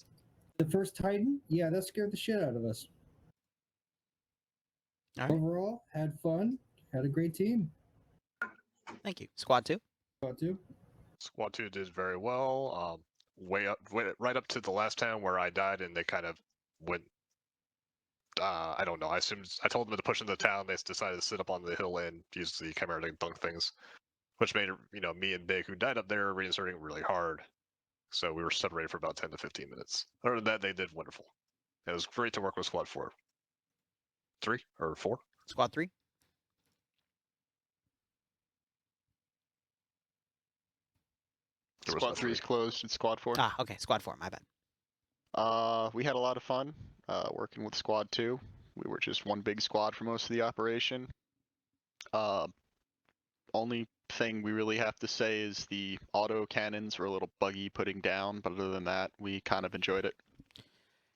first Titan, yeah, that scared the shit out of us. All right. Overall, had fun, had a great team. Thank you. Squad 2. Squad 2. Squad 2 did very well. Right up to the last town where I died, and they kind of went. I don't know. I told them to push into the town. They decided to sit up on the hill and use the chimera to dunk things, which made me and Big, who died up there, reinserting really hard. So we were separated for about 10 to 15 minutes. Other than that, they did wonderful. It was great to work with Squad 4. 3 or 4? Squad 3. Squad 3 is closed. It's Squad 4. Ah, okay. Squad 4. My bad. We had a lot of fun working with Squad 2. We were just one big squad for most of the operation. Only thing we really have to say is the auto cannons were a little buggy putting down, but other than that, we kind of enjoyed it.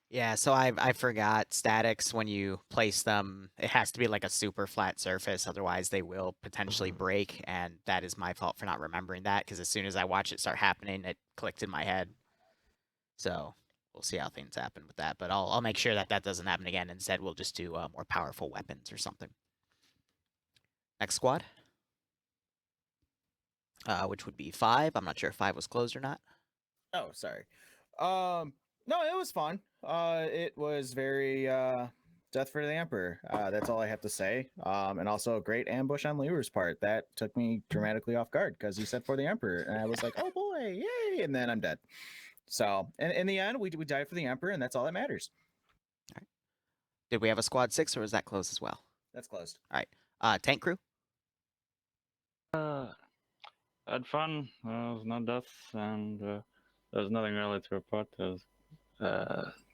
Yeah, so I forgot statics when you place them. It has to be like a super flat surface, otherwise they will potentially break, and that is my fault for not remembering that, because as soon as I watched it start happening, it clicked in my head. So we'll see how things happen with that, but I'll make sure that doesn't happen again. Instead, we'll just do more powerful weapons or something. Next squad. Which would be 5. I'm not sure if 5 was closed or not. Oh, sorry. No, it was fun. It was very death for the Emperor. That's all I have to say. And also a great ambush on Liru's part. That took me dramatically off guard because he said for the Emperor, and I was like, oh boy, yay! And then I'm dead. So, and in the end, we died for the Emperor, and that's all that matters. All right. Did we have a Squad 6, or was that closed as well? That's closed. All right. Tank crew. Had fun. There was no deaths, and there was nothing really to report.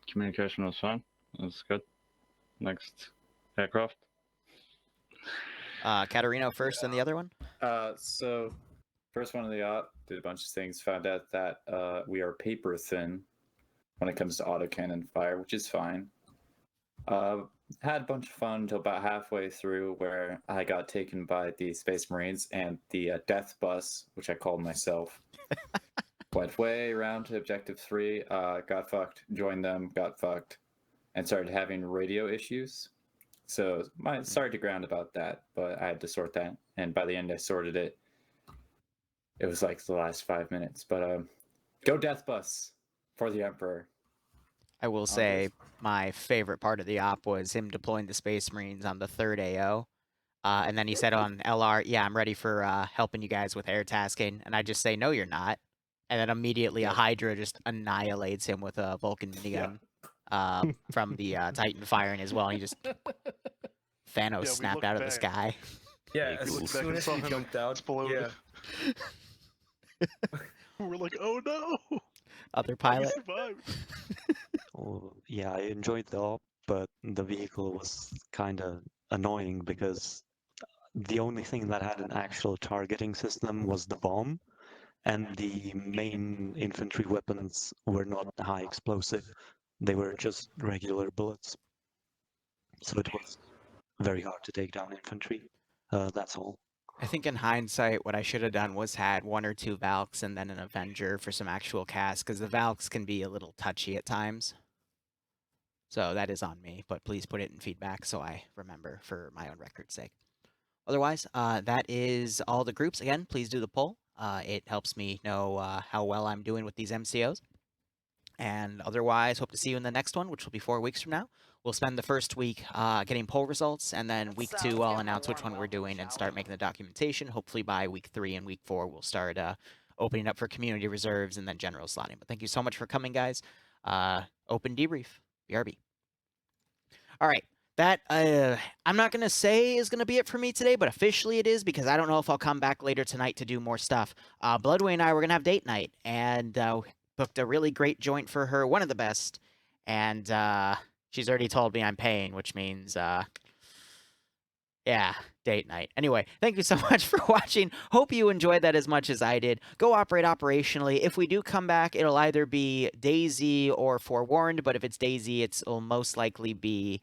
Communication was fine. It was good. Next aircraft. Caterino first, and the other one. So first one of the op did a bunch of things. Found out that we are paper thin when it comes to autocannon fire, which is fine. Had a bunch of fun until about halfway through, where I got taken by the Space Marines and the Death Bus, which I called myself. Went way around to Objective 3, got fucked, joined them, got fucked, and started having radio issues. So, sorry to ground about that, but I had to sort that, and by the end I sorted it. It was like the last 5 minutes, but go Death Bus for the Emperor. I will say my favorite part of the op was him deploying the Space Marines on the 3rd AO. And then he said on LR, yeah, I'm ready for helping you guys with air tasking. And I just say, no, you're not. And then immediately a Hydra just annihilates him with a Vulcan minigun from the Titan firing as well. And he just Thanos snapped out of the sky. Yeah, as soon as he jumped out, yeah. We're like, oh no! Other pilot. Oh, yeah, I enjoyed the op, but the vehicle was kind of annoying because the only thing that had an actual targeting system was the bomb, and the main infantry weapons were not high explosive. They were just regular bullets. So it was very hard to take down infantry. That's all. I think in hindsight, what I should have done was had 1 or 2 Valks and then an Avenger for some actual cast, because the Valks can be a little touchy at times. So that is on me, but please put it in feedback so I remember for my own record's sake. Otherwise, that is all the groups. Again, please do the poll. It helps me know how well I'm doing with these MCOs. And otherwise, hope to see you in the next one, which will be 4 weeks from now. We'll spend the first week getting poll results, and then week 2, I'll announce which one we're doing and start making the documentation. Hopefully by week 3 and week 4, we'll start opening up for community reserves and then general slotting. But thank you so much for coming, guys. Open debrief. BRB. All right. That, I'm not going to say is going to be it for me today, but officially it is because I don't know if I'll come back later tonight to do more stuff. Bloodway and I were going to have date night, and booked a really great joint for her, one of the best, and she's already told me I'm paying, which means, yeah, date night. Anyway, thank you so much for watching. Hope you enjoyed that as much as I did. Go operate operationally. If we do come back, it'll either be Daisy or Forewarned, but if it's Daisy, it'll most likely be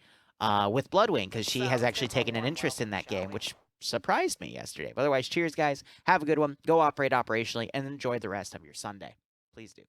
with Bloodwing, because she has actually taken an interest in that game, which surprised me yesterday. But otherwise, cheers, guys. Have a good one. Go operate operationally, and enjoy the rest of your Sunday. Please do.